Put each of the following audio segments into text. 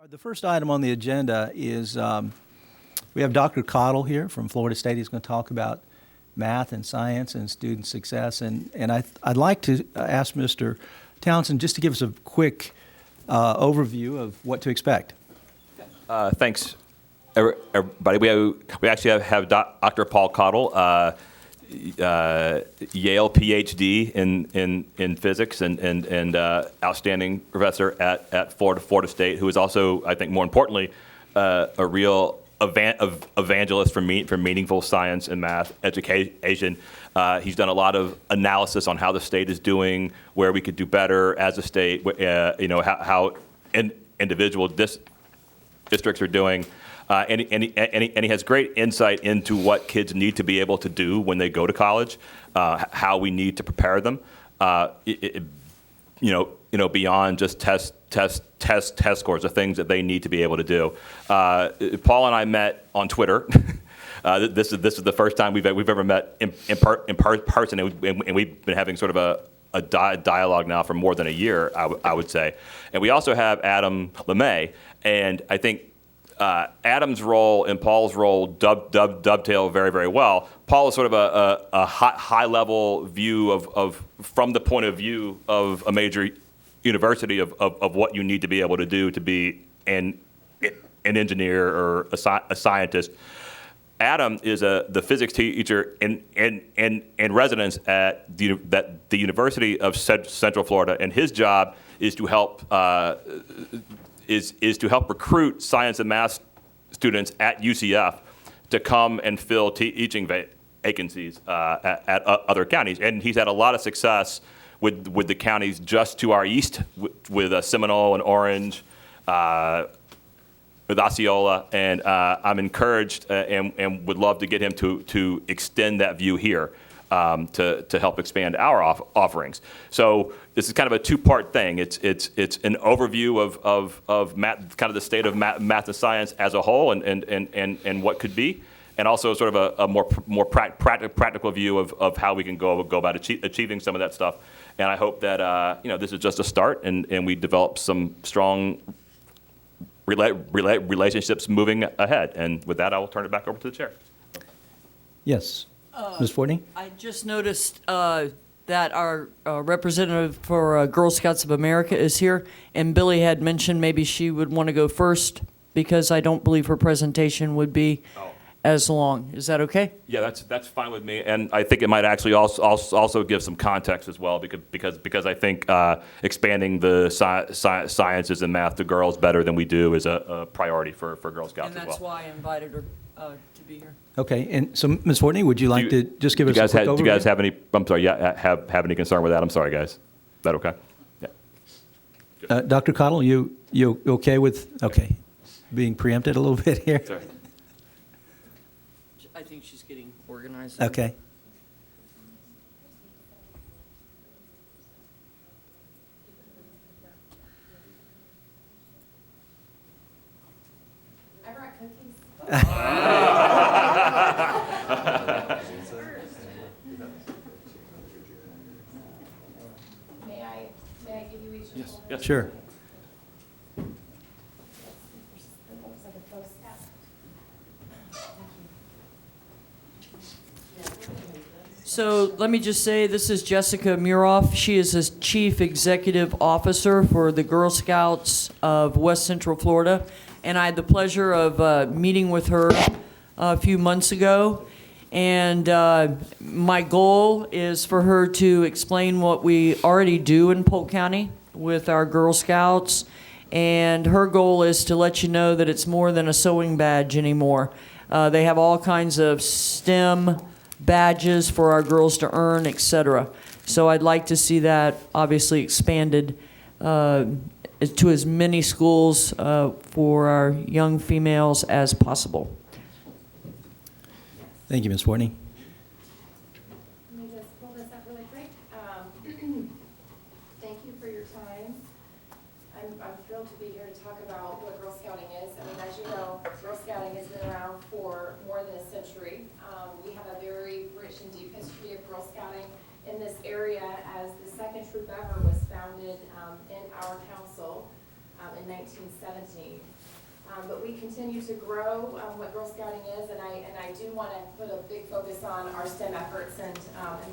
The first item on the agenda is we have Dr. Cottle here from Florida State. He's going to talk about math and science and student success. And I'd like to ask Mr. Townsend just to give us a quick overview of what to expect. Thanks, everybody. We actually have Dr. Paul Cottle, Yale PhD in physics and outstanding professor at Florida State, who is also, I think, more importantly, a real evangelist for meaningful science and math education. He's done a lot of analysis on how the state is doing, where we could do better as a state, how individual districts are doing. And he has great insight into what kids need to be able to do when they go to college, how we need to prepare them, beyond just test scores, the things that they need to be able to do. Paul and I met on Twitter. This is the first time we've ever met in person, and we've been having sort of a dialogue now for more than a year, I would say. And we also have Adam LeMay, and I think Adam's role and Paul's role dovetail very, very well. Paul is sort of a high-level view of from the point of view of a major university of what you need to be able to do to be an engineer or a scientist. Adam is the physics teacher in residence at the University of Central Florida, and his job is to help is to help recruit science and math students at UCF to come and fill teaching vacancies at other counties. And he's had a lot of success with the counties just to our east, with Seminole and Orange, with Osceola. And I'm encouraged and would love to get him to extend that view here. To help expand our offerings. So this is kind of a two-part thing. It's an overview of math, kind of the state of math and science as a whole, and what could be, and also sort of a more practical view of how we can go about achieving some of that stuff. And I hope that this is just a start, and we develop some strong relationships moving ahead. And with that, I will turn it back over to the chair. Yes. Ms. Fortney? I just noticed that our representative for Girl Scouts of America is here, and Billy had mentioned maybe she would want to go first because I don't believe her presentation would be as long. Is that okay? Yeah, that's fine with me, and I think it might actually also give some context as well, because I think expanding the sciences and math to girls better than we do is a priority for Girl Scouts as well. And that's why I invited her to be here. Okay, and so Ms. Fortney, would you like to just give us a quick overview? Do you guys have any? I'm sorry. Yeah, have any concern with that? I'm sorry, guys. Is that okay? Yeah. Dr. Cottle, you okay with being preempted a little bit here? Sorry. I think she's getting organized. Okay. I brought cookies. May I give you each a Yes. little Yes. Sure. looks like a close step. So let me just say, this is Jessica Muroff. She is the Chief Executive Officer for the Girl Scouts of West Central Florida. And I had the pleasure of meeting with her a few months ago. And my goal is for her to explain what we already do in Polk County with our Girl Scouts. And her goal is to let you know that it's more than a sewing badge anymore. They have all kinds of STEM badges for our girls to earn, etc. So I'd like to see that obviously expanded to as many schools for our young females as possible. Thank you, Ms. Fortney. Let me just pull this up really quick. Thank you for your time. I'm thrilled to be here to talk about what Girl Scouting is. I mean, as you know, Girl Scouting has been around for more than a century. We have a very rich and deep history of Girl Scouting in this area, as the second troop ever was founded in our council. in 1917. But we continue to grow what Girl Scouting is, and I do want to put a big focus on our STEM efforts and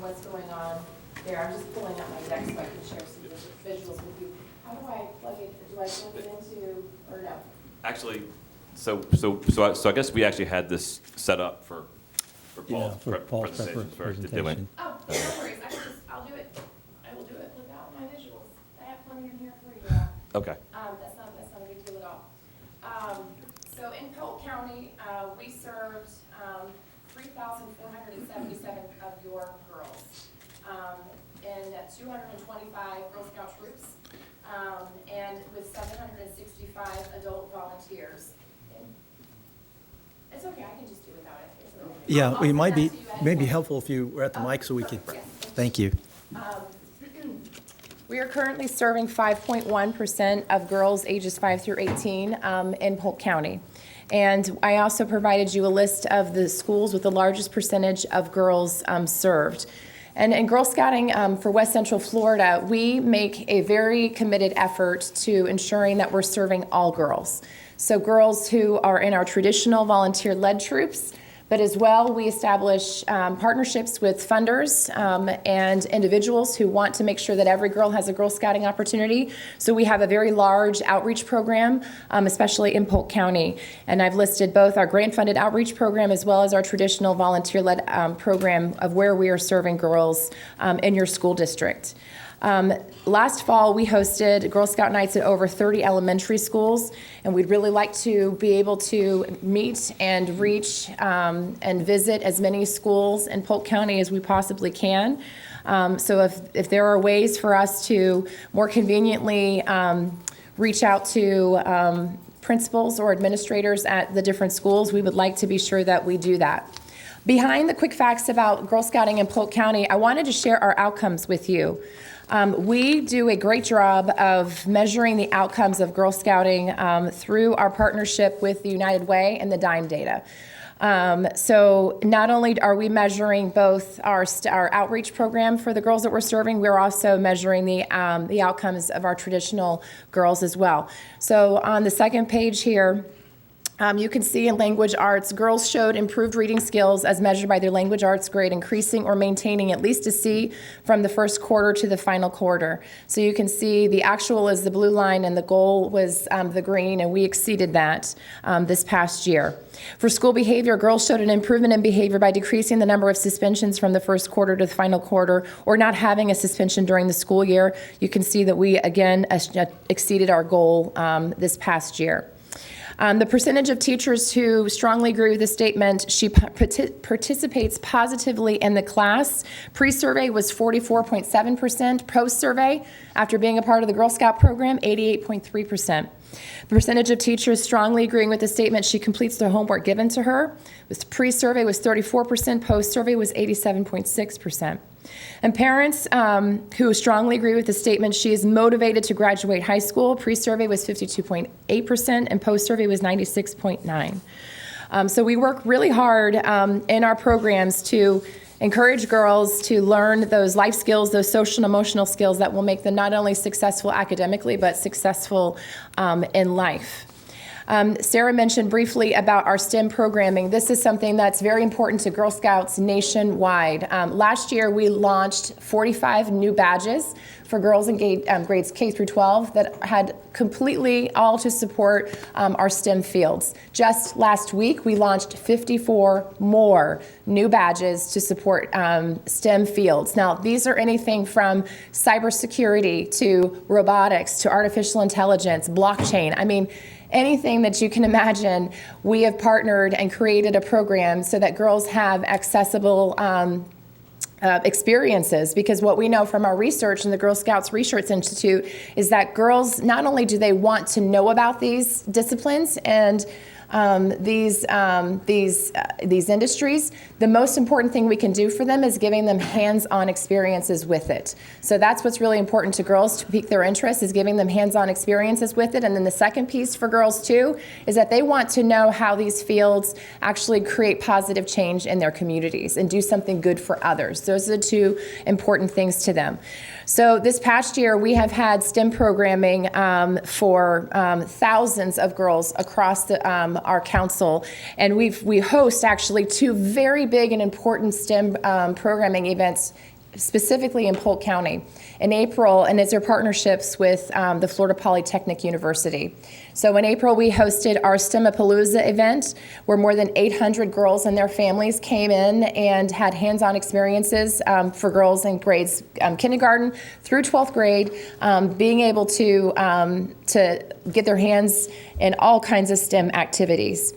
what's going on there. I'm just pulling up my deck so I can share some visuals with you. How do I plug it? Do I plug it into, or no? Actually, so I guess we actually had this set up for Yeah, Paul's, for Paul's presentation. presentation. Oh, no worries. I'll do it. I will do it without my visuals. I have plenty in here for you all. Okay. That's not a big deal at all. So in Polk County, we served 3,477 of your girls in 225 Girl Scout troops and with 765 adult volunteers. It's okay, I can just do without it. It's okay. Yeah, I'll it send might that be, to you ahead of maybe time. helpful if you were at the mic so we could, Yes. thank you. We are currently serving 5.1% of girls ages 5 through 18 in Polk County. And I also provided you a list of the schools with the largest percentage of girls served. And in Girl Scouting for West Central Florida, we make a very committed effort to ensuring that we're serving all girls. So girls who are in our traditional volunteer-led troops, but as well, we establish partnerships with funders and individuals who want to make sure that every girl has a Girl Scouting opportunity. So we have a very large outreach program, especially in Polk County. And I've listed both our grant-funded outreach program as well as our traditional volunteer-led program of where we are serving girls in your school district. Last fall, we hosted Girl Scout nights at over 30 elementary schools, and we'd really like to be able to meet and reach and visit as many schools in Polk County as we possibly can. So if there are ways for us to more conveniently reach out to principals or administrators at the different schools, we would like to be sure that we do that. Behind the quick facts about Girl Scouting in Polk County, I wanted to share our outcomes with you. We do a great job of measuring the outcomes of Girl Scouting through our partnership with the United Way and the DIME data. So not only are we measuring both our outreach program for the girls that we're serving, we're also measuring the outcomes of our traditional girls as well. So on the second page here, you can see in language arts, girls showed improved reading skills as measured by their language arts grade, increasing or maintaining at least a C from the first quarter to the final quarter. So you can see the actual is the blue line and the goal was the green, and we exceeded that this past year. For school behavior, girls showed an improvement in behavior by decreasing the number of suspensions from the first quarter to the final quarter, or not having a suspension during the school year. You can see that we, again, exceeded our goal this past year. The percentage of teachers who strongly agree with the statement, she participates positively in the class. Pre-survey was 44.7%. Post-survey, after being a part of the Girl Scout program, 88.3%. The percentage of teachers strongly agreeing with the statement, she completes the homework given to her. Pre-survey was 34%. Post-survey was 87.6%. And parents who strongly agree with the statement, she is motivated to graduate high school. Pre-survey was 52.8% and post-survey was 96.9%. So we work really hard in our programs to encourage girls to learn those life skills, those social and emotional skills that will make them not only successful academically, but successful in life. Sarah mentioned briefly about our STEM programming. This is something that's very important to Girl Scouts nationwide. Last year, we launched 45 new badges for girls in grades K through 12 that had completely all to support our STEM fields. Just last week, we launched 54 more new badges to support STEM fields. Now, these are anything from cybersecurity to robotics to artificial intelligence, blockchain. I mean, anything that you can imagine, we have partnered and created a program so that girls have accessible experiences, because what we know from our research in the Girl Scouts Research Institute is that girls, not only do they want to know about these disciplines and these industries, the most important thing we can do for them is giving them hands-on experiences with it. So that's what's really important to girls to pique their interest, is giving them hands-on experiences with it. And then the second piece for girls too is that they want to know how these fields actually create positive change in their communities and do something good for others. Those are the two important things to them. So this past year, we have had STEM programming for thousands of girls across our council, and we host actually two very big and important STEM programming events specifically in Polk County in April, and it's our partnerships with the Florida Polytechnic University. So in April, we hosted our STEMapalooza event, where more than 800 girls and their families came in and had hands-on experiences for girls in grades kindergarten through 12th grade, being able to get their hands in all kinds of STEM activities.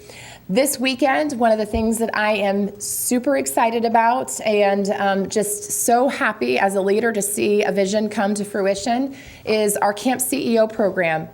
This weekend, one of the things that I am super excited about and just so happy as a leader to see a vision come to fruition is our Camp CEO program.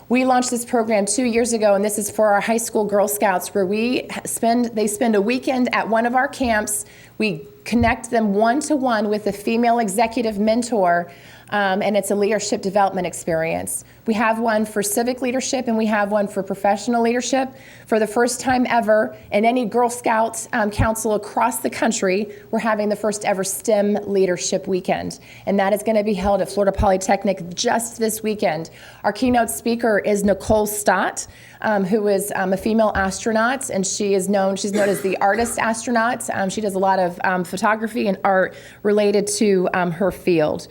We launched this program 2 years ago, and this is for our high school Girl Scouts, where they spend a weekend at one of our camps. We connect them one-to-one with a female executive mentor, and it's a leadership development experience. We have one for civic leadership, and we have one for professional leadership. For the first time ever in any Girl Scout council across the country, we're having the first ever STEM Leadership Weekend, and that is going to be held at Florida Polytechnic just this weekend. Our keynote speaker is Nicole Stott, who is a female astronaut, and she's known as the artist astronaut. She does a lot of photography and art related to her field.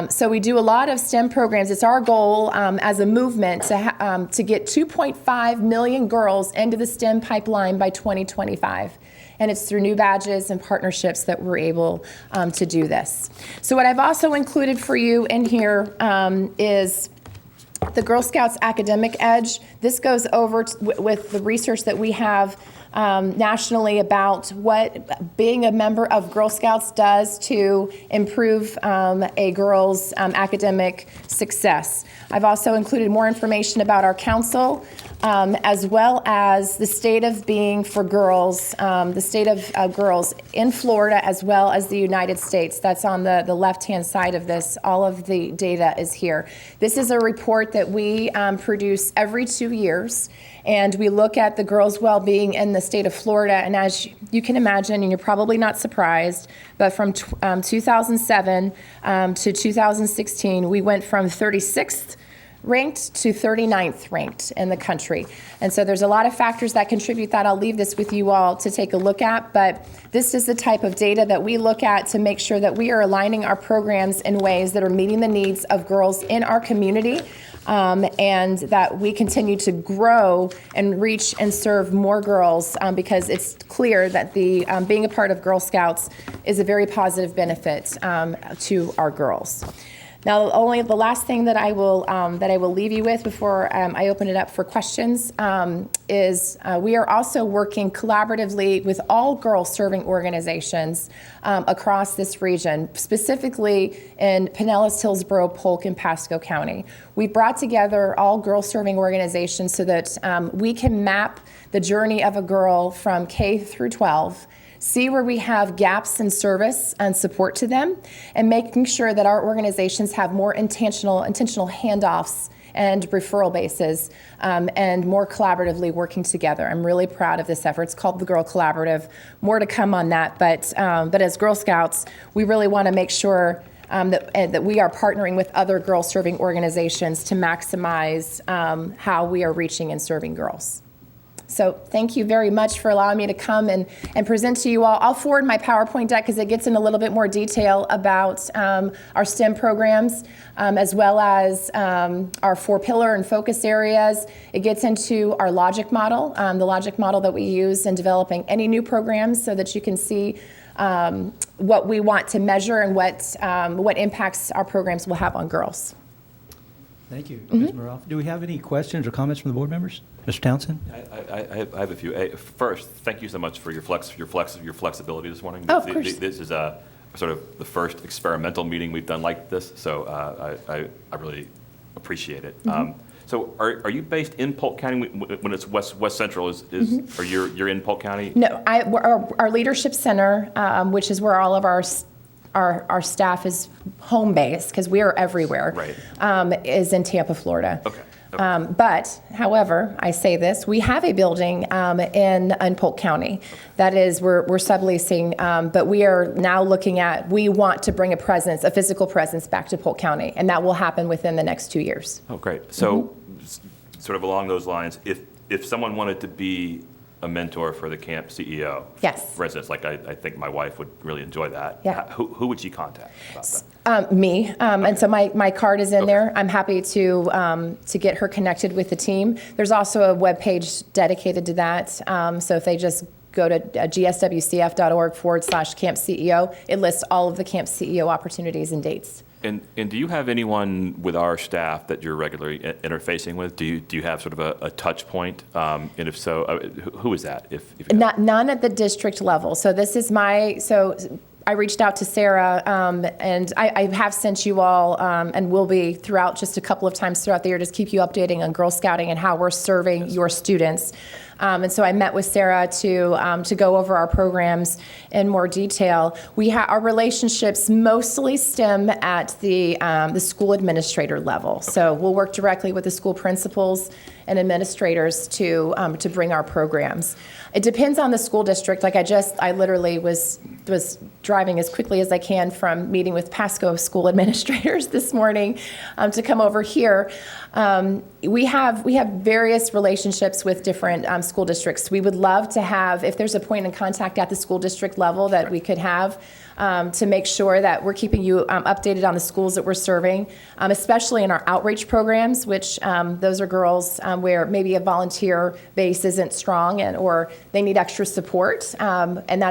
So we do a lot of STEM programs. It's our goal as a movement to get 2.5 million girls into the STEM pipeline by 2025. And it's through new badges and partnerships that we're able to do this. So what I've also included for you in here is the Girl Scouts Academic Edge. This goes over with the research that we have nationally about what being a member of Girl Scouts does to improve a girl's academic success. I've also included more information about our council, as well as the state of being for girls, the state of girls in Florida, as well as the United States. That's on the left-hand side of this. All of the data is here. This is a report that we produce every 2 years, and we look at the girls' well-being in the state of Florida. And as you can imagine, and you're probably not surprised, but from 2007 to 2016, we went from 36th ranked to 39th ranked in the country. And so there's a lot of factors that contribute that. I'll leave this with you all to take a look at, but this is the type of data that we look at to make sure that we are aligning our programs in ways that are meeting the needs of girls in our community, and that we continue to grow and reach and serve more girls, because it's clear that the being a part of Girl Scouts is a very positive benefit to our girls. Now, only the last thing that I will leave you with before I open it up for questions is we are also working collaboratively with all girl-serving organizations across this region, specifically in Pinellas, Hillsborough, Polk, and Pasco County. We brought together all girl-serving organizations so that we can map the journey of a girl from K through 12, see where we have gaps in service and support to them, and making sure that our organizations have more intentional handoffs and referral bases, and more collaboratively working together. I'm really proud of this effort. It's called the Girl Collaborative. More to come on that, but as Girl Scouts, we really want to make sure that we are partnering with other girl-serving organizations to maximize how we are reaching and serving girls. So thank you very much for allowing me to come and present to you all. I'll forward my PowerPoint deck because it gets in a little bit more detail about our STEM programs, as well as our 4-pillar and focus areas. It gets into our logic model, the logic model that we use in developing any new programs, so that you can see what we want to measure and what impacts our programs will have on girls. Thank you, Ms. Muroff. Do we have any questions or comments from the board members? Mr. Townsend? I have a few. First, thank you so much for your flexibility this morning. Oh, of course. This is sort of the first experimental meeting we've done like this, so I really appreciate it. So are you based in Polk County when it's West Central? Or you're in Polk County? No, our leadership center, which is where all of our staff is home based, because we are everywhere, Right. is in Tampa, Florida. Okay. But, however, I say this, we have a building in Polk County. That is, we're subleasing, but we are now we want to bring a physical presence back to Polk County, and that will happen within the next 2 years. Oh, great. So, sort of along those lines, if someone wanted to be a mentor for the camp CEO, Yes. for instance, like I think my wife would really enjoy that. Yeah. Who would she contact about that? Me, and so my card is in there. I'm happy to get her connected with the team. There's also a webpage dedicated to that. So if they just go to gswcf.org/camp CEO, it lists all of the camp CEO opportunities and dates. And do you have anyone with our staff that you're regularly interfacing with? Do you have sort of a touch point? And if so, who is that? If you have? None at the district level. So this is I reached out to Sarah, and I have sent you all, and will be throughout just a couple of times throughout the year, just keep you updating on Girl Scouting and how we're serving your students. And so I met with Sarah to go over our programs in more detail. Our relationships mostly stem at the school administrator level. Okay. So we'll work directly with the school principals and administrators to bring our programs. It depends on the school district. Like I literally was driving as quickly as I can from meeting with Pasco school administrators this morning to come over here. We have various relationships with different school districts. We would love to have, if there's a point in contact at the school district level that we could have, to make sure that we're keeping you updated on the schools that we're serving, especially in our outreach programs, which those are girls where maybe a volunteer base isn't strong or they need extra support. And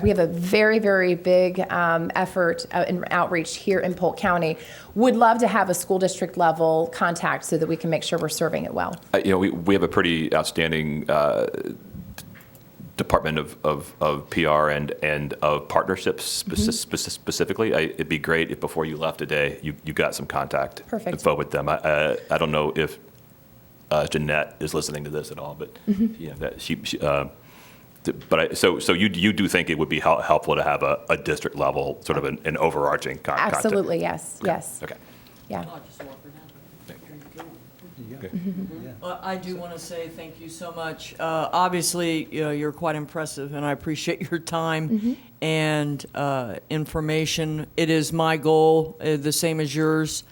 we have a very, very big effort in outreach here in Polk County. Would love to have a school district level contact so that we can make sure we're serving it well. We have a pretty outstanding department of PR and of partnerships specifically. It'd be great if before you left today you got some contact info with them. I don't know if Jeanette is listening to this at all, but that she so you do think it would be helpful to have a district level sort of an overarching contact? Absolutely, yes. Okay. Yeah. I'll just walk her down. Okay. Well, I do want to say thank you so much. Obviously, you're quite impressive, and I appreciate your time and information. It is my goal, the same as yours,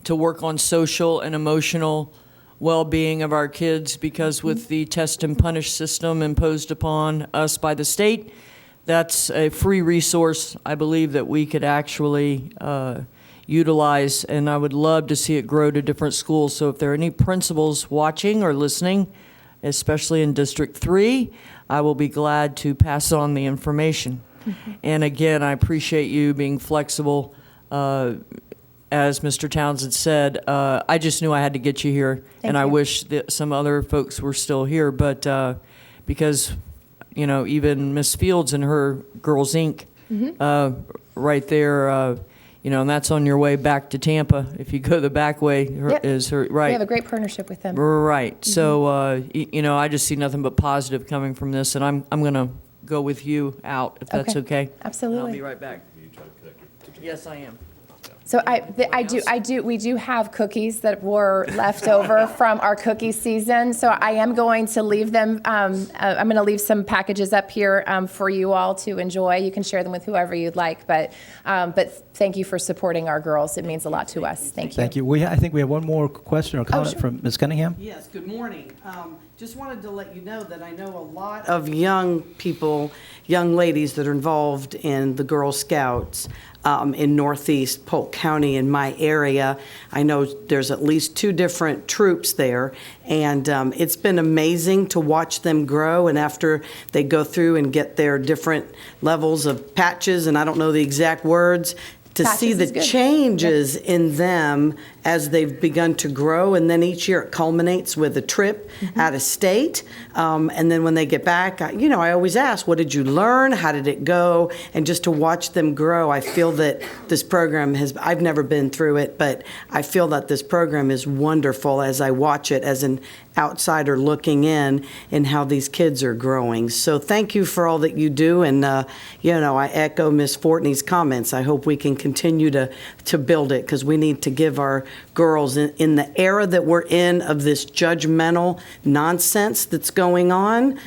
to work on social and emotional well-being of our kids, because with the test and punish system imposed upon us by the state, that's a free resource, I believe, that we could actually utilize, and I would love to see it grow to different schools. So if there are any principals watching or listening, especially in District 3, I will be glad to pass on the information. And again, I appreciate you being flexible. As Mr. Townsend said, I just knew I had to get you here, and I wish that some other folks were still here, but because, even Miss Fields and her Girls Inc. Right there, and that's on your way back to Tampa. If you go the back way, is her, right? We have a great partnership with them. Right. So, I just see nothing but positive coming from this, and I'm going to go with you out, if that's okay. Absolutely. And I'll be right back. Yes, I am. So we do have cookies that were left over from our cookie season. So I am going to leave them. I'm going to leave some packages up here for you all to enjoy. You can share them with whoever you'd like. But thank you for supporting our girls. It means a lot to us. Thank you. Thank you. I think we have one more question or comment from Ms. Cunningham. Yes, good morning. Just wanted to let you know that I know a lot of young people, young ladies that are involved in the Girl Scouts in Northeast Polk County in my area. I know there's at least 2 different troops there, and it's been amazing to watch them grow, and after they go through and get their different levels of patches, and I don't know the exact words, to see Patches the is good. changes in them as they've begun to grow, and then each year it culminates with a trip out of state. And then when they get back, I always ask, what did you learn? How did it go? And just to watch them grow, I feel that this program I've never been through it, but I feel that this program is wonderful as I watch it as an outsider looking in and how these kids are growing. So thank you for all that you do. And, I echo Ms. Fortney's comments. I hope we can continue to build it, because we need to give our girls in the era that we're in of this judgmental nonsense that's going on.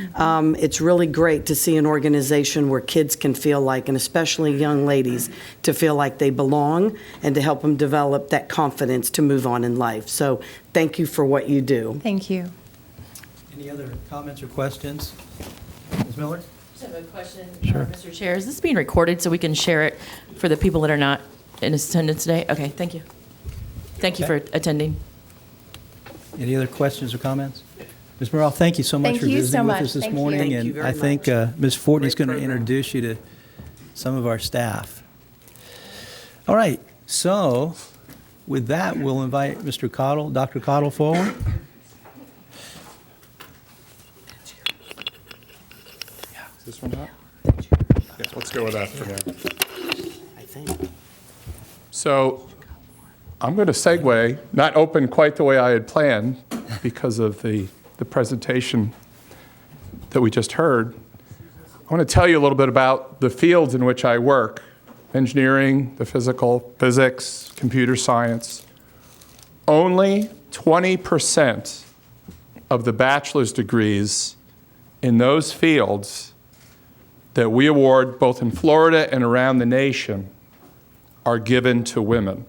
It's really great to see an organization where kids can feel like, and especially young ladies, to feel like they belong and to help them develop that confidence to move on in life. So thank you for what you do. Thank you. Any other comments or questions? Ms. Miller? I have a question, Sure. Mr. Chair. Is this being recorded so we can share it for the people that are not in attendance today? Okay, thank you. Thank you for attending. Any other questions or comments? Ms. Morrell, thank you so much Thank for you so visiting with much. us this Thank you. morning. Thank you And very I think much. Ms. Fortney's Great going to program. introduce you to some of our staff. All right, so with that, we'll invite Mr. Cottle, Dr. Cottle forward. Is this one up? Yeah, let's go with that for now. I think. So I'm going to segue, not open quite the way I had planned because of the presentation that we just heard. I want to tell you a little bit about the fields in which I work: engineering, the physics, computer science. Only 20% of the bachelor's degrees in those fields that we award both in Florida and around the nation are given to women.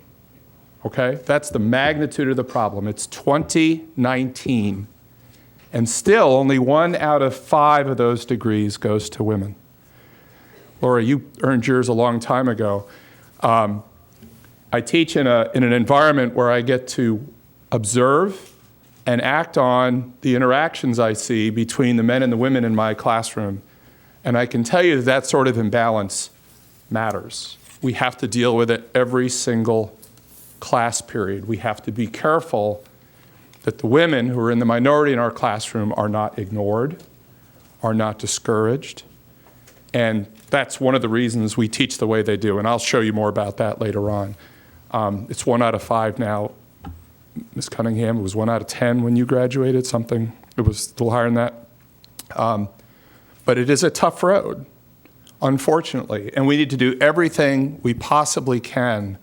Okay? That's the magnitude of the problem. It's 2019, and still only 1 out of 5 of those degrees goes to women. Laura, you earned yours a long time ago. I teach in an environment where I get to observe and act on the interactions I see between the men and the women in my classroom. And I can tell you that sort of imbalance matters. We have to deal with it every single class period. We have to be careful that the women who are in the minority in our classroom are not ignored, are not discouraged. And that's one of the reasons we teach the way they do. And I'll show you more about that later on. It's 1 out of 5 now. Ms. Cunningham, it was 1 out of 10 when you graduated, something. It was a little higher than that. But it is a tough road, unfortunately. And we need to do everything we possibly can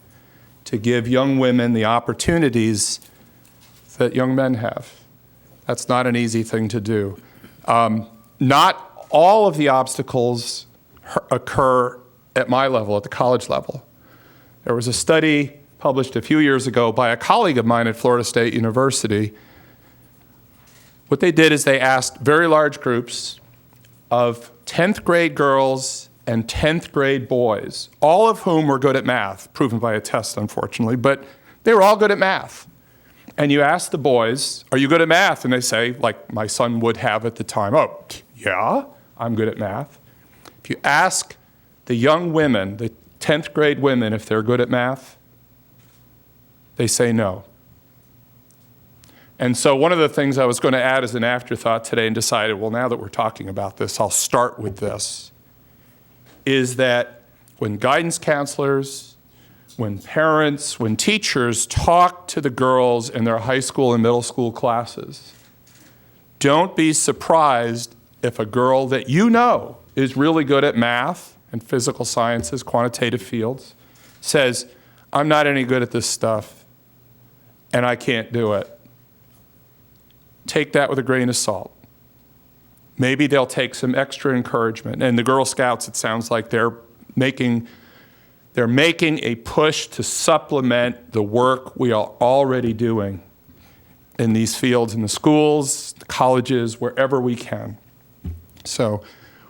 to give young women the opportunities that young men have. That's not an easy thing to do. Not all of the obstacles occur at my level, at the college level. There was a study published a few years ago by a colleague of mine at Florida State University. What they did is they asked very large groups of 10th grade girls and 10th grade boys, all of whom were good at math, proven by a test, unfortunately, but they were all good at math. And you ask the boys, are you good at math? And they say, like my son would have at the time, oh, yeah, I'm good at math. If you ask the young women, the 10th grade women, if they're good at math, they say no. And so one of the things I was going to add as an afterthought today and decided, well, now that we're talking about this, I'll start with this, is that when guidance counselors, when parents, when teachers talk to the girls in their high school and middle school classes, don't be surprised if a girl that you know is really good at math and physical sciences, quantitative fields, says, I'm not any good at this stuff and I can't do it. Take that with a grain of salt. Maybe they'll take some extra encouragement. And the Girl Scouts, it sounds like they're making a push to supplement the work we are already doing in these fields, in the schools, the colleges, wherever we can. So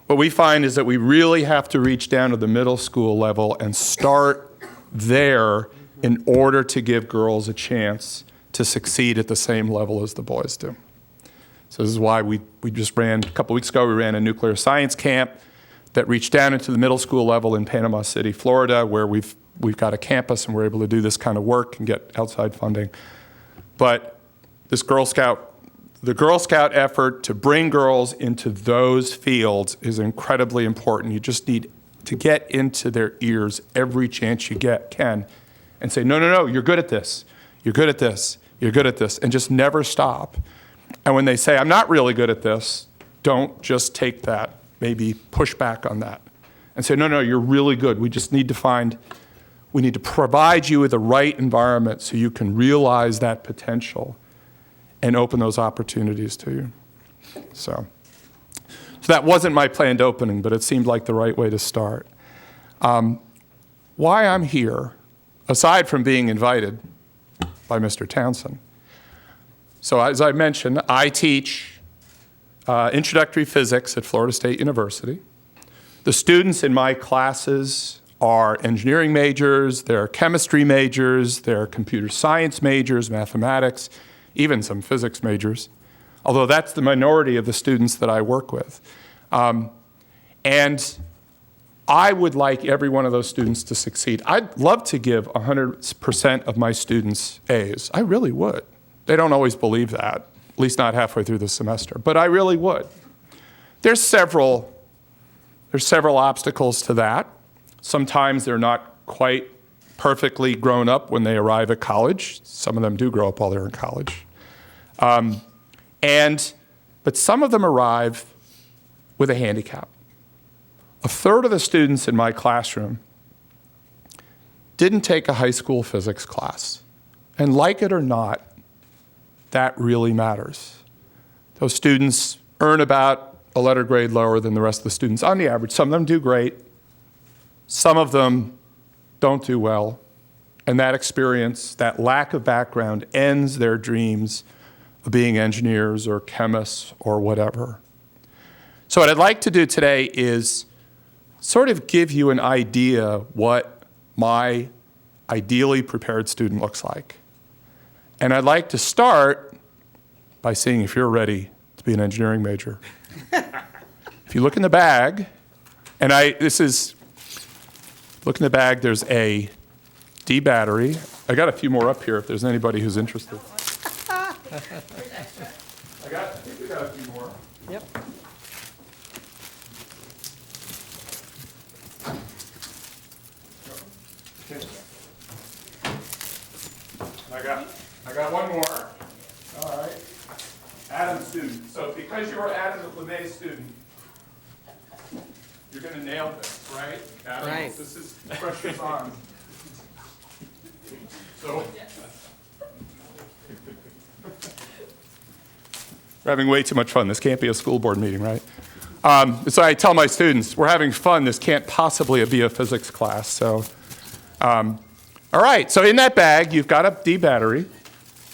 what we find is that we really have to reach down to the middle school level and start there in order to give girls a chance to succeed at the same level as the boys do. So this is why we just ran, a couple weeks ago, we ran a nuclear science camp that reached down into the middle school level in Panama City, Florida, where we've we've got a campus and we're able to do this kind of work and get outside funding. But this the Girl Scout effort to bring girls into those fields is incredibly important. You just need to get into their ears every chance you can and say, no, no, no, you're good at this. You're good at this. You're good at this. And just never stop. And when they say, I'm not really good at this, don't just take that. Maybe push back on that and say, no, no, you're really good. We just need to we need to provide you with the right environment so you can realize that potential and open those opportunities to you. So that wasn't my planned opening, but it seemed like the right way to start. Why I'm here, aside from being invited by Mr. Townsend. So as I mentioned, I teach introductory physics at Florida State University. The students in my classes are engineering majors, they're chemistry majors, they're computer science majors, mathematics, even some physics majors, although that's the minority of the students that I work with. And I would like every one of those students to succeed. I'd love to give 100% of my students A's. I really would. They don't always believe that, at least not halfway through the semester, but I really would. There's several obstacles to that. Sometimes they're not quite perfectly grown up when they arrive at college. Some of them do grow up while they're in college. But some of them arrive with a handicap. A third of the students in my classroom didn't take a high school physics class. And like it or not, that really matters. Those students earn about a letter grade lower than the rest of the students on the average. Some of them do great. Some of them don't do well. And that experience, that lack of background, ends their dreams of being engineers or chemists or whatever. So what I'd like to do today is sort of give you an idea what my ideally prepared student looks like. And I'd like to start by seeing if you're ready to be an engineering major. If you look in the bag, and look in the bag, there's a D battery. I got a few more up here if there's anybody who's interested. I think we got a few more. Yep. I got one more. All right. Adam's student. So because you are Adam the LeMay student, you're going to nail this, right? Adam, Right. This is pressure's on. So we're having way too much fun. This can't be a school board meeting, right? So I tell my students, we're having fun. This can't possibly be a physics class. So, all right. So in that bag, you've got a D battery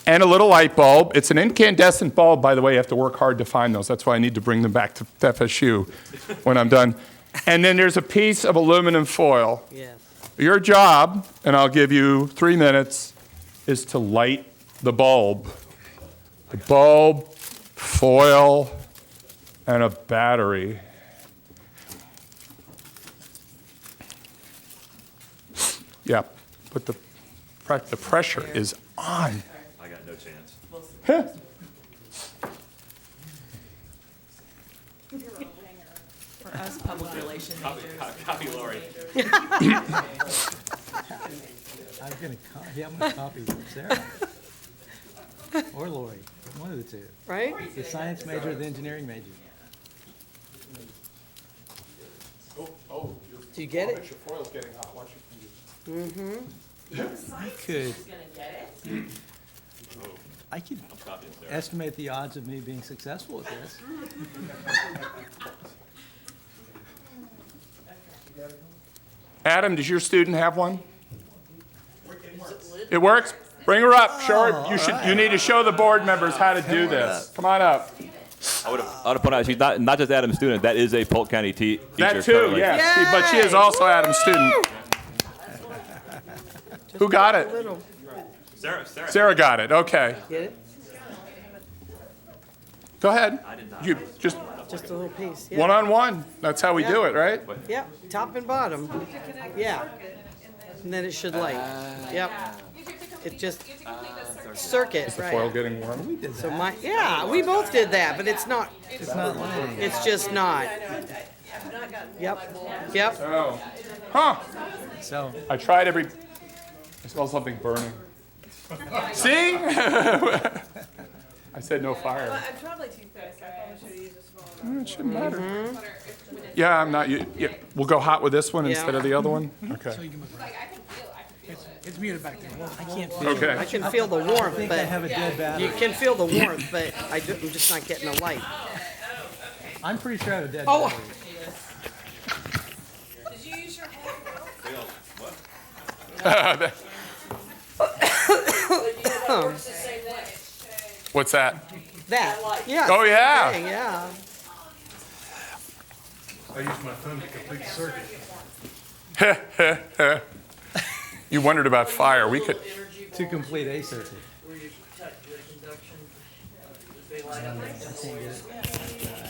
and a little light bulb. It's an incandescent bulb, by the way. You have to work hard to find those. That's why I need to bring them back to FSU when I'm done. And then there's a piece of aluminum foil. Yes. Your job, and I'll give you 3 minutes, is to light the bulb. The bulb, foil, and a battery. Yeah, but the pressure is on. I got no chance. For us public relations majors. Copy Lori. I'm going to copy Sarah. Or Lori, one of the two. Right? The science major or the engineering major. Do you get it? Your foil's getting hot. Watch your fingers. I could estimate the odds of me being successful at this. Adam, does your student have one? It works? Bring her up. Show her. You need to show the board members how to do this. Come on up. I would have pointed out she's not just Adam's student. That is a Polk County teacher. That too, currently. yes. But she is also Adam's student. Who got it? Sarah. Sarah got it. Okay. Get it? Go ahead. You just Just a little piece. Yeah. one-on-one. That's how we do it, right? Yep. Top and bottom. Yeah. And then it should light. Yep. It just, You have to complete the circuit. circuit, The foil right. getting warm? So yeah, we both did that, but it's not, It's not lighting. it's just not. Yep, yep. Oh. Huh. So, I tried every, I smell something burning. See? I said no fire. I'm probably too thick. I probably should have used a smaller. It shouldn't matter. Yeah, I'm not, yeah, we'll go hot with this one Yeah. instead of the other one? Okay. Like, I can feel it. It's muted back there. I can't feel, I Okay. can feel the warmth, I think I but have a dead battery. you can feel the warmth, but I'm just not getting the light. I'm pretty sure I have a dead Oh. battery. Did you use your hand? What's that? That, yeah. Oh, yeah. Okay, yeah. I used my phone to complete the circuit. You wondered about fire. We could, To complete a circuit. Where you cut the conduction, they light up.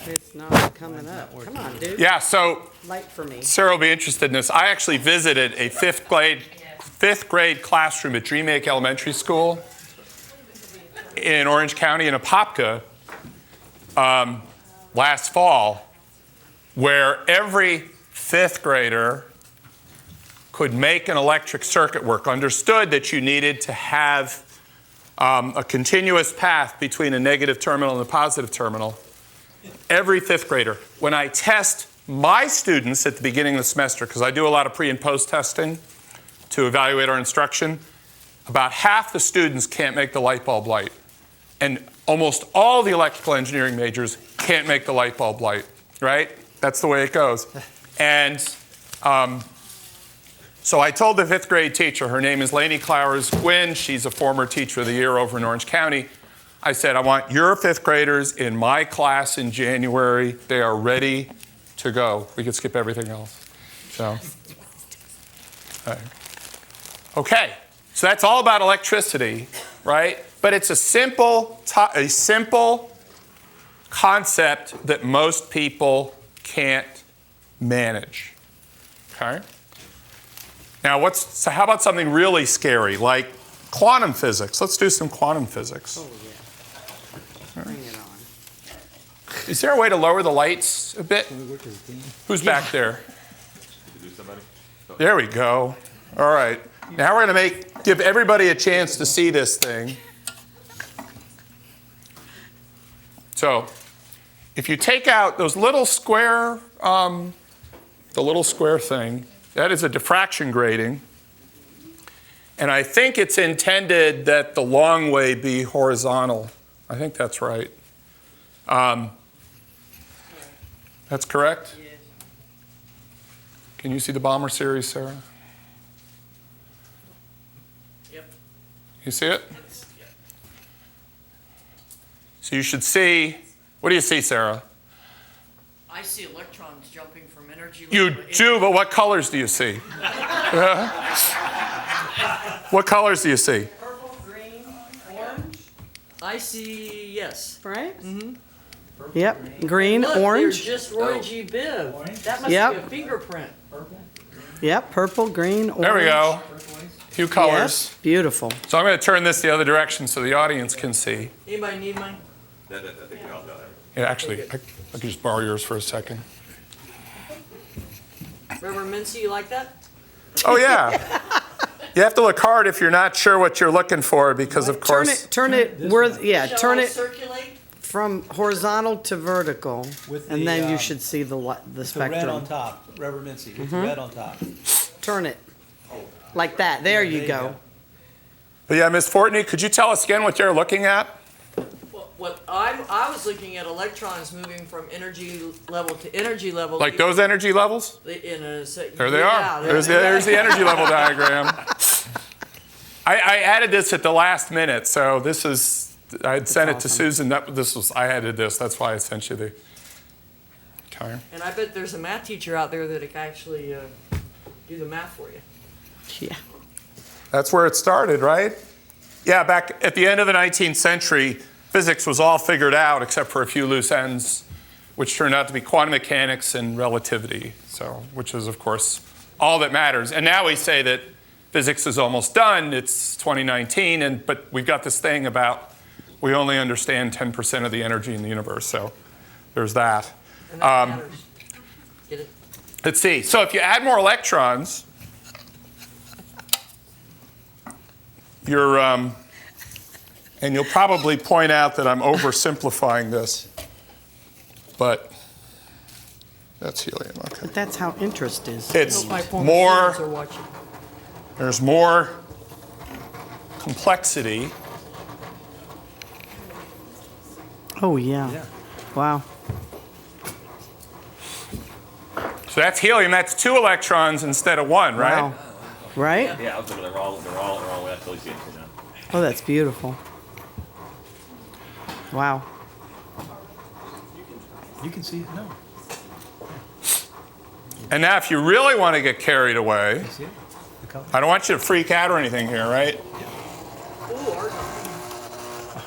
It's not coming up. Come on, dude. yeah, so Light for me. Sarah will be interested in this. I actually visited a fifth grade classroom at Dream Lake Elementary School in Orange County in Apopka last fall, where every fifth grader could make an electric circuit work, understood that you needed to have a continuous path between a negative terminal and a positive terminal. Every fifth grader. When I test my students at the beginning of the semester, because I do a lot of pre and post testing to evaluate our instruction, about half the students can't make the light bulb light. And almost all the electrical engineering majors can't make the light bulb light, right? That's the way it goes. And so I told the fifth grade teacher, her name is Lainey Clowers Gwynn, she's a former teacher of the year over in Orange County. I said, I want your fifth graders in my class in January. They are ready to go. We could skip everything else. So, okay, so that's all about electricity, right? But it's a simple concept that most people can't manage. Okay? Now, so how about something really scary, like quantum physics? Let's do some quantum physics. Oh, yeah. Bring it on. Is there a way to lower the lights a bit? Who's back there? There we go. All right. Now we're going to give everybody a chance to see this thing. So, if you take out those little square, the little square thing, that is a diffraction grating. And I think it's intended that the long way be horizontal. I think that's right. That's correct? Yes. Can you see the Bomber series, Sarah? Yep. You see it? So you should see, what do you see, Sarah? I see electrons jumping from energy. You level to do, but what colors do you see? What colors do you see? Purple, green, orange. I see, yes. Right? Mm-hmm. Yep. Green, Look, orange. they're just Roy G. Biv. That must Yep. be a fingerprint. Yep. Purple, green, orange. There we go. A few colors. Yes. Beautiful. So I'm going to turn this the other direction so the audience can see. Anybody need mine? Yeah, actually, I could just borrow yours for a second. Reverend Mincy, you like that? Oh, yeah. You have to look hard if you're not sure what you're looking for because, of course. Turn it where, yeah, Shall turn I it circulate? from horizontal to vertical, With and the, then you should see the the red on spectrum. top, Reverend Mincy, with the red on top. Turn it like that. There you go. But yeah, Ms. Fortney, could you tell us again what you're looking at? What I was looking at electrons moving from energy level to energy level. Like those energy levels? In a, There they are. There's the energy level diagram. I added this at the last minute, so this is, I had sent it to Susan. I added this. That's why I sent you the. Okay. And I bet there's a math teacher out there that can actually do the math for you. Yeah. That's where it started, right? Yeah, back at the end of the 19th century, physics was all figured out except for a few loose ends, which turned out to be quantum mechanics and relativity, so which is, of course, all that matters. And now we say that physics is almost done. It's 2019, but we've got this thing about we only understand 10% of the energy in the universe. So there's that. Get it? Let's see. So if you add more electrons, and you'll probably point out that I'm oversimplifying this, but that's helium. Okay. But that's how interest is. It's My former more, students are watching. there's more complexity. Oh, yeah. Wow. So that's helium. That's 2 electrons instead of 1, right? Wow. Right? Yeah, I was looking. They're all that's really seeing now. Oh, that's beautiful. Wow. You can see it now. And now if you really want to get carried away, See it? The color. I don't want you to freak out or anything here, right? Ooh, argon.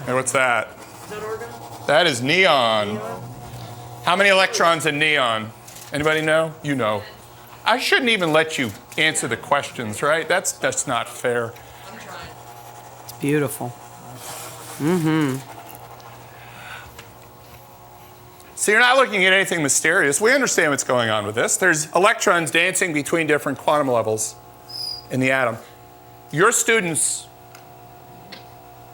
Hey, what's that? Is that argon? That is neon. How many electrons in neon? Anybody know? You know. I shouldn't even let you answer the questions, right? That's not fair. I'm trying. It's beautiful. So you're not looking at anything mysterious. We understand what's going on with this. There's electrons dancing between different quantum levels in the atom. Your students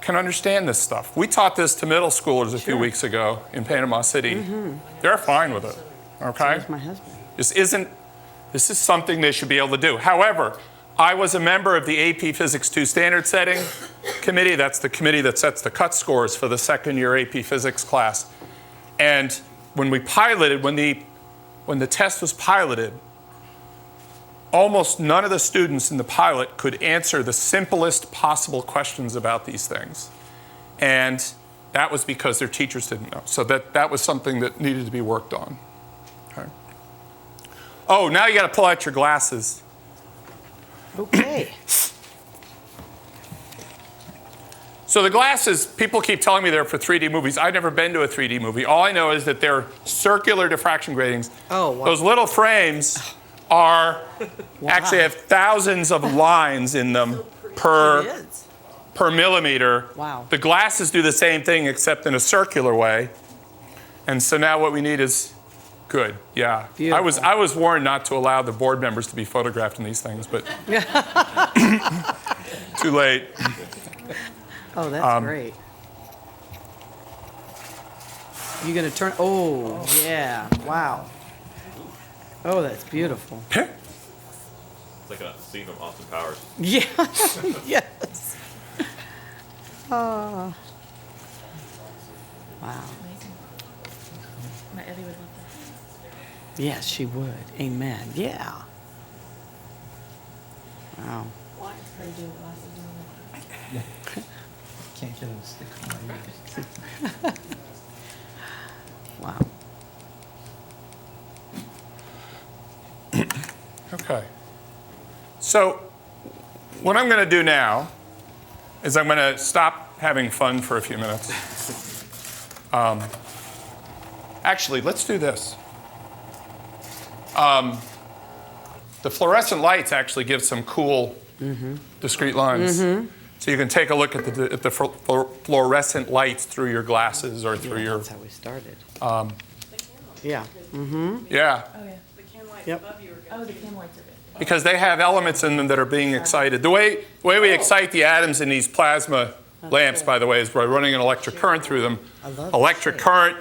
can understand this stuff. We taught this to middle schoolers a few weeks ago in Panama City. They're fine with it, okay? There's my husband. This is something they should be able to do. However, I was a member of the AP Physics 2 standard setting committee. That's the committee that sets the cut scores for the second year AP Physics class. And when we piloted, when the test was piloted, almost none of the students in the pilot could answer the simplest possible questions about these things. And that was because their teachers didn't know. So that was something that needed to be worked on. Okay. Oh, now you got to pull out your glasses. Okay. So the glasses, people keep telling me they're for 3D movies. I've never been to a 3D movie. All I know is that they're circular diffraction gratings. Oh, wow. Those little frames actually have thousands of lines in them It per is. millimeter. Wow. The glasses do the same thing except in a circular way. And so now what we need is good. Yeah. Beautiful. I was warned not to allow the board members to be photographed in these things, but too late. Oh, that's great. You gonna turn? Oh, yeah. Wow. Oh, that's beautiful. It's like a scene from Austin Powers. Yeah. Yes. Oh. Wow. My Evie would love that. Yes, she would. Amen. Yeah. Wow. Can't get a stick on my ears. Wow. Okay. So what I'm going to do now is I'm going to stop having fun for a few minutes. Actually, let's do this. The fluorescent lights actually give some cool discrete lines. So you can take a look at the fluorescent lights through your glasses or through your... That's how we started. Yeah. Yeah. Oh, yeah. The can lights Yep. above you are good. Oh, the cam lights are good. Because they have elements in them that are being excited. The way we excite the atoms in these plasma lamps, by the way, is by running an electric current through them. love Electric current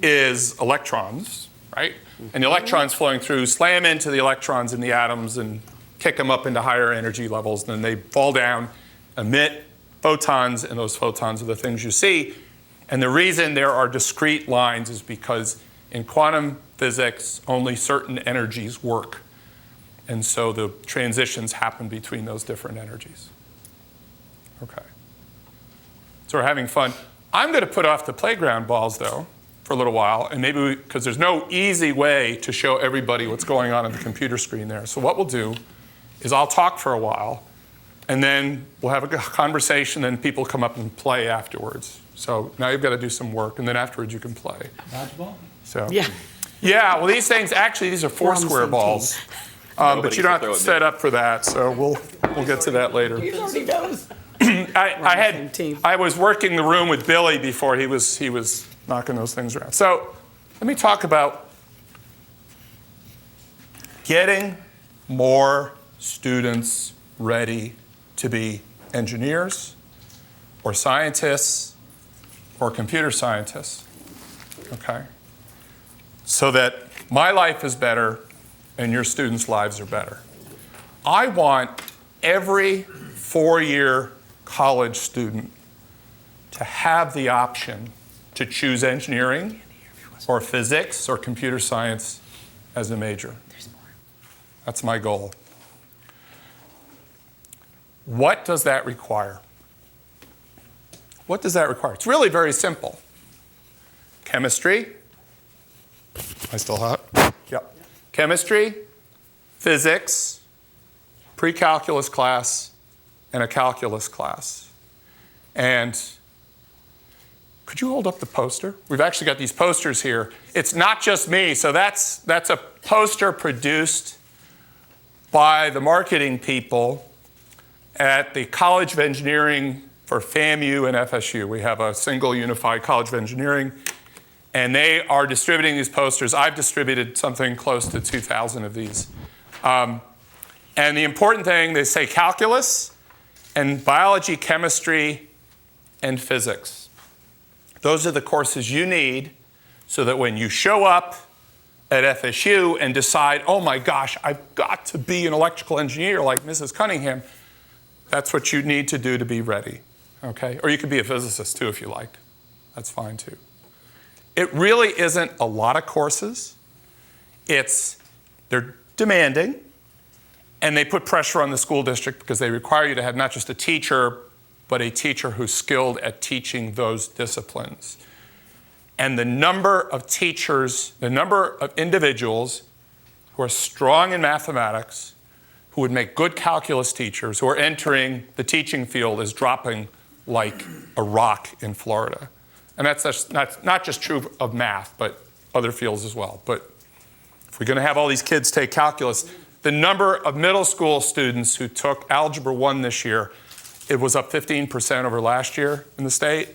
is electrons, right? And the electrons flowing through slam into the electrons in the atoms and kick them up into higher energy levels. And then they fall down, emit photons, and those photons are the things you see. And the reason there are discrete lines is because in quantum physics, only certain energies work. And so the transitions happen between those different energies. Okay. So we're having fun. I'm going to put off the playground balls, though, for a little while. And maybe because there's no easy way to show everybody what's going on the computer screen there. So what we'll do is I'll talk for a while, and then we'll have a conversation, and people come up and play afterwards. So now you've got to do some work, and then afterwards you can play. Dodgeball? So Yeah. yeah, well, these things, actually, these are four We're on the square same balls. Nobody But you don't have can to throw it set up for that, so we'll We'll get to that later. He already knows. I was working the room with Billy before he was knocking those things around. So let me talk about getting more students ready to be engineers or scientists or computer scientists, okay? So that my life is better and your students' lives are better. I want every four-year college student to have the option to choose engineering or physics or computer science as a major. That's my goal. What does that require? What does that require? It's really very simple. Chemistry. I still hot? Yep. Chemistry, physics, pre-calculus class, and a calculus class. And could you hold up the poster? We've actually got these posters here. It's not just me, so that's a poster produced by the marketing people at the College of Engineering for FAMU and FSU. We have a single unified College of Engineering, and they are distributing these posters. I've distributed something close to 2,000 of these. And the important thing, they say calculus and biology, chemistry, and physics. Those are the courses you need so that when you show up at FSU and decide, oh my gosh, I've got to be an electrical engineer like Mrs. Cunningham, that's what you need to do to be ready, okay? Or you could be a physicist too if you like. That's fine too. It really isn't a lot of courses. They're demanding, and they put pressure on the school district because they require you to have not just a teacher, but a teacher who's skilled at teaching those disciplines. And the number of teachers, the number of individuals who are strong in mathematics, who would make good calculus teachers, who are entering the teaching field is dropping like a rock in Florida. And that's not just true of math, but other fields as well. But if we're going to have all these kids take calculus, the number of middle school students who took Algebra 1 this year, it was up 15% over last year in the state.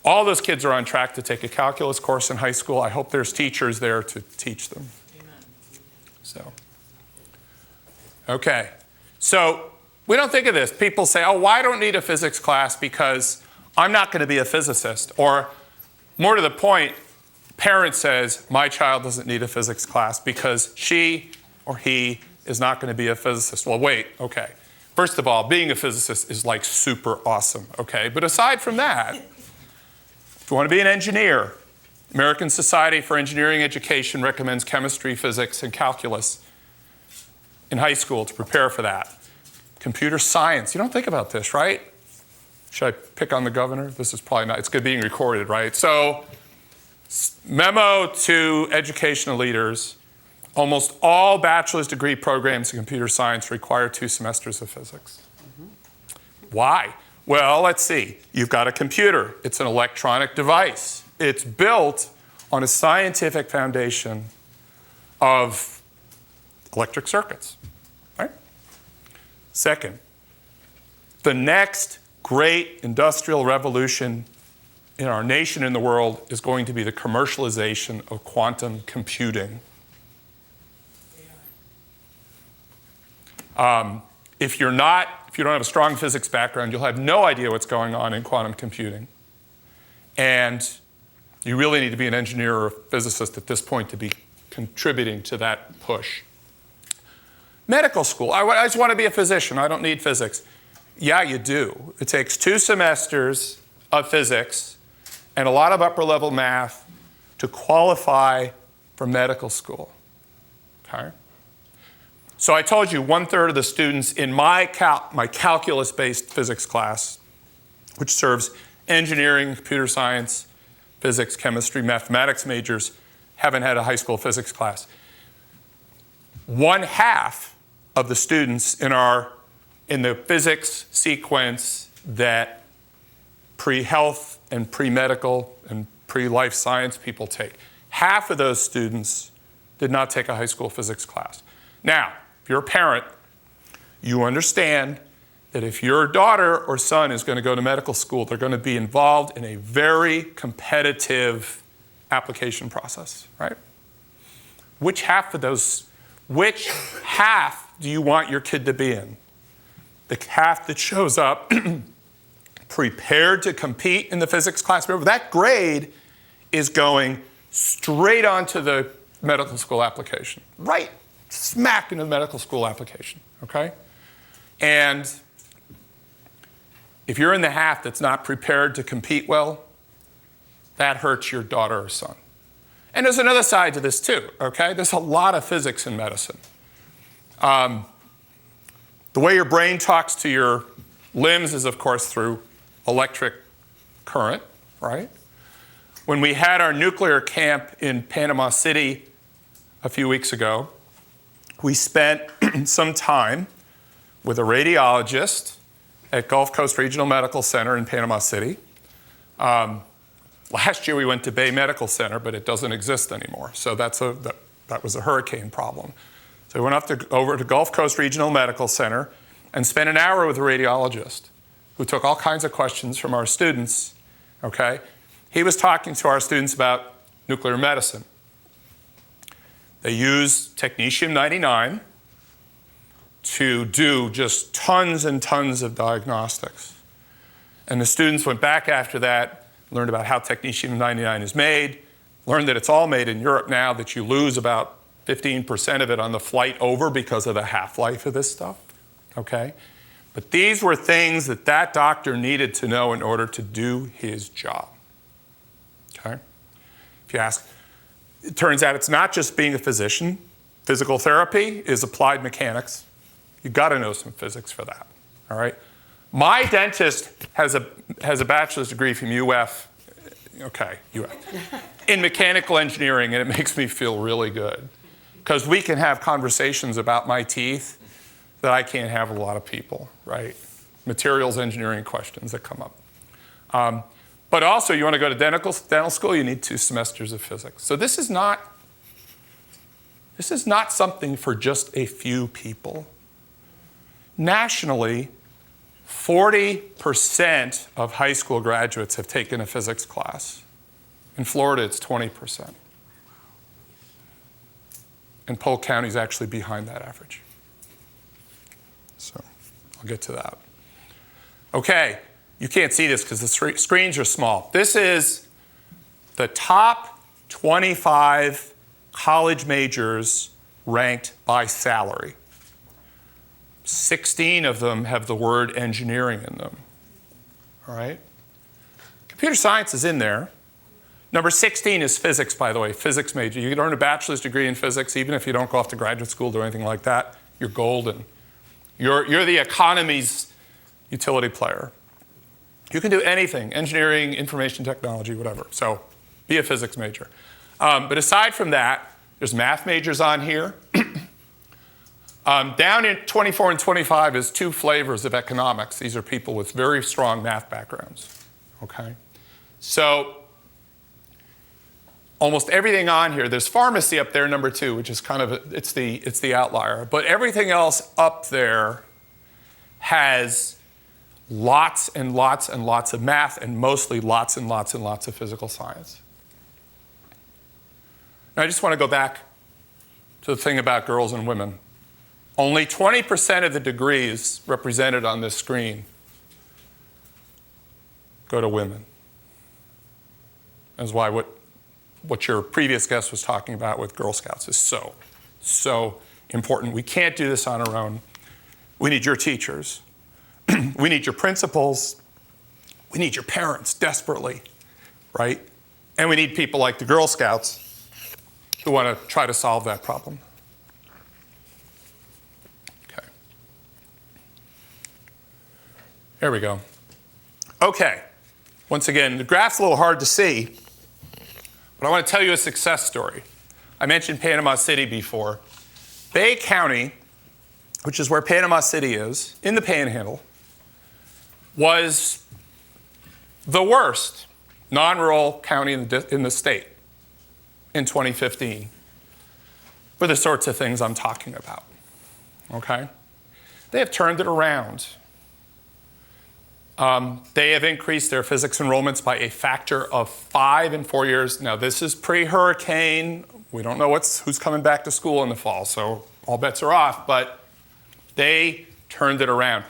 All those kids are on track to take a calculus course in high school. I hope there's teachers there to teach them. Amen. So, okay. So we don't think of this. People say, oh, well, I don't need a physics class because I'm not going to be a physicist. Or more to the point, parent says, my child doesn't need a physics class because she or he is not going to be a physicist. Well, wait, okay. First of all, being a physicist is like super awesome, okay? But aside from that, if you want to be an engineer, American Society for Engineering Education recommends chemistry, physics, and calculus in high school to prepare for that. Computer science, you don't think about this, right? Should I pick on the governor? This is probably not, it's good being recorded, right? So, memo to educational leaders, almost all bachelor's degree programs in computer science require 2 semesters of physics. Why? Well, let's see. You've got a computer. It's an electronic device. It's built on a scientific foundation of electric circuits, right? Second, the next great industrial revolution in our nation and the world is going to be the commercialization of quantum computing. If you don't have a strong physics background, you'll have no idea what's going on in quantum computing. And you really need to be an engineer or a physicist at this point to be contributing to that push. Medical school. I just want to be a physician. I don't need physics. Yeah, you do. It takes 2 semesters of physics and a lot of upper-level math to qualify for medical school. Okay? So I told you 1/3 of the students in my calculus-based physics class, which serves engineering, computer science, physics, chemistry, mathematics majors, haven't had a high school physics class. 1/2 of the students in the physics sequence that pre-health and pre-medical and pre-life science people take, half of those students did not take a high school physics class. Now, if you're a parent, you understand that if your daughter or son is going to go to medical school, they're going to be involved in a very competitive application process, right? Which half do you want your kid to be in? The half that shows up prepared to compete in the physics class. Remember, that grade is going straight onto the medical school application, right smack into the medical school application, okay? And if you're in the half that's not prepared to compete well, that hurts your daughter or son. And there's another side to this too, okay? There's a lot of physics in medicine. The way your brain talks to your limbs is, of course, through electric current, right? When we had our nuclear camp in Panama City a few weeks ago, we spent some time with a radiologist at Gulf Coast Regional Medical Center in Panama City. Last year we went to Bay Medical Center, but it doesn't exist anymore. So that was a hurricane problem. So we went over to Gulf Coast Regional Medical Center and spent an hour with a radiologist who took all kinds of questions from our students, okay? He was talking to our students about nuclear medicine. They use technetium-99 to do just tons and tons of diagnostics. And the students went back after that, learned about how technetium-99 is made, learned that it's all made in Europe now, that you lose about 15% of it on the flight over because of the half-life of this stuff, okay? But these were things that that doctor needed to know in order to do his job, okay? If you ask, it turns out it's not just being a physician. Physical therapy is applied mechanics. You've got to know some physics for that, all right? My dentist has a bachelor's degree from UF, in mechanical engineering, and it makes me feel really good. Because we can have conversations about my teeth that I can't have with a lot of people, right? Materials engineering questions that come up. But also, you want to go to dental school, you need 2 semesters of physics. So this is not something for just a few people. Nationally, 40% of high school graduates have taken a physics class. In Florida, it's 20%. And Polk County is actually behind that average. So I'll get to that. Okay, you can't see this because the screens are small. This is the top 25 college majors ranked by salary. 16 of them have the word engineering in them, all right? Computer science is in there. Number 16 is physics, by the way, physics major. You can earn a bachelor's degree in physics even if you don't go off to graduate school or anything like that. You're golden. You're the economy's utility player. You can do anything, engineering, information technology, whatever. So be a physics major. But aside from that, there's math majors on here. Down in 24 and 25 is 2 flavors of economics. These are people with very strong math backgrounds, okay? So almost everything on here, there's pharmacy up there, number 2, which is kind of, it's the outlier. But everything else up there has lots and lots and lots of math and mostly lots and lots and lots of physical science. Now I just want to go back to the thing about girls and women. Only 20% of the degrees represented on this screen go to women. That's why what your previous guest was talking about with Girl Scouts is so important. We can't do this on our own. We need your teachers. We need your principals. We need your parents desperately, right? And we need people like the Girl Scouts who want to try to solve that problem. Okay. There we go. Okay. Once again, the graph's a little hard to see, but I want to tell you a success story. I mentioned Panama City before. Bay County, which is where Panama City is, in the Panhandle, was the worst non-rural county in the state in 2015 for the sorts of things I'm talking about, okay? They have turned it around. They have increased their physics enrollments by a factor of 5 in 4 years. Now, this is pre-hurricane. We don't know who's coming back to school in the fall, so all bets are off, but they turned it around.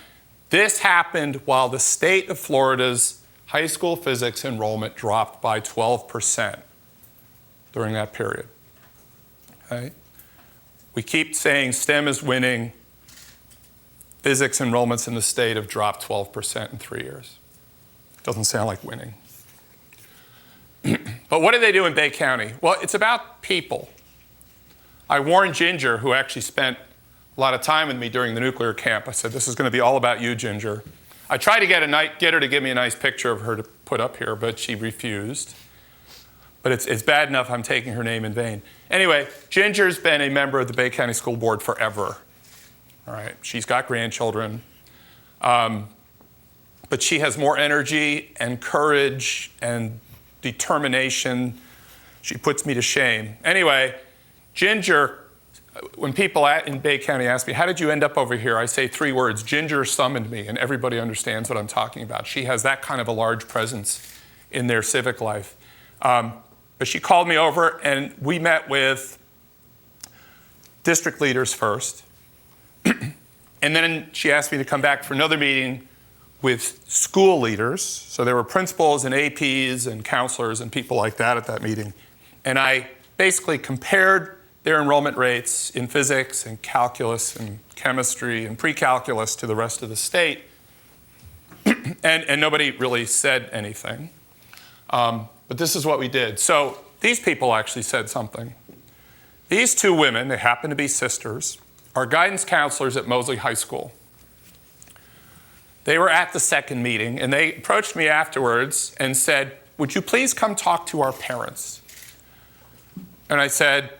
This happened while the state of Florida's high school physics enrollment dropped by 12% during that period. Okay? We keep saying STEM is winning. Physics enrollments in the state have dropped 12% in 3 years. Doesn't sound like winning. But what do they do in Bay County? Well, it's about people. I warned Ginger, who actually spent a lot of time with me during the nuclear camp. I said, this is going to be all about you, Ginger. I tried to get her to give me a nice picture of her to put up here, but she refused. But it's bad enough I'm taking her name in vain. Anyway, Ginger's been a member of the Bay County School Board forever. All right, she's got grandchildren. But she has more energy and courage and determination. She puts me to shame. Anyway, Ginger, when people in Bay County ask me, how did you end up over here? I say 3 words, Ginger summoned me, and everybody understands what I'm talking about. She has that kind of a large presence in their civic life. But she called me over, and we met with district leaders first. And then she asked me to come back for another meeting with school leaders. So there were principals and APs and counselors and people like that at that meeting. And I basically compared their enrollment rates in physics and calculus and chemistry and pre-calculus to the rest of the state. and nobody really said anything. But this is what we did. So these people actually said something. These 2 women, they happen to be sisters, are guidance counselors at Mosley High School. They were at the second meeting, and they approached me afterwards and said, would you please come talk to our parents? And I said,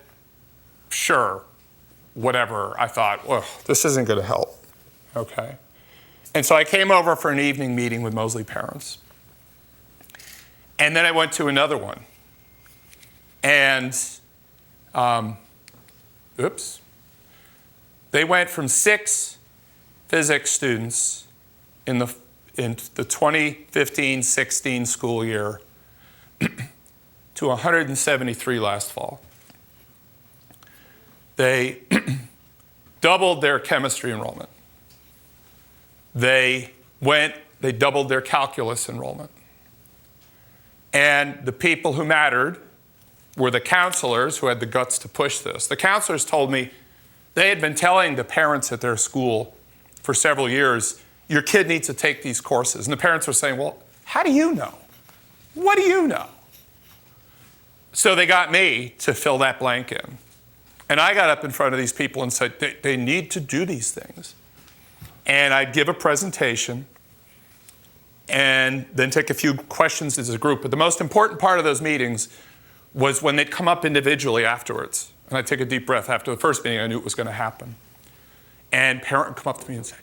sure, whatever. I thought, well, this isn't going to help. Okay. And so I came over for an evening meeting with Mosley parents. And then I went to another one. And, they went from 6 physics students in the 2015-16 school year to 173 last fall. They doubled their chemistry enrollment. They doubled their calculus enrollment. And the people who mattered were the counselors who had the guts to push this. The counselors told me they had been telling the parents at their school for several years, your kid needs to take these courses. And the parents were saying, well, how do you know? What do you know? So they got me to fill that blank in. And I got up in front of these people and said, they need to do these things. And I'd give a presentation and then take a few questions as a group. But the most important part of those meetings was when they'd come up individually afterwards. And I'd take a deep breath. After the first meeting, I knew it was going to happen. And a parent would come up to me and say,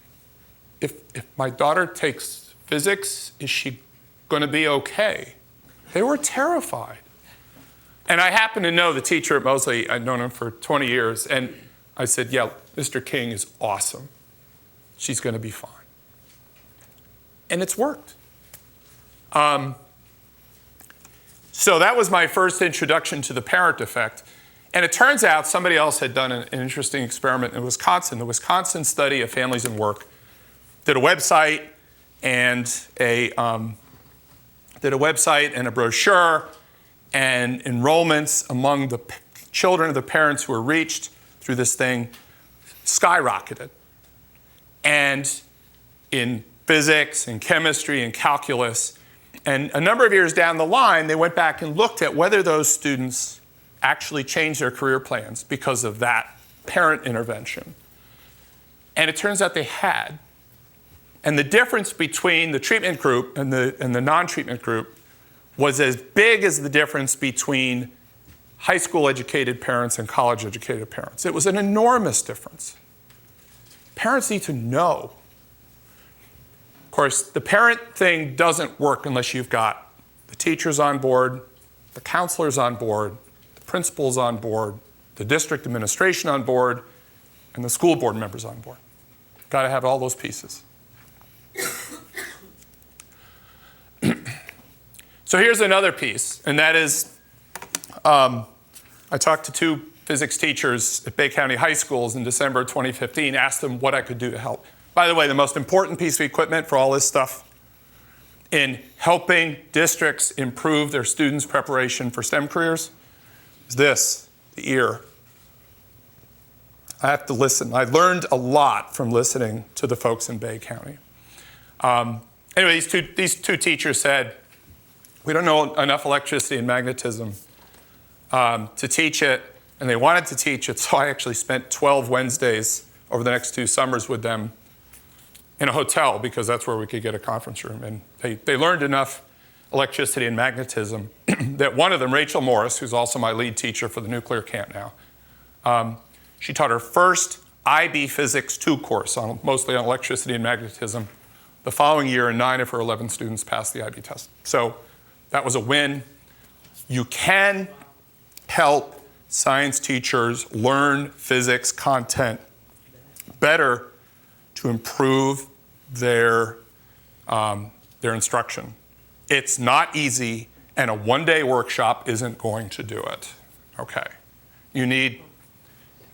if my daughter takes physics, is she going to be okay? They were terrified. And I happen to know the teacher at Mosley. I'd known him for 20 years. And I said, yeah, Mr. King is awesome. She's going to be fine. And it's worked. So that was my first introduction to the parent effect. And it turns out somebody else had done an interesting experiment in Wisconsin. The Wisconsin Study of Families and Work did a website and a brochure, and enrollments among the children of the parents who were reached through this thing skyrocketed. And in physics and chemistry and calculus, and a number of years down the line, they went back and looked at whether those students actually changed their career plans because of that parent intervention. And it turns out they had. And the difference between the treatment group and the non-treatment group was as big as the difference between high school educated parents and college educated parents. It was an enormous difference. Parents need to know. Of course, the parent thing doesn't work unless you've got the teachers on board, the counselors on board, the principals on board, the district administration on board, and the school board members on board. You've Got to have all those pieces. So here's another piece, and that is, I talked to 2 physics teachers at Bay County High Schools in December 2015, asked them what I could do to help. By the way, the most important piece of equipment for all this stuff in helping districts improve their students' preparation for STEM careers is this, the ear. I have to listen. I learned a lot from listening to the folks in Bay County. Anyway, these two teachers said, we don't know enough electricity and magnetism to teach it, and they wanted to teach it, so I actually spent 12 Wednesdays over the next 2 summers with them in a hotel, because that's where we could get a conference room. And they learned enough electricity and magnetism that one of them, Rachel Morris, who's also my lead teacher for the nuclear camp now, she taught her first IB Physics 2 course, mostly on electricity and magnetism. The following year, 9 of her 11 students passed the IB test. So that was a win. You can help science teachers learn physics content better to improve their instruction. It's not easy, and a one-day workshop isn't going to do it. Okay. You need,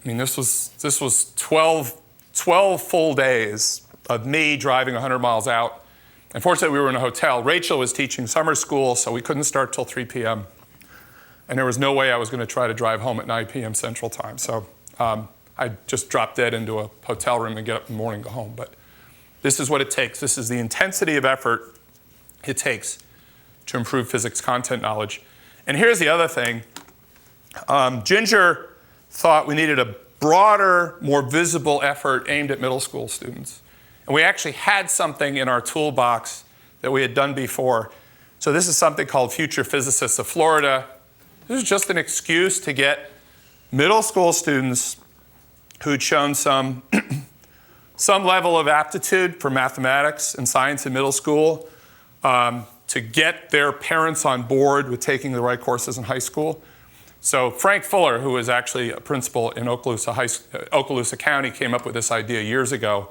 this was 12 full days of me driving 100 miles out. Unfortunately, we were in a hotel. Rachel was teaching summer school, so we couldn't start till 3 p.m. And there was no way I was going to try to drive home at 9 p.m. Central Time. So I just dropped dead into a hotel room and get up in the morning and go home. But this is what it takes. This is the intensity of effort it takes to improve physics content knowledge. And here's the other thing. Ginger thought we needed a broader, more visible effort aimed at middle school students. And we actually had something in our toolbox that we had done before. So this is something called Future Physicists of Florida. This is just an excuse to get middle school students who'd shown some level of aptitude for mathematics and science in middle school to get their parents on board with taking the right courses in high school. So Frank Fuller, who was actually a principal in Okaloosa County, came up with this idea years ago,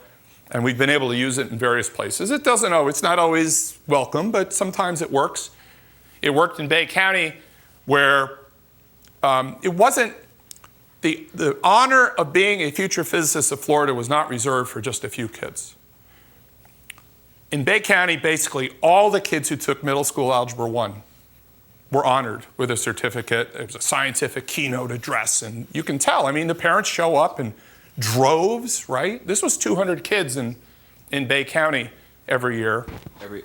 and we've been able to use it in various places. It's not always welcome, but sometimes it works. It worked in Bay County, where it wasn't, the honor of being a future physicist of Florida was not reserved for just a few kids. In Bay County, basically all the kids who took middle school Algebra 1 were honored with a certificate. It was a scientific keynote address, and you can tell. the parents show up in droves, right? This was 200 kids in Bay County every year.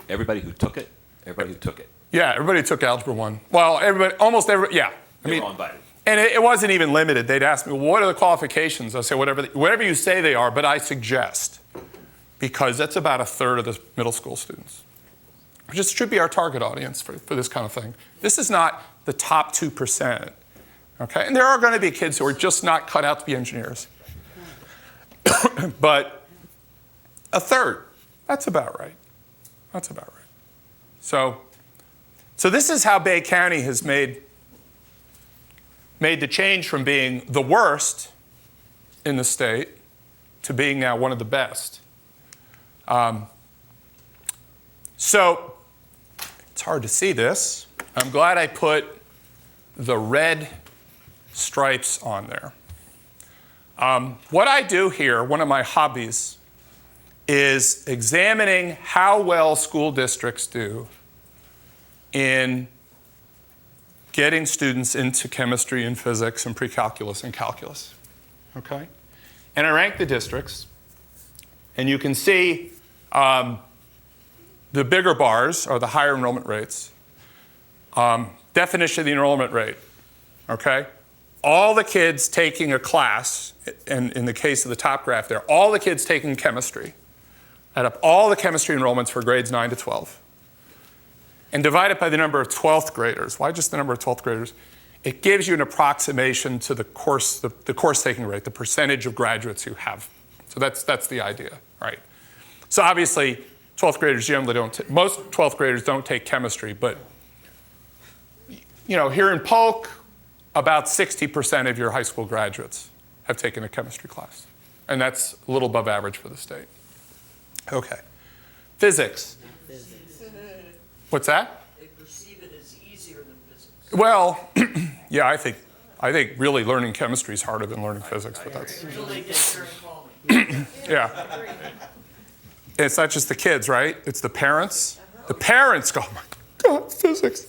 Everybody who took it? Everybody who took it. Yeah, everybody took Algebra 1. Well, almost everybody, yeah. They were all invited. And it wasn't even limited. They'd ask me, well, what are the qualifications? I say, whatever you say they are, but I suggest, because that's about a third of the middle school students. Which should be our target audience for this kind of thing. This is not the top 2%, okay? And there are going to be kids who are just not cut out to be engineers. But a third, that's about right. That's about right. So this is how Bay County has made the change from being the worst in the state to being now one of the best. So it's hard to see this. I'm glad I put the red stripes on there. What I do here, one of my hobbies, is examining how well school districts do in getting students into chemistry and physics and pre-calculus and calculus, okay? And I rank the districts, and you can see the bigger bars are the higher enrollment rates. Definition of the enrollment rate, okay? All the kids taking a class, and in the case of the top graph there, all the kids taking chemistry, add up all the chemistry enrollments for grades 9 to 12, and divide it by the number of 12th graders. Why just the number of 12th graders? It gives you an approximation to the course taking rate, the percentage of graduates you have. So that's the idea, right? So obviously, 12th graders generally most 12th graders don't take chemistry, but here in Polk, about 60% of your high school graduates have taken a chemistry class. And that's a little above average for the state. Okay. Physics. What's that? They perceive it as easier than physics. Well, yeah, I think really learning chemistry is harder than learning physics, but that's, Until they get here and call me. yeah. And it's not just the kids, right? It's the parents. The parents go, oh my God, physics.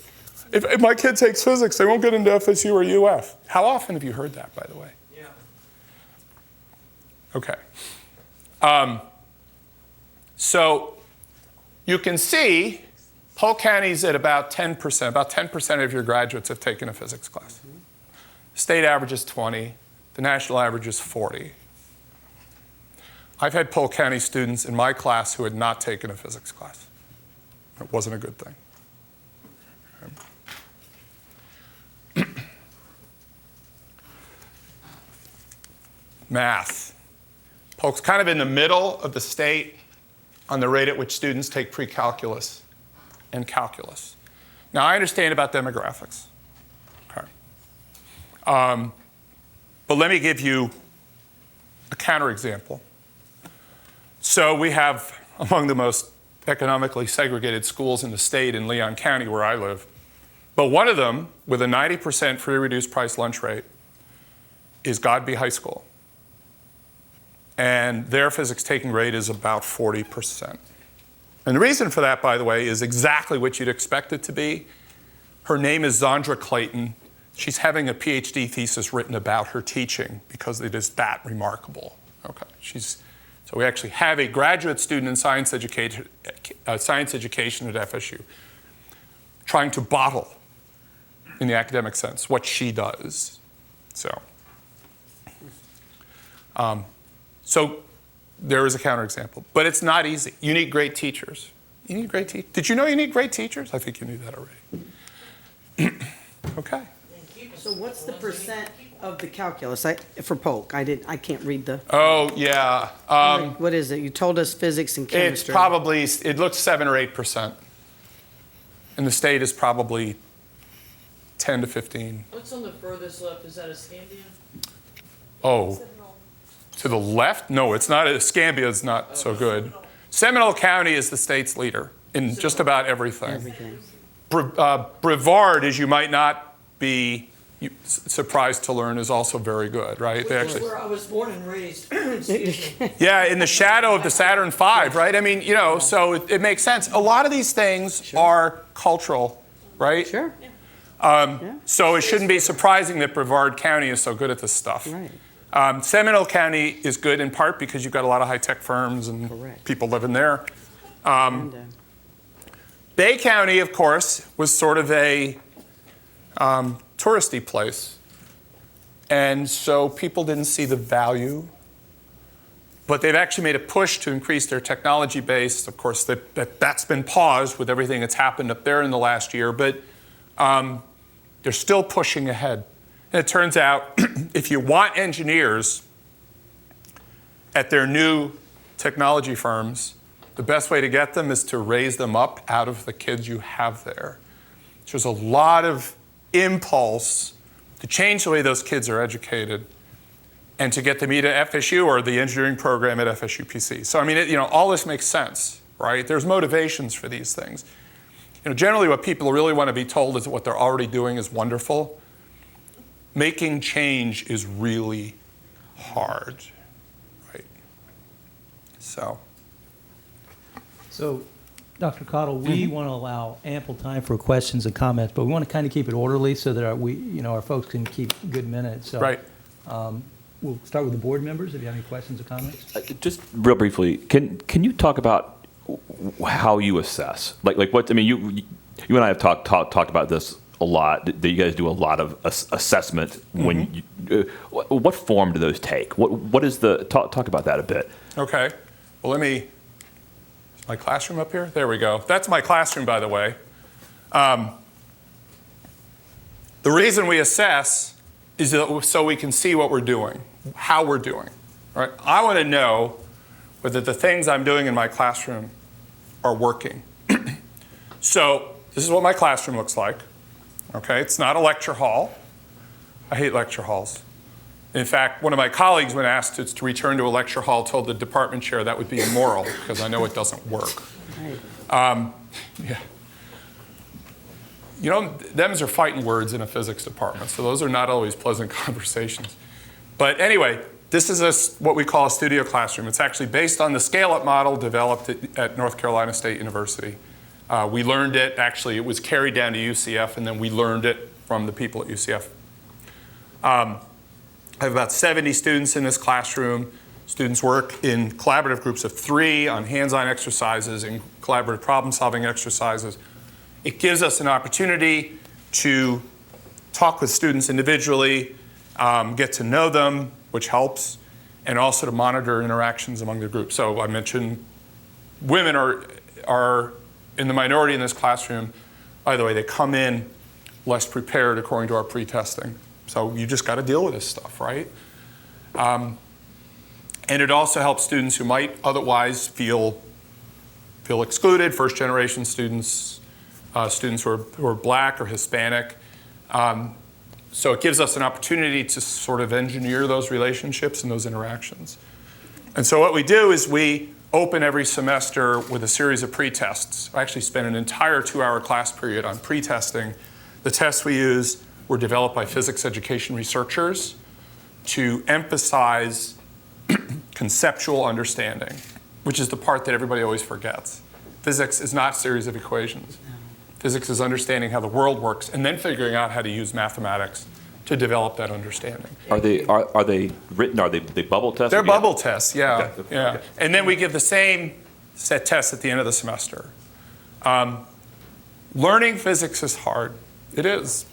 If my kid takes physics, they won't get into FSU or UF. How often have you heard that, by the way? Yeah. Okay. So you can see Polk County's at about 10%. About 10% of your graduates have taken a physics class. State average is 20. The national average is 40. I've had Polk County students in my class who had not taken a physics class. It wasn't a good thing. Math. Polk's kind of in the middle of the state on the rate at which students take pre-calculus and calculus. Now, I understand about demographics. Okay. But let me give you a counterexample. So we have among the most economically segregated schools in the state in Leon County, where I live. But one of them, with a 90% free reduced price lunch rate, is Godby High School. And their physics taking rate is about 40%. And the reason for that, by the way, is exactly what you'd expect it to be. Her name is Zandra Clayton. She's having a PhD thesis written about her teaching because it is that remarkable. Okay, so we actually have a graduate student in science education at FSU trying to bottle, in the academic sense, what she does. So there is a counterexample, but it's not easy. You need great teachers. You need great teachers. Did you know you need great teachers? I think you knew that already. Okay. So what's the percent of the calculus for Polk? I can't read the. Oh, yeah. What is it? You told us physics and chemistry. It looks 7 or 8%. And the state is probably 10 to 15. What's on the furthest left? Is that Escambia? Oh, to the left? No, it's not. Escambia is not so good. Seminole County is the state's leader in just about everything. Brevard, as you might not be surprised to learn, is also very good, right? That's where I was born and raised. Yeah, in the shadow of the Saturn V, right? I mean, so it makes sense. A lot of these things are cultural, right? Sure. So it shouldn't be surprising that Brevard County is so good at this stuff. Right. Seminole County is good in part because you've got a lot of high-tech firms and people living there. Bay County, of course, was sort of a touristy place. And so people didn't see the value. But they've actually made a push to increase their technology base. Of course, that's been paused with everything that's happened up there in the last year. But they're still pushing ahead. And it turns out if you want engineers at their new technology firms, the best way to get them is to raise them up out of the kids you have there. So there's a lot of impulse to change the way those kids are educated and to get them either FSU or the engineering program at FSU PC. So I mean, all this makes sense, right? There's motivations for these things. Generally what people really want to be told is that what they're already doing is wonderful. Making change is really hard, right? So, Dr. Cottle, we want to allow ample time for questions and comments, but we want to kind of keep it orderly so that our folks can keep good minutes. So, right. We'll start with the board members if you have any questions or comments. Just real briefly, can you talk about how you assess? Like what? I mean, you and I have talked about this a lot. That you guys do a lot of assessment. When what form do those take? What is the talk about that a bit? Okay. Well, is my classroom up here? There we go. That's my classroom, by the way. The reason we assess is so we can see what we're doing, how we're doing. Right? I want to know whether the things I'm doing in my classroom are working. So this is what my classroom looks like. Okay, it's not a lecture hall. I hate lecture halls. In fact, one of my colleagues, when asked to return to a lecture hall, told the department chair that would be immoral, because I know it doesn't work. Yeah. You know, them's are fighting words in a physics department, so those are not always pleasant conversations. But anyway, this is what we call a studio classroom. It's actually based on the scale-up model developed at North Carolina State University. We learned it, actually, it was carried down to UCF, and then we learned it from the people at UCF. I have about 70 students in this classroom. Students work in collaborative groups of 3 on hands-on exercises and collaborative problem-solving exercises. It gives us an opportunity to talk with students individually, get to know them, which helps, and also to monitor interactions among the group. So I mentioned women are in the minority in this classroom. By the way, they come in less prepared according to our pre-testing. So you just got to deal with this stuff, right? And it also helps students who might otherwise feel excluded, first-generation students, students who are Black or Hispanic. So it gives us an opportunity to sort of engineer those relationships and those interactions. And so what we do is we open every semester with a series of pre-tests. I actually spent an entire 2-hour class period on pre-testing. The tests we use were developed by physics education researchers to emphasize conceptual understanding, which is the part that everybody always forgets. Physics is not a series of equations. Physics is understanding how the world works and then figuring out how to use mathematics to develop that understanding. Are they written? Are they bubble tests? They're bubble tests, yeah. Okay. Yeah. Okay. And then we give the same set tests at the end of the semester. Learning physics is hard. It is.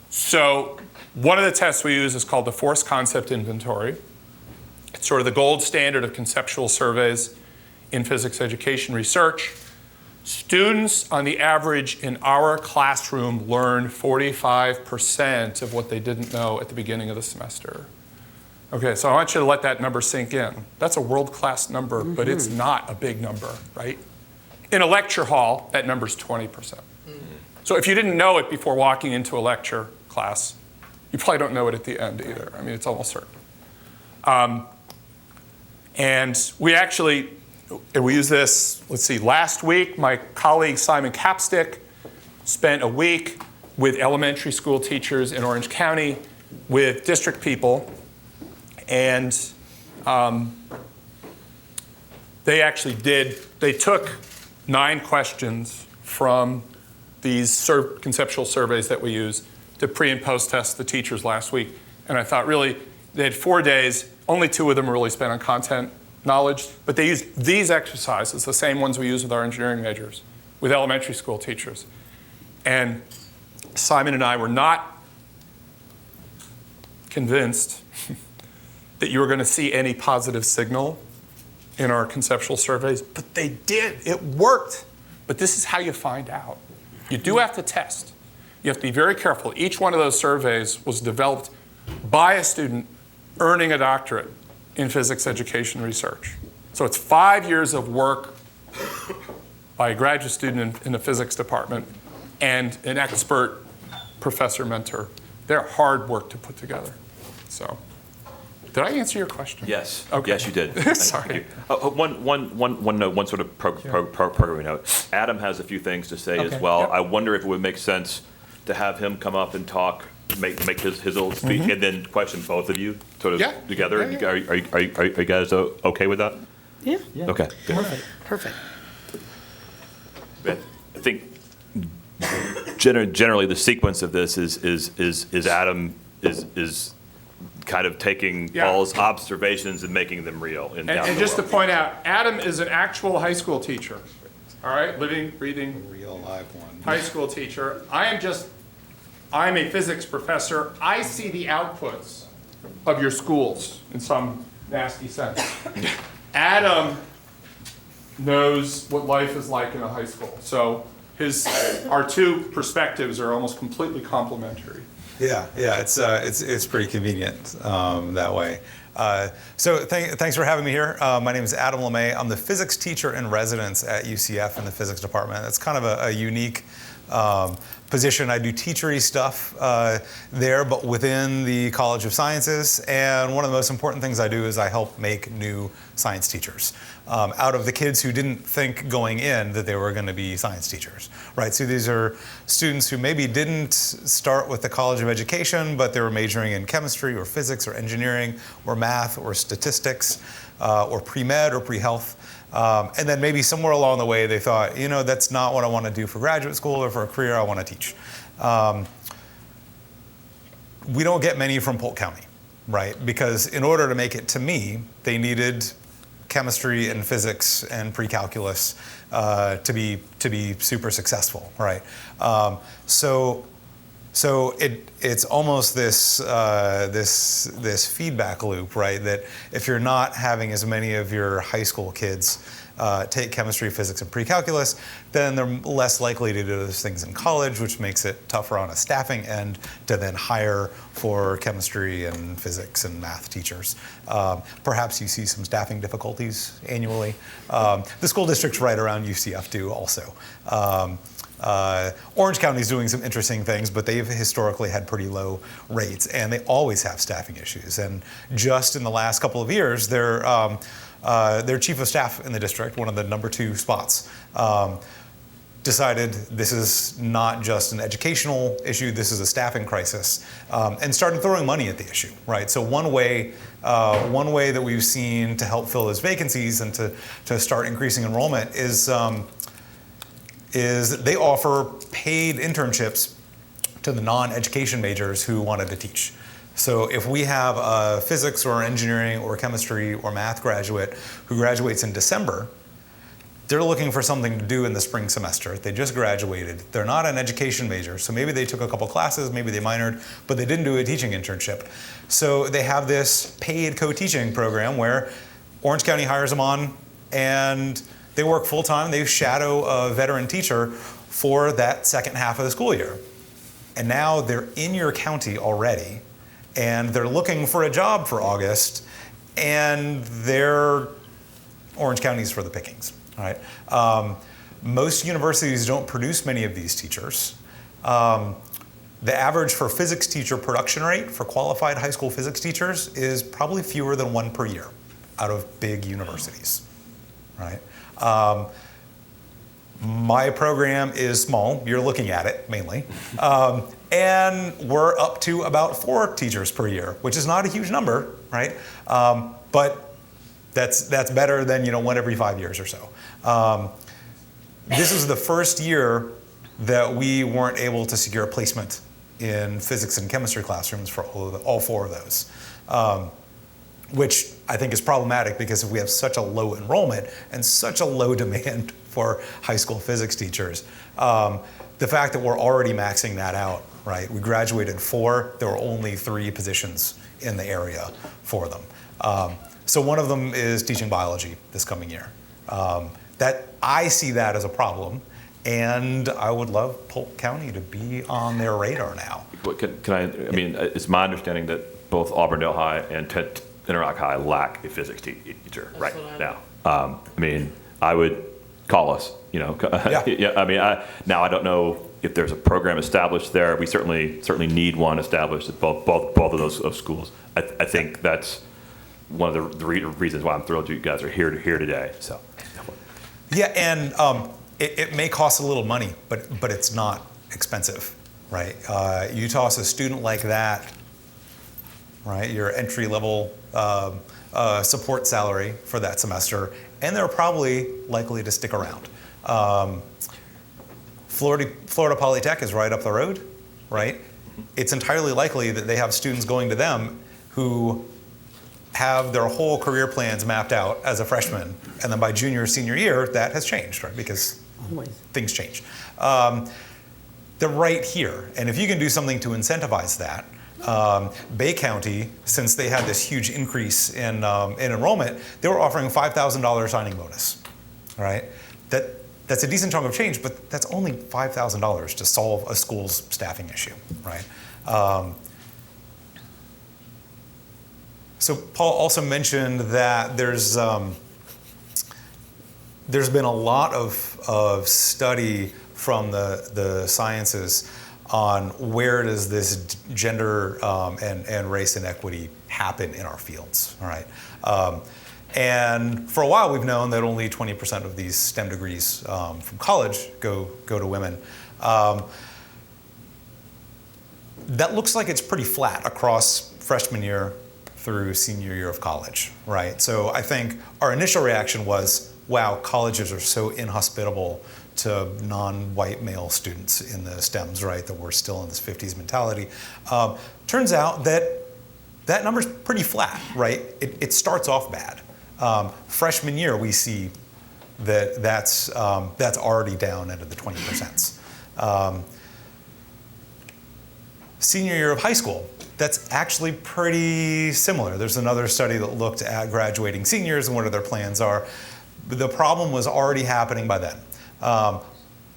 So one of the tests we use is called the Force Concept Inventory. It's sort of the gold standard of conceptual surveys in physics education research. Students, on the average in our classroom, learn 45% of what they didn't know at the beginning of the semester. Okay, so I want you to let that number sink in. That's a world-class number, but it's not a big number, right? In a lecture hall, that number's 20%. So if you didn't know it before walking into a lecture class, you probably don't know it at the end either. I mean, it's almost certain. And we use this, let's see, last week, my colleague Simon Capstick spent a week with elementary school teachers in Orange County with district people. And they took 9 questions from these conceptual surveys that we use to pre and post test the teachers last week. And I thought really, they had 4 days, only 2 of them were really spent on content knowledge, but they used these exercises, the same ones we use with our engineering majors, with elementary school teachers. And Simon and I were not convinced that you were going to see any positive signal in our conceptual surveys, but they did. It worked. But this is how you find out. You do have to test. You have to be very careful. Each one of those surveys was developed by a student earning a doctorate in physics education research. So it's 5 years of work by a graduate student in the physics department and an expert professor mentor. They're hard work to put together. So, did I answer your question? Yes. Okay. Yes, you did. Sorry. One note, one sort of programming note. Adam has a few things to say as Okay. well. Yep. I wonder if it would make sense to have him come up and talk, make his little speech, and then question both of you sort of Yeah. together. Yeah, yeah. Are you guys okay with that? Yeah, Okay. Good. perfect. I think generally the sequence of this is Adam is kind of taking Yeah. Paul's observations and making them real. And just to point out, Adam is an actual high school teacher. All right, living, breathing, Real live one. high school teacher. I'm a physics professor. I see the outputs of your schools in some nasty sense. Adam knows what life is like in a high school. So our 2 perspectives are almost completely complementary. Yeah, it's pretty convenient that way. So thanks for having me here. My name is Adam LeMay. I'm the physics teacher in residence at UCF in the physics department. It's kind of a unique position. I do teachery stuff there, but within the College of Sciences. And one of the most important things I do is I help make new science teachers out of the kids who didn't think going in that they were going to be science teachers, right? So these are students who maybe didn't start with the College of Education, but they were majoring in chemistry or physics or engineering or math or statistics or pre-med or pre-health. And then maybe somewhere along the way they thought, you know, that's not what I want to do for graduate school or for a career, I want to teach. We don't get many from Polk County, right? Because in order to make it to me, they needed chemistry and physics and pre-calculus to be super successful, right? So it's almost this feedback loop, right? That if you're not having as many of your high school kids take chemistry, physics, and pre-calculus, then they're less likely to do those things in college, which makes it tougher on a staffing end to then hire for chemistry and physics and math teachers. Perhaps you see some staffing difficulties annually. The school districts right around UCF do also. Orange County is doing some interesting things, but they've historically had pretty low rates, and they always have staffing issues. And just in the last couple of years, their chief of staff in the district, one of the number 2 spots, decided this is not just an educational issue, this is a staffing crisis, and started throwing money at the issue, right? So one way that we've seen to help fill those vacancies and to start increasing enrollment is they offer paid internships to the non-education majors who wanted to teach. So if we have a physics or engineering or chemistry or math graduate who graduates in December, they're looking for something to do in the spring semester. They just graduated. They're not an education major, so maybe they took a couple classes, maybe they minored, but they didn't do a teaching internship. So they have this paid co-teaching program where Orange County hires them on, and they work full-time. They shadow a veteran teacher for that second half of the school year. And now they're in your county already, and they're looking for a job for August, and Orange County's for the pickings. All right. Most universities don't produce many of these teachers. The average for physics teacher production rate for qualified high school physics teachers is probably fewer than 1 per year out of big universities, right? My program is small. You're looking at it mainly. And we're up to about 4 teachers per year, which is not a huge number, right? But that's better than 1 every 5 years or so. This is the first year that we weren't able to secure placement in physics and chemistry classrooms for all 4 of those, which I think is problematic because if we have such a low enrollment and such a low demand for high school physics teachers, the fact that we're already maxing that out, right? We graduated 4, there were only 3 positions in the area for them. So one of them is teaching biology this coming year. I see that as a problem, and I would love Polk County to be on their radar now. But it's my understanding that both Auburndale High and Interlock High lack a physics teacher right now. I would call us, Yeah. Yeah, now I don't know if there's a program established there. We certainly need one established at both of those schools. I think that's one of the reasons why I'm thrilled you guys are here today. So. Yeah, and it may cost a little money, but it's not expensive, right? You toss a student like that, right, your entry-level support salary for that semester, and they're probably likely to stick around. Florida Polytech is right up the road, right? It's entirely likely that they have students going to them who have their whole career plans mapped out as a freshman, and then by junior or senior year, that has changed, right? Because things change. They're right here, and if you can do something to incentivize that, Bay County, since they had this huge increase in enrollment, they were offering $5,000 signing bonus, right? That's a decent chunk of change, but that's only $5,000 to solve a school's staffing issue, right? So Paul also mentioned that there's there's been a lot of study from the sciences on where does this gender and race inequity happen in our fields, all right? And for a while, we've known that only 20% of these STEM degrees from college go to women. That looks like it's pretty flat across freshman year through senior year of college, right? So I think our initial reaction was, wow, colleges are so inhospitable to non-white male students in the STEMs, right? That we're still in this 50s mentality. Turns out that number's pretty flat, right? It starts off bad. Freshman year, we see that's already down into the 20%. Senior year of high school, that's actually pretty similar. There's another study that looked at graduating seniors and what their plans are. The problem was already happening by then.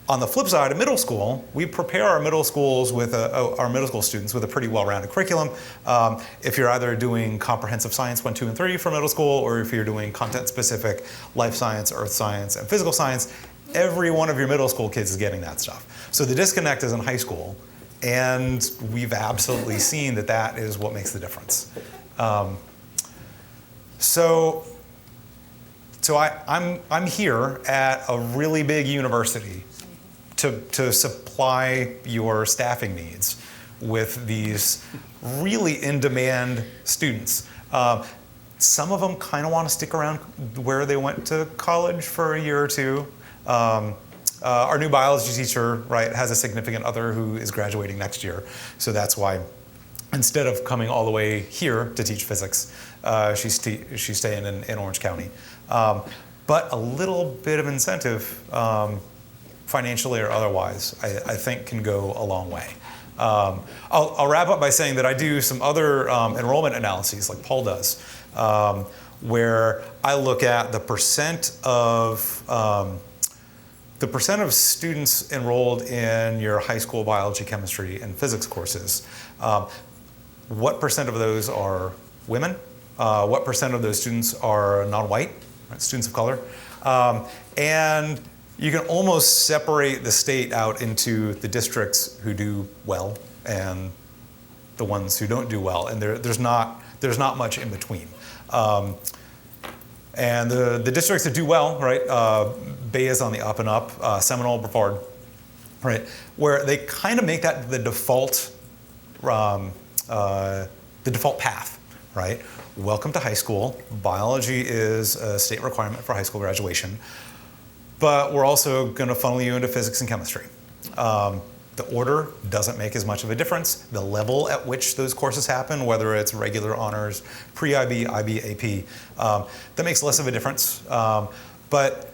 On the flip side, of middle school, we prepare our middle schools with our middle school students with a pretty well-rounded curriculum. If you're either doing comprehensive science 1, 2, and 3 for middle school, or if you're doing content-specific life science, earth science, and physical science, every one of your middle school kids is getting that stuff. So the disconnect is in high school, and we've absolutely seen that is what makes the difference. So I'm here at a really big university to supply your staffing needs with these really in-demand students. Some of them kind of want to stick around where they went to college for a year or two. Our new biology teacher, right, has a significant other who is graduating next year. So that's why instead of coming all the way here to teach physics, she's staying in Orange County. But a little bit of incentive, financially or otherwise, I think can go a long way. I'll wrap up by saying that I do some other enrollment analyses, like Paul does, where I look at the percent of students enrolled in your high school biology, chemistry, and physics courses. What percent of those are women? What percent of those students are non-white, right, students of color? And you can almost separate the state out into the districts who do well and the ones who don't do well, and there's not much in between. And the districts that do well, right, Bay is on the up and up, Seminole, Brevard, right, where they kind of make that the default path, right? Welcome to high school. Biology is a state requirement for high school graduation, but we're also going to funnel you into physics and chemistry. The order doesn't make as much of a difference. The level at which those courses happen, whether it's regular honors, pre-IB, IB, AP, that makes less of a difference. But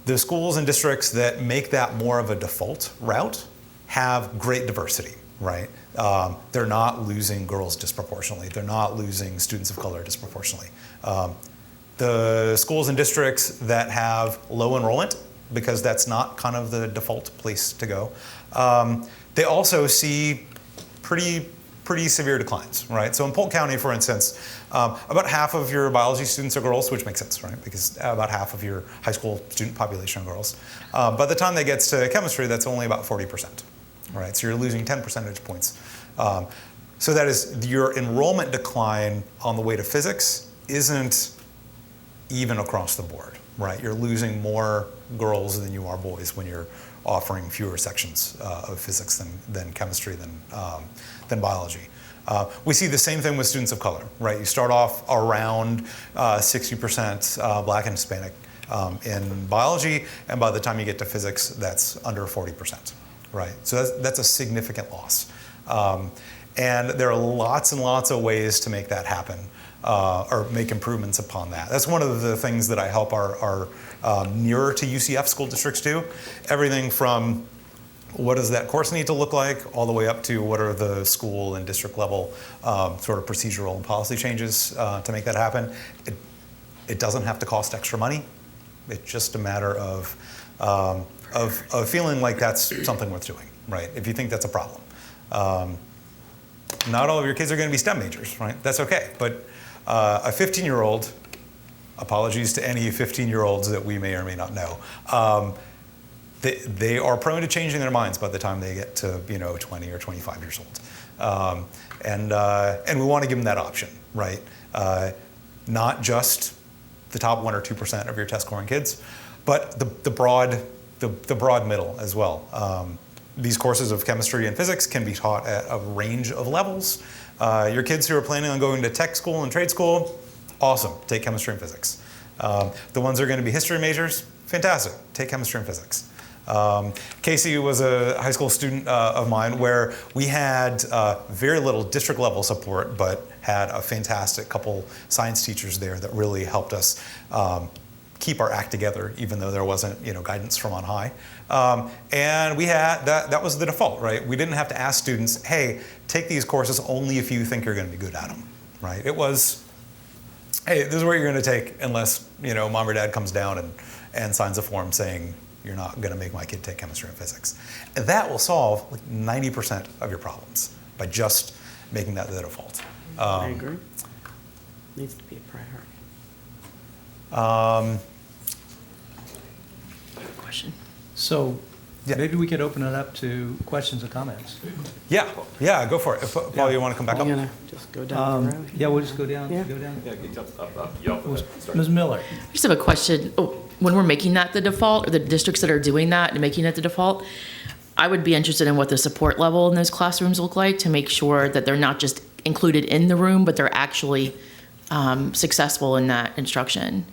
the schools and districts that make that more of a default route have great diversity, right? They're not losing girls disproportionately. They're not losing students of color disproportionately. The schools and districts that have low enrollment, because that's not kind of the default place to go, they also see pretty severe declines, right? So in Polk County, for instance, about half of your biology students are girls, which makes sense, right? Because about half of your high school student population are girls. By the time they get to chemistry, that's only about 40%, right? So you're losing 10 percentage points. So that is, your enrollment decline on the way to physics isn't even across the board, right? You're losing more girls than you are boys when you're offering fewer sections of physics than chemistry than biology. We see the same thing with students of color, right? You start off around 60% Black and Hispanic in biology, and by the time you get to physics, that's under 40%, right? So that's a significant loss. And there are lots and lots of ways to make that happen. Or make improvements upon that. That's one of the things that I help our nearer to UCF school districts do. Everything from what does that course need to look like, all the way up to what are the school and district level sort of procedural and policy changes to make that happen. It doesn't have to cost extra money. It's just a matter of feeling like that's something worth doing, right? If you think that's a problem. Not all of your kids are going to be STEM majors, right? That's okay, but a 15-year-old apologies to any 15-year-olds that we may or may not know. They are prone to changing their minds by the time they get to 20 or 25 years old, and we want to give them that option, right? Not just the top 1 or 2% of your test scoring kids, but the broad middle as well. These courses of chemistry and physics can be taught at a range of levels. Your kids who are planning on going to tech school and trade school, awesome, take chemistry and physics. The ones who are going to be history majors, fantastic, take chemistry and physics. Casey was a high school student of mine where we had very little district level support, but had a fantastic couple science teachers there that really helped us keep our act together, even though there wasn't guidance from on high. And we had that was the default, right? We didn't have to ask students, hey, take these courses only if you think you're going to be good at them, right? It was, hey, this is what you're going to take unless mom or dad comes down and signs a form saying you're not going to make my kid take chemistry and physics. And that will solve like 90% of your problems by just making that the default. I agree. Needs to be a priority. Question. So Yeah. maybe we could open it up to questions and comments. Yeah, go for it. If, Paul, you want to come back I'm up? gonna just go down the road. Yeah, we'll just go down. Yeah. Go down. Yeah, Ms. Miller. I just have a question. Oh, when we're making that the default, or the districts that are doing that and making it the default, I would be interested in what the support level in those classrooms look like to make sure that they're not just included in the room, but they're actually successful in that instruction.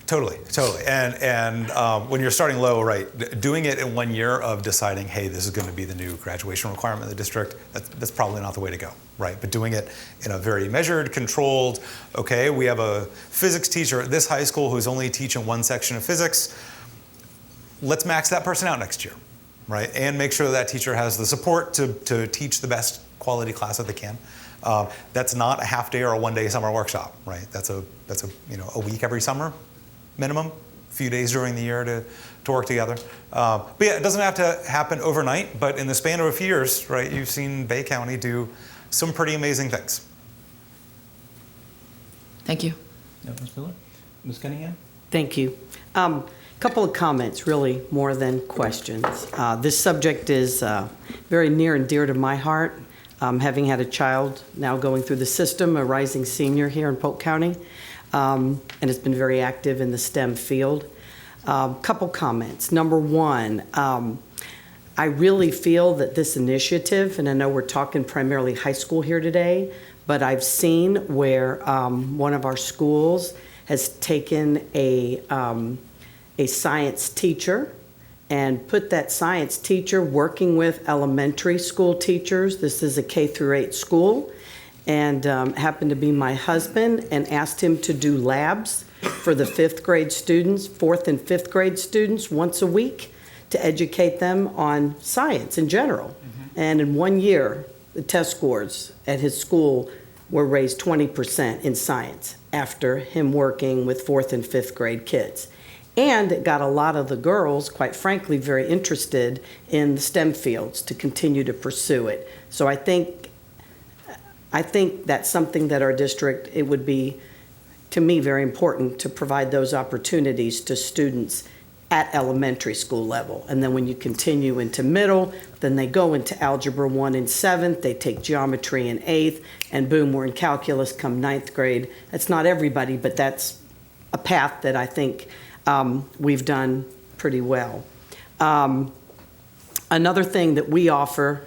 Totally. And when you're starting low, right, doing it in 1 year of deciding, hey, this is going to be the new graduation requirement of the district, that's probably not the way to go, right? But doing it in a very measured, controlled, okay, we have a physics teacher at this high school who's only teaching one section of physics. Let's max that person out next year, right? And make sure that teacher has the support to teach the best quality class that they can. That's not a half day or a 1 day summer workshop, right? That's a week every summer minimum, a few days during the year to work together. But yeah, it doesn't have to happen overnight, but in the span of a few years, right, you've seen Bay County do some pretty amazing things. Thank you. Yeah, Ms. Miller? Ms. Cunningham? Thank you. Couple of comments, really, more than questions. This subject is very near and dear to my heart, having had a child now going through the system, a rising senior here in Polk County, and has been very active in the STEM field. Couple comments. Number one, I really feel that this initiative, and I know we're talking primarily high school here today, but I've seen where one of our schools has taken a science teacher and put that science teacher working with elementary school teachers. This is a K-8 school, and happened to be my husband, and asked him to do labs for the 5th grade students, 4th and 5th grade students, once a week to educate them on science in general. And in 1 year, the test scores at his school were raised 20% in science after him working with 4th and 5th grade kids. And it got a lot of the girls, quite frankly, very interested in the STEM fields to continue to pursue it. So I think that's something that our district, it would be, to me, very important to provide those opportunities to students at elementary school level. And then when you continue into middle, then they go into Algebra 1 in 7th, they take geometry in 8th, and boom, we're in calculus come 9th grade. That's not everybody, but that's a path that I think we've done pretty well. Another thing that we offer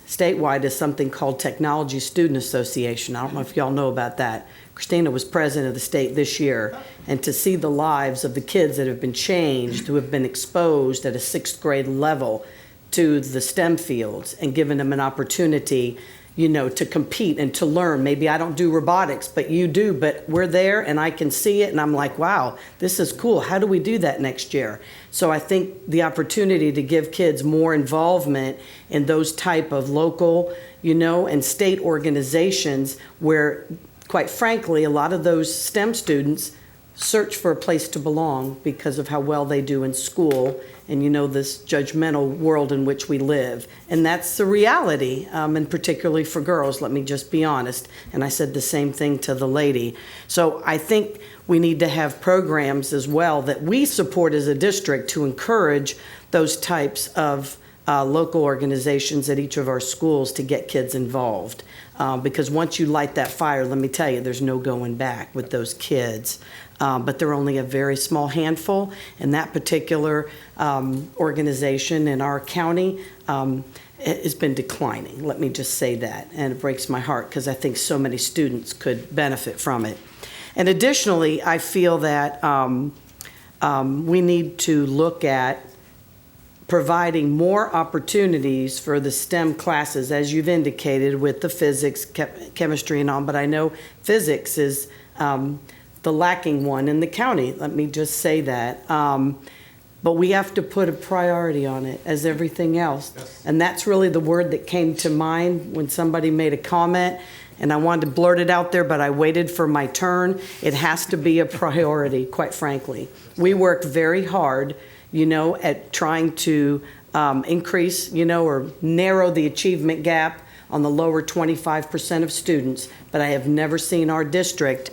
statewide is something called Technology Student Association. I don't know if y'all know about that. Christina was president of the state this year, and to see the lives of the kids that have been changed, who have been exposed at a 6th grade level to the STEM fields and given them an opportunity, to compete and to learn. Maybe I don't do robotics, but you do, but we're there and I can see it and I'm like, wow, this is cool. How do we do that next year? So I think the opportunity to give kids more involvement in those type of local, and state organizations where, quite frankly, a lot of those STEM students search for a place to belong because of how well they do in school, and this judgmental world in which we live. And that's the reality, and particularly for girls, let me just be honest. And I said the same thing to the lady. So I think we need to have programs as well that we support as a district to encourage those types of local organizations at each of our schools to get kids involved. Because once you light that fire, let me tell you, there's no going back with those kids. But they're only a very small handful, and that particular organization in our county has been declining. Let me just say that, and it breaks my heart because I think so many students could benefit from it. And additionally, I feel that we need to look at providing more opportunities for the STEM classes, as you've indicated, with the physics, chemistry, and all. But I know physics is the lacking one in the county. Let me just say that. But we have to put a priority on it, as everything else. Yes. And that's really the word that came to mind when somebody made a comment. And I wanted to blurt it out there, but I waited for my turn. It has to be a priority, quite frankly. We worked very hard, at trying to increase, or narrow the achievement gap on the lower 25% of students. But I have never seen our district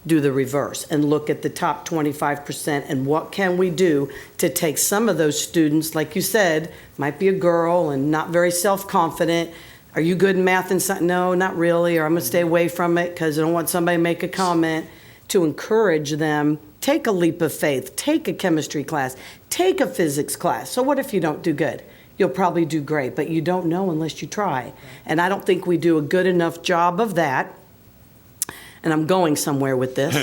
do the reverse and look at the top 25% and what can we do to take some of those students, like you said, might be a girl and not very self-confident. Are you good in math and science? No, not really, or I'm gonna stay away from it because I don't want somebody to make a comment. To encourage them, take a leap of faith, take a chemistry class, take a physics class. So what if you don't do good? You'll probably do great, but you don't know unless you try. And I don't think we do a good enough job of that. And I'm going somewhere with this.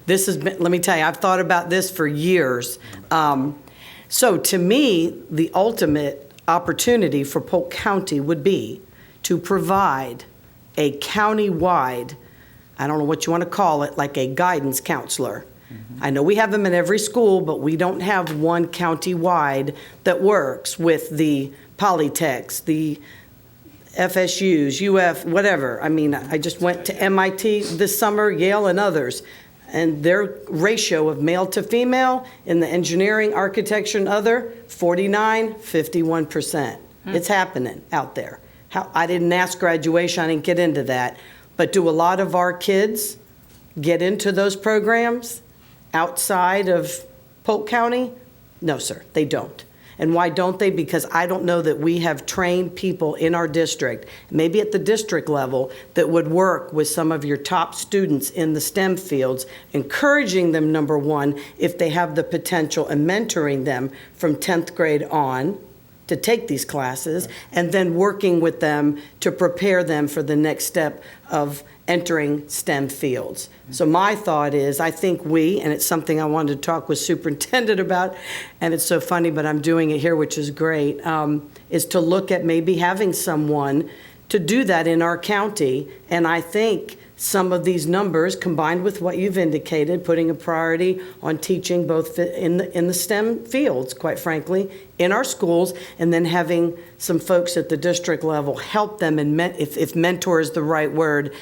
This has been, let me tell you, I've thought about this for years. So to me, the ultimate opportunity for Polk County would be to provide a county-wide, I don't know what you want to call it, like a guidance counselor. I know we have them in every school, but we don't have one county-wide that works with the polytechs, the FSUs, UF, whatever. I mean, I just went to MIT this summer, Yale and others, and their ratio of male to female in the engineering, architecture, and other, 49, 51%. It's happening out there. I didn't ask graduation, I didn't get into that, but do a lot of our kids get into those programs outside of Polk County? No, sir, they don't. And why don't they? Because I don't know that we have trained people in our district, maybe at the district level, that would work with some of your top students in the STEM fields, encouraging them, number one, if they have the potential, and mentoring them from 10th grade on to take these classes, and then working with them to prepare them for the next step of entering STEM fields. So my thought is, I think we, and it's something I wanted to talk with superintendent about, and it's so funny, but I'm doing it here, which is great, is to look at maybe having someone to do that in our county. And I think some of these numbers, combined with what you've indicated, putting a priority on teaching both in the STEM fields, quite frankly, in our schools, and then having some folks at the district level help them, and if mentor is the right word,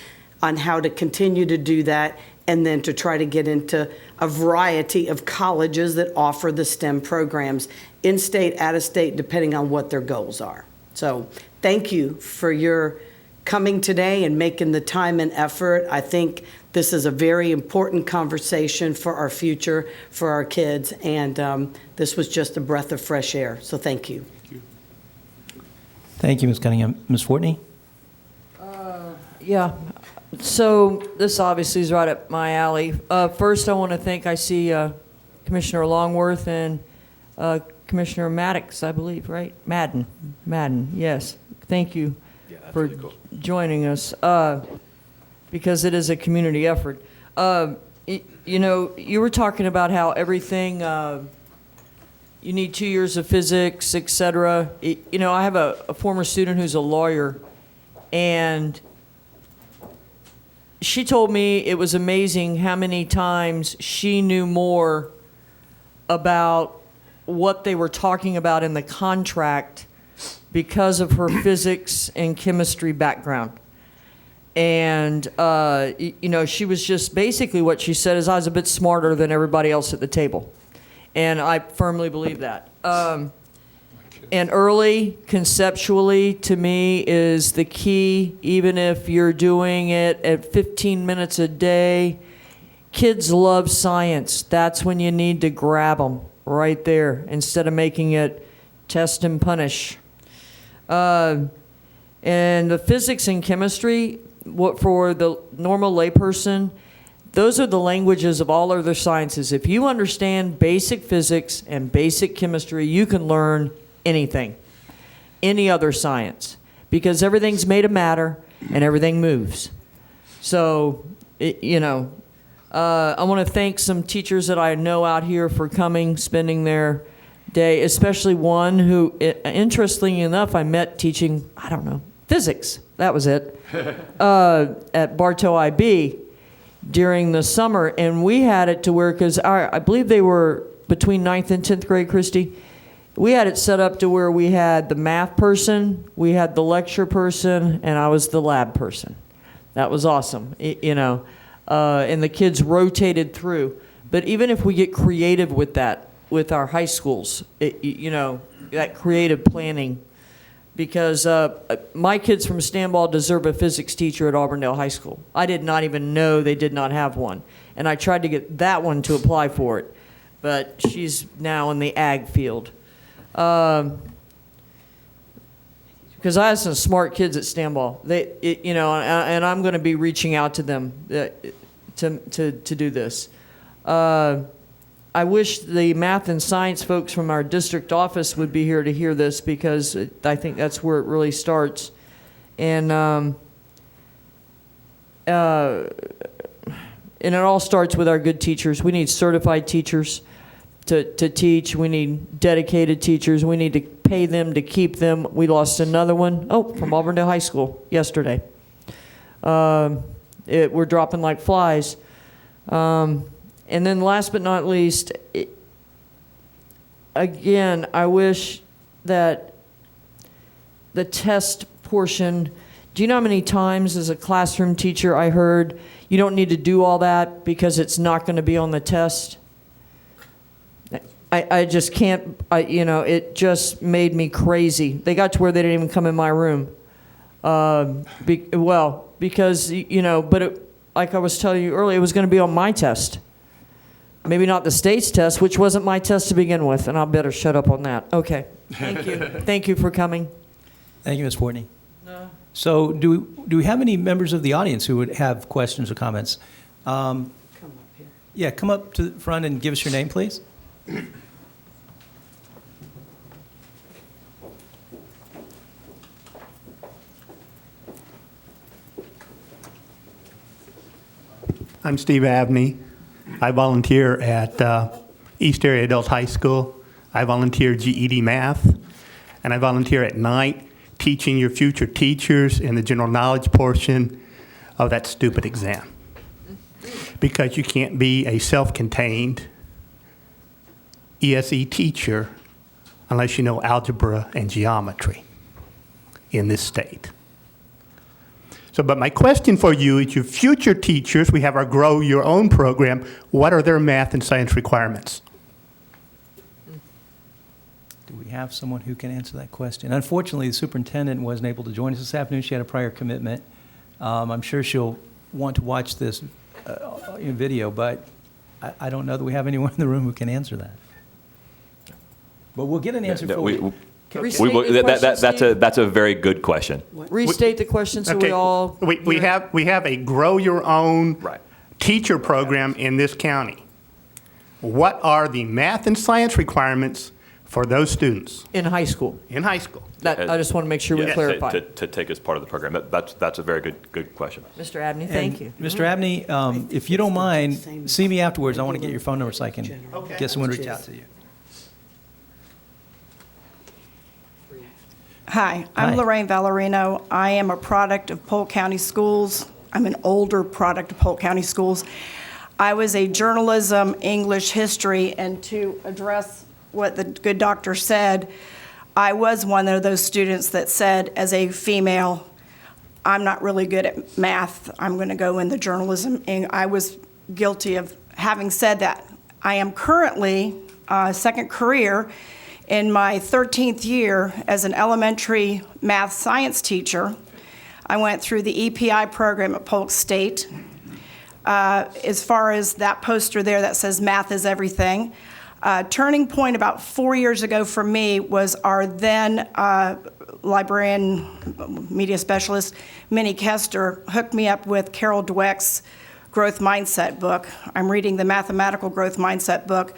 on how to continue to do that, and then to try to get into a variety of colleges that offer the STEM programs, in-state, out-of-state, depending on what their goals are. So thank you for your coming today and making the time and effort. I think this is a very important conversation for our future, for our kids, and this was just a breath of fresh air. So thank you. Thank you, Ms. Cunningham. Ms. Fortney? Yeah. So this obviously is right up my alley. First, I want to thank, I see Commissioner Longworth and Commissioner Maddox, I believe, right? Madden, yes. Thank you for joining us, because it is a community effort. You know, you were talking about how everything, you need 2 years of physics, et cetera. You know, I have a former student who's a lawyer, and she told me it was amazing how many times she knew more about what they were talking about in the contract because of her physics and chemistry background. And, she was just basically what she said is I was a bit smarter than everybody else at the table. And I firmly believe that. And early, conceptually, to me, is the key, even if you're doing it at 15 minutes a day. Kids love science. That's when you need to grab them right there instead of making it test and punish. And the physics and chemistry, what for the normal layperson, those are the languages of all other sciences. If you understand basic physics and basic chemistry, you can learn anything, any other science, because everything's made of matter and everything moves. So, I want to thank some teachers that I know out here for coming, bartow their day, especially one who, interestingly enough, I met teaching, physics. That was it, at Bartow IB during the summer. And we had it to where, because I believe they were between 9th and 10th grade, Christy. We had it set up to where we had the math person, we had the lecture person, and I was the lab person. That was awesome, and the kids rotated through. But even if we get creative with that, with our high schools, that creative planning, because my kids from Stanball deserve a physics teacher at Auburndale High School. I did not even know they did not have one. And I tried to get that one to apply for it, but she's now in the ag field. Because I have some smart kids at Stanball. And I'm going to be reaching out to them to do this. I wish the math and science folks from our district office would be here to hear this, because I think that's where it really starts. And it all starts with our good teachers. We need certified teachers to teach. We need dedicated teachers. We need to pay them to keep them. We lost another one, from Auburndale High School yesterday. We're dropping like flies. And then last but not least, again, I wish that the test portion, do you know how many times as a classroom teacher I heard, you don't need to do all that because it's not going to be on the test? I just can't, it just made me crazy. They got to where they didn't even come in my room. Because, like I was telling you earlier, it was going to be on my test. Maybe not the state's test, which wasn't my test to begin with, and I better shut up on that. Okay, thank you. Thank you for coming. Thank you, Ms. Fortney. So do we have any members of the audience who would have questions or comments? Come up here. Yeah, come up to the front and give us your name, please. I'm Steve Abney. I volunteer at East Area Adult High School. I volunteer GED math, and I volunteer at night teaching your future teachers in the general knowledge portion of that stupid exam. Because you can't be a self-contained ESE teacher unless you know algebra and geometry in this state. So, but my question for you is, your future teachers, we have our Grow Your Own program, what are their math and science requirements? Do we have someone who can answer that question? Unfortunately, the superintendent wasn't able to join us this afternoon. She had a prior commitment. I'm sure she'll want to watch this video, but I don't know that we have anyone in the room who can answer that. But we'll get an answer for you. That's a very good question. Restate the question so we all. We have a Grow Your Own teacher program in this county. What are the math and science requirements for those students? In high school. In high school. I just want to make sure we clarify. To take as part of the program. That's a very good question. Mr. Abney, thank you. Mr. Abney, if you don't mind, see me afterwards. I want to get your phone number so I can get someone to reach out to you. Hi, I'm Lorraine Valerino. I am a product of Polk County Schools. I'm an older product of Polk County Schools. I was a journalism, English, history, and to address what the good doctor said, I was one of those students that said, as a female, I'm not really good at math. I'm going to go in the journalism. And I was guilty of having said that. I am currently, second career, in my 13th year as an elementary math science teacher. I went through the EPI program at Polk State. As far as that poster there that says math is everything, turning point about 4 years ago for me was our then librarian, media specialist, Minnie Kester, hooked me up with Carol Dweck's Growth Mindset book. I'm reading the Mathematical Growth Mindset book.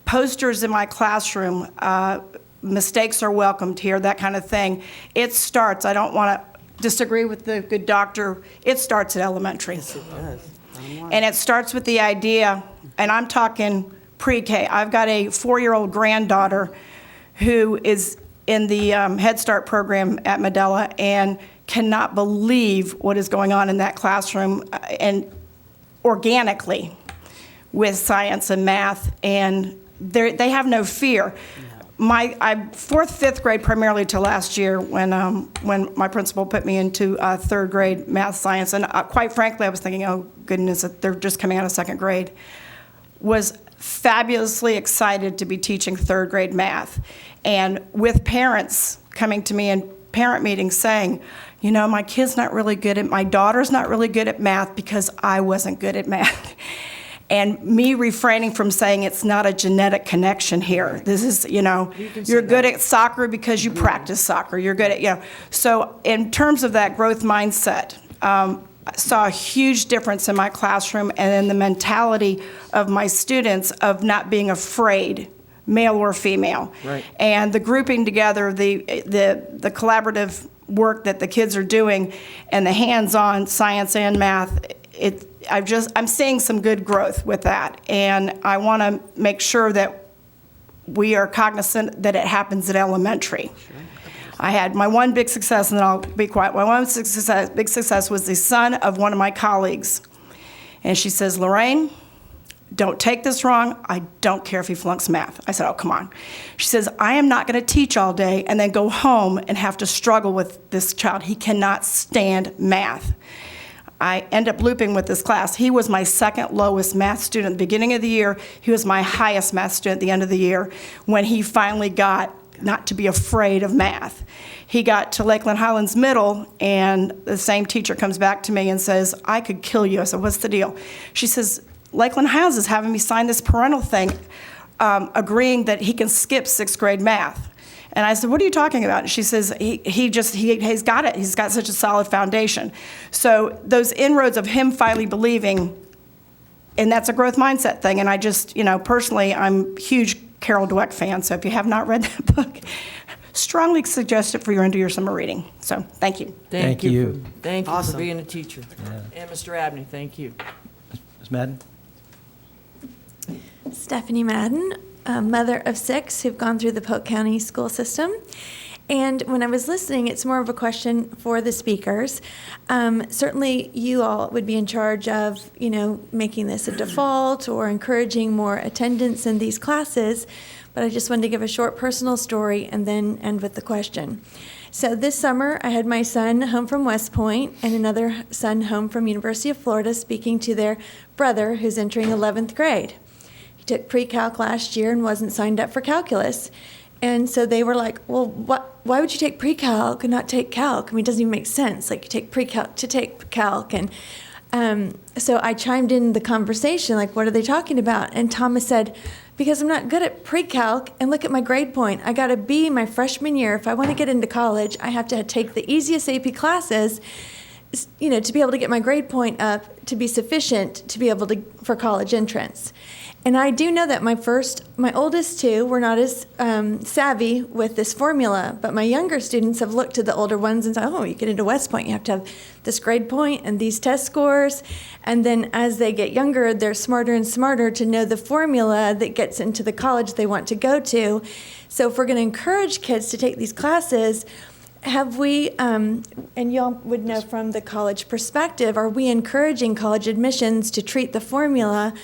Posters in my classroom, mistakes are welcomed here, that kind of thing. It starts, I don't want to disagree with the good doctor, it starts at elementary. Yes, it does. And it starts with the idea, and I'm talking pre-K. I've got a 4-year-old granddaughter who is in the Head Start program at Medela and cannot believe what is going on in that classroom and organically with science and math, and they have no fear. I fourth, fifth grade primarily till last year when my principal put me into third grade math science, and quite frankly, I was thinking, oh goodness, they're just coming out of second grade. Was fabulously excited to be teaching third grade math, and with parents coming to me in parent meetings saying, you know, my daughter's not really good at math because I wasn't good at math. And me refraining from saying it's not a genetic connection here. This is, you're good at soccer because you practice soccer. You're good at, So in terms of that growth mindset, I saw a huge difference in my classroom and in the mentality of my students of not being afraid, male or female. Right. And the grouping together, the collaborative work that the kids are doing and the hands-on science and math, I'm seeing some good growth with that, and I want to make sure that we are cognizant that it happens at elementary. Sure. I had my one big success, and then I'll be quiet. My one big success was the son of one of my colleagues, and she says, Lorraine, don't take this wrong. I don't care if he flunks math. I said, oh, come on. She says, I am not going to teach all day and then go home and have to struggle with this child. He cannot stand math. I end up looping with this class. He was my second lowest math student at the beginning of the year. He was my highest math student at the end of the year when he finally got not to be afraid of math. He got to Lakeland Highlands Middle, and the same teacher comes back to me and says, I could kill you. I said, what's the deal? She says, Lakeland Highlands is having me sign this parental thing, agreeing that he can skip sixth grade math. And I said, what are you talking about? And she says, he's got it. He's got such a solid foundation. So those inroads of him finally believing, and that's a growth mindset thing. And I just, personally, I'm a huge Carol Dweck fan. So if you have not read that book, strongly suggest it for your end of your summer reading. So thank you. Thank you. Thank you Awesome. for being a teacher. Yeah. And Mr. Abney, thank you. Ms. Madden? Stephanie Madden, a mother of 6 who've gone through the Polk County school system. And when I was listening, it's more of a question for the speakers. Certainly you all would be in charge of, making this a default or encouraging more attendance in these classes. But I just wanted to give a short personal story and then end with the question. So this summer, I had my son home from West Point and another son home from University of Florida speaking to their brother who's entering 11th grade. He took pre-calc last year and wasn't signed up for calculus. And so they were like, well, why would you take pre-calc and not take calc? I mean, it doesn't even make sense. Like, you take pre-calc to take calc. And so I chimed in the conversation, like, what are they talking about? And Thomas said, because I'm not good at pre-calc, and look at my grade point. I got a B my freshman year. If I want to get into college, I have to take the easiest AP classes, to be able to get my grade point up to be sufficient to be able to for college entrance. And I do know that my oldest 2 were not as savvy with this formula, but my younger students have looked to the older ones and said, oh, you get into West Point, you have to have this grade point and these test scores. And then as they get younger, they're smarter and smarter to know the formula that gets into the college they want to go to. So if we're going to encourage kids to take these classes, have we, and y'all would know from the college perspective, are we encouraging college admissions to treat the formula,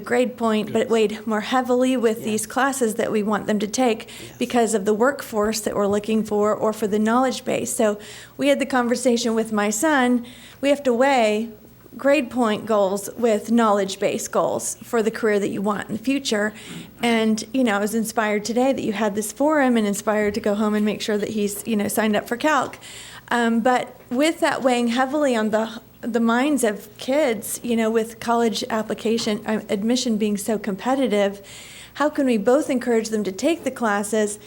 grade point, but weighed more heavily with these classes that we want them to take because of the workforce that we're looking for or for the knowledge base? So we had the conversation with my son. We have to weigh grade point goals with knowledge-based goals for the career that you want in the future. And, I was inspired today that you had this forum and inspired to go home and make sure that he's, signed up for calc. But with that weighing heavily on the minds of kids, with college application, admission being so competitive, how can we both encourage them to take the classes?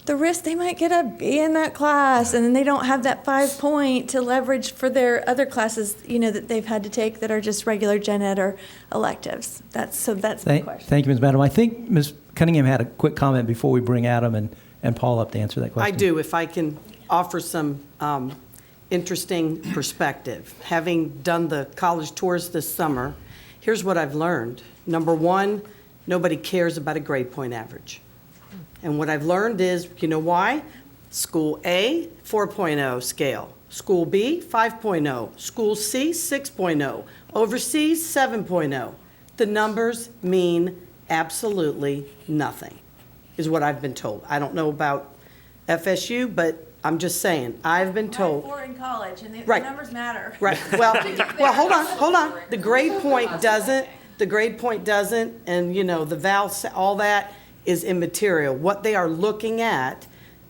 The risk they might get a B in that class, and then they don't have that 5 point to leverage for their other classes, that they've had to take that are just regular gen ed or electives. That's my question. Thank you, Ms. Madam. I think Ms. Cunningham had a quick comment before we bring Adam and Paul up to answer that question. I do, if I can offer some interesting perspective. Having done the college tours this summer, here's what I've learned. Number one, nobody cares about a grade point average. And what I've learned is, why? School A, 4.0 scale. School B, 5.0. School C, 6.0. Overseas, 7.0. The numbers mean absolutely nothing, is what I've been told. I don't know about FSU, but I'm just saying, I've been told. We're in college, and the numbers matter. Right, well, hold on. The grade point doesn't, and, the vowels, all that is immaterial. What they are looking at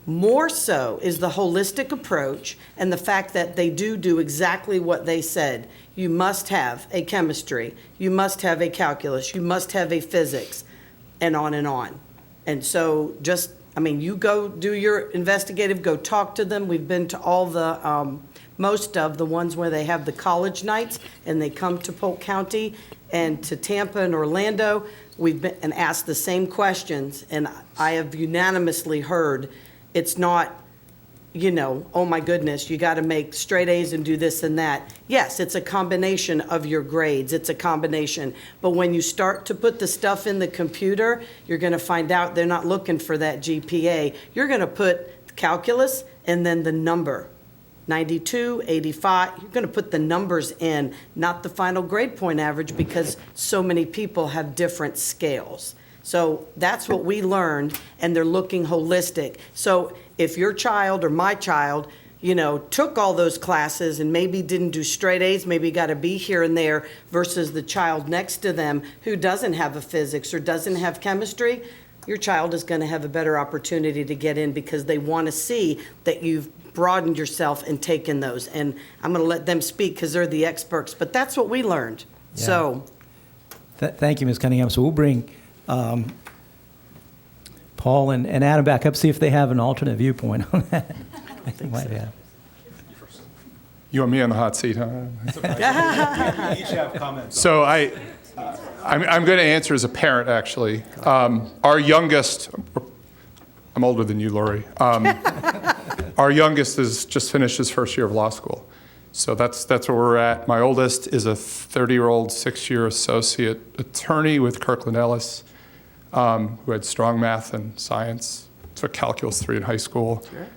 more so is the holistic approach and the fact that they do exactly what they said. You must have a chemistry, you must have a calculus, you must have a physics, and on and on. And so you go do your investigative, go talk to them. We've been to all the, most of the ones where they have the college nights and they come to Polk County and to Tampa and Orlando. We've been and asked the same questions, and I have unanimously heard it's not, oh my goodness, you got to make straight A's and do this and that. Yes, it's a combination of your grades. It's a combination. But when you start to put the stuff in the computer, you're going to find out they're not looking for that GPA. You're going to put calculus and then the number. 92, 85, you're going to put the numbers in, not the final grade point average, because so many people have different scales. So that's what we learned, and they're looking holistic. So if your child or my child, took all those classes and maybe didn't do straight A's, maybe got a B here and there, versus the child next to them who doesn't have a physics or doesn't have chemistry, your child is going to have a better opportunity to get in because they want to see that you've broadened yourself and taken those. And I'm going to let them speak because they're the experts, but that's what we learned. Yeah. So. Thank you, Ms. Cunningham. So we'll bring Paul and Adam back up, see if they have an alternate viewpoint on that. I think might have. You want me on the hot seat, huh? We each have comments. So I'm going to answer as a parent, actually. Our youngest, I'm older than you, Lori. Our youngest has just finished his first year of law school. So that's where we're at. My oldest is a 30-year-old, 6-year associate attorney with Kirkland Ellis, who had strong math and science. Took Calculus 3 in high school. Sure.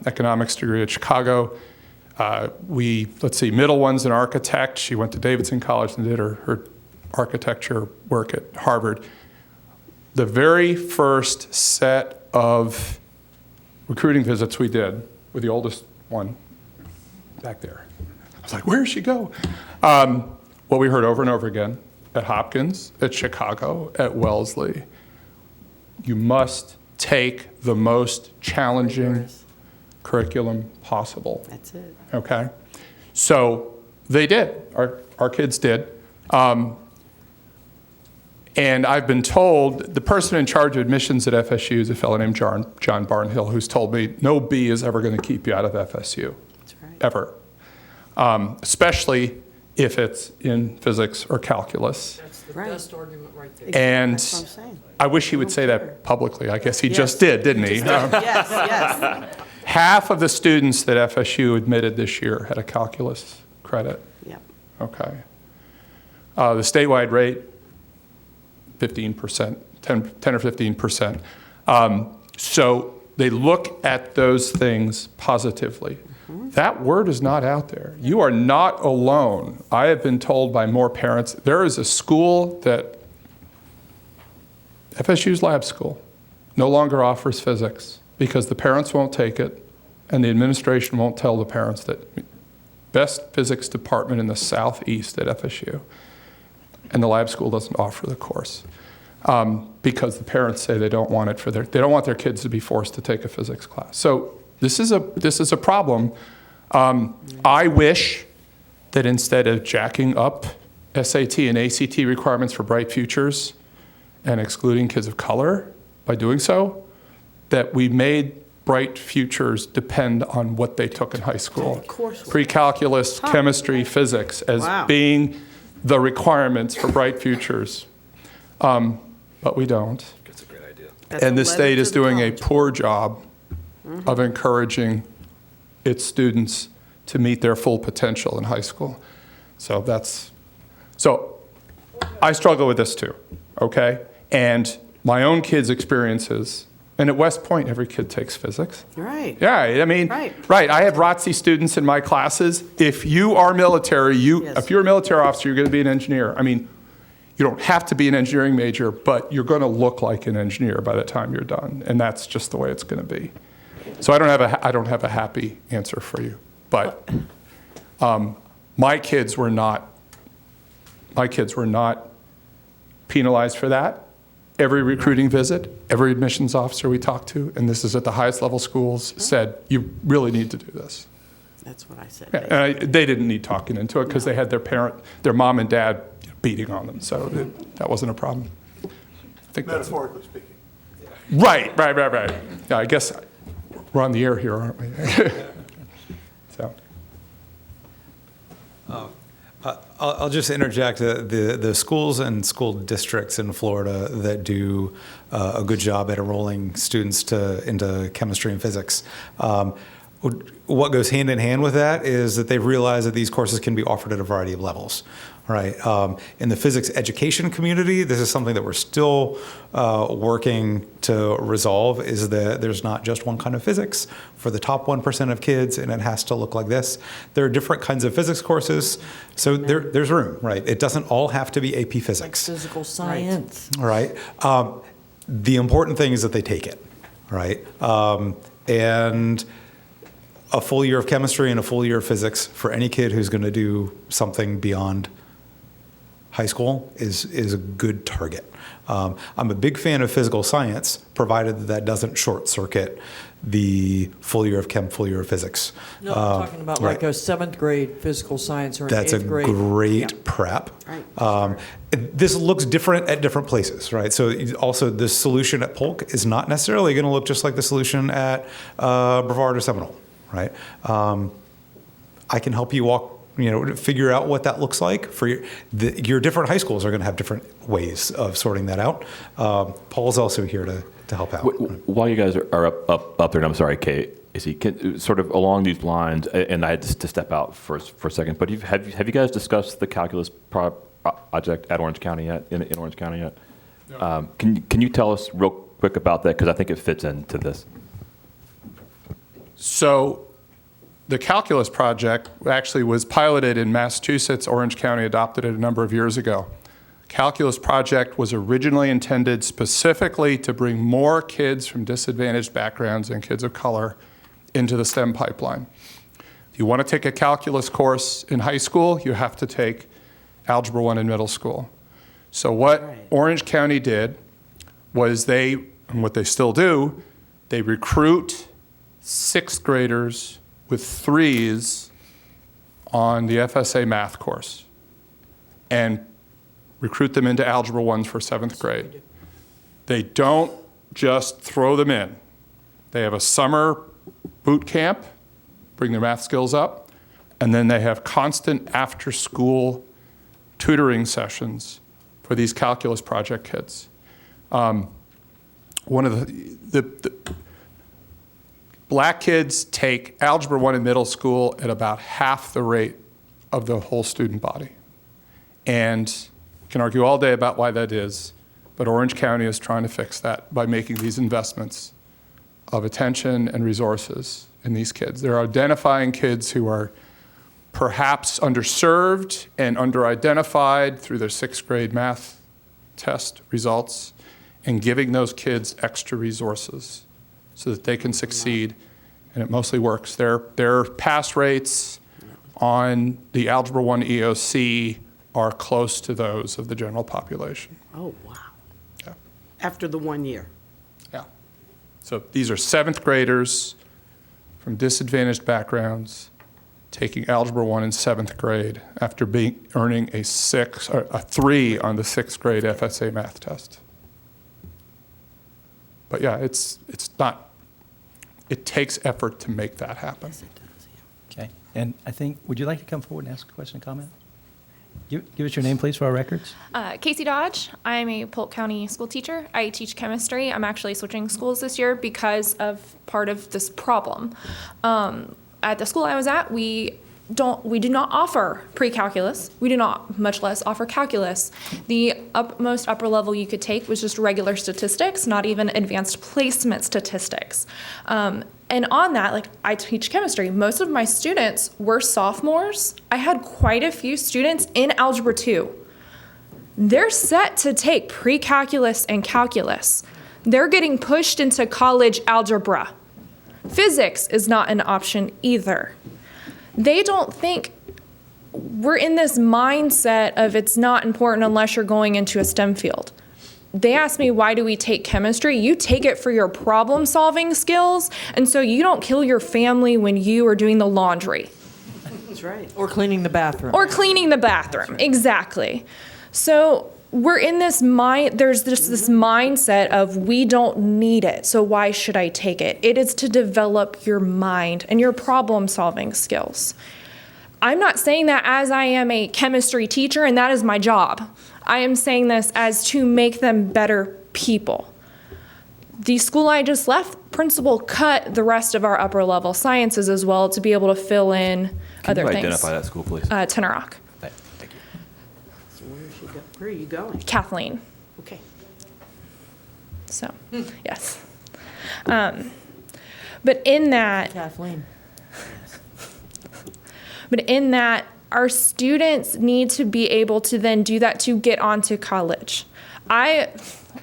Economics degree at Chicago. Middle one's an architect. She went to Davidson College and did her architecture work at Harvard. The very first set of recruiting visits we did with the oldest one back there. I was like, where did she go? What we heard over and over again at Hopkins, at Chicago, at Wellesley, you must take the most challenging curriculum possible. That's it. Okay? So they did. Our kids did. And I've been told, the person in charge of admissions at FSU is a fellow named John Barnhill, who's told me no B is ever going to keep you out of FSU. That's right. Ever. Especially if it's in physics or calculus. That's the Right. best argument right there. And That's what I'm saying. I wish he would say that publicly. I guess he just did, didn't he? Yes. Half of the students that FSU admitted this year had a calculus credit. Yep. Okay. The statewide rate, 15%, 10 or 15%. So they look at those things positively. That word is not out there. You are not alone. I have been told by more parents, there is a school that, FSU's lab school, no longer offers physics because the parents won't take it and the administration won't tell the parents that best physics department in the Southeast at FSU, and the lab school doesn't offer the course because the parents say they don't want it they don't want their kids to be forced to take a physics class. So this is a problem. I wish that instead of jacking up SAT and ACT requirements for Bright Futures and excluding kids of color by doing so, that we made Bright Futures depend on what they took in high school. Pre-calculus, chemistry, physics as being the requirements for Bright Futures. But we don't. That's a great idea. And the state is doing a poor job of encouraging its students to meet their full potential in high school. So I struggle with this too, okay? And my own kids' experiences, and at West Point, every kid takes physics. Right. Yeah, I mean, right. I have ROTC students in my classes. If you are military, if you're a military officer, you're going to be an engineer. I mean, you don't have to be an engineering major, but you're going to look like an engineer by the time you're done, and that's just the way it's going to be. So I don't have a happy answer for you, but my kids were not penalized for that. Every recruiting visit, every admissions officer we talked to, and this is at the highest level schools, said, you really need to do this. That's what I said. Yeah, and they didn't need talking into it because they had their mom and dad beating on them, so that wasn't a problem. I think Metaphorically speaking. Right. Yeah, I guess we're on the air here, aren't we? So. I'll just interject. The schools and school districts in Florida that do a good job at enrolling students into chemistry and physics. What goes hand in hand with that is that they realize that these courses can be offered at a variety of levels. Right. In the physics education community, this is something that we're still working to resolve, is that there's not just one kind of physics for the top 1% of kids, and it has to look like this. There are different kinds of physics courses, so there's room, right? It doesn't all have to be AP physics. Like physical science. Right. The important thing is that they take it, right? And a full year of chemistry and a full year of physics for any kid who's going to do something beyond high school is a good target. I'm a big fan of physical science, provided that doesn't short circuit the full year of chem, full year of physics. No, I'm talking about like a 7th grade physical science or an 8th grade. That's a great prep. Right. This looks different at different places, right? So also the solution at Polk is not necessarily going to look just like the solution at Brevard or Seminole, right? I can help you figure out what that looks like for your different high schools are going to have different ways of sorting that out. Paul's also here to help out. While you guys are up there, and I'm sorry, Kate, sort of along these lines, and I had to step out for a second, but have you guys discussed the calculus project at Orange County yet, in Orange County yet? No. Can you tell us real quick about that, because I think it fits into this. So the calculus project actually was piloted in Massachusetts. Orange County adopted it a number of years ago. Calculus project was originally intended specifically to bring more kids from disadvantaged backgrounds and kids of color into the STEM pipeline. If you want to take a calculus course in high school, you have to take Algebra 1 in middle school. So what Orange County did was and what they still do, they recruit 6th graders with 3s on the FSA math course and recruit them into Algebra 1 for 7th grade. They don't just throw them in. They have a summer boot camp, bring their math skills up, and then they have constant after-school tutoring sessions for these calculus project kids. One of the black kids take Algebra 1 in middle school at about half the rate of the whole student body. And we can argue all day about why that is, but Orange County is trying to fix that by making these investments of attention and resources in these kids. They're identifying kids who are perhaps underserved and underidentified through their 6th grade math test results, and giving those kids extra resources so that they can succeed, and it mostly works. Their pass rates on the Algebra 1 EOC are close to those of the general population. Oh, wow. Yeah. After the 1 year. Yeah. So these are 7th graders from disadvantaged backgrounds taking Algebra 1 in 7th grade after earning a 3 on the 6th grade FSA math test. But yeah, it's not, it takes effort to make that happen. Okay. And I think, would you like to come forward and ask a question or comment? Give us your name, please, for our records. Casey Dodge. I'm a Polk County school teacher. I teach chemistry. I'm actually switching schools this year because of part of this problem. At the school I was at, we do not offer pre-calculus. We do not, much less, offer calculus. The most upper level you could take was just regular statistics, not even advanced placement statistics. And on that, like, I teach chemistry. Most of my students were sophomores. I had quite a few students in Algebra 2. They're set to take pre-calculus and calculus. They're getting pushed into college algebra. Physics is not an option either. They don't think, we're in this mindset of it's not important unless you're going into a STEM field. They ask me, why do we take chemistry? You take it for your problem solving skills, and so you don't kill your family when you are doing the laundry. That's right. Or cleaning the bathroom. Or cleaning the bathroom, exactly. So we're in this there's just this mindset of we don't need it, so why should I take it? It is to develop your mind and your problem solving skills. I'm not saying that as I am a chemistry teacher and that is my job. I am saying this as to make them better people. The school I just left, principal cut the rest of our upper level sciences as well to be able to fill in other things. Can you identify that school, please? Tenorock. Thank you. So where are you going? Kathleen. Okay. So, yes. But in that, Kathleen. our students need to be able to then do that to get onto college. I,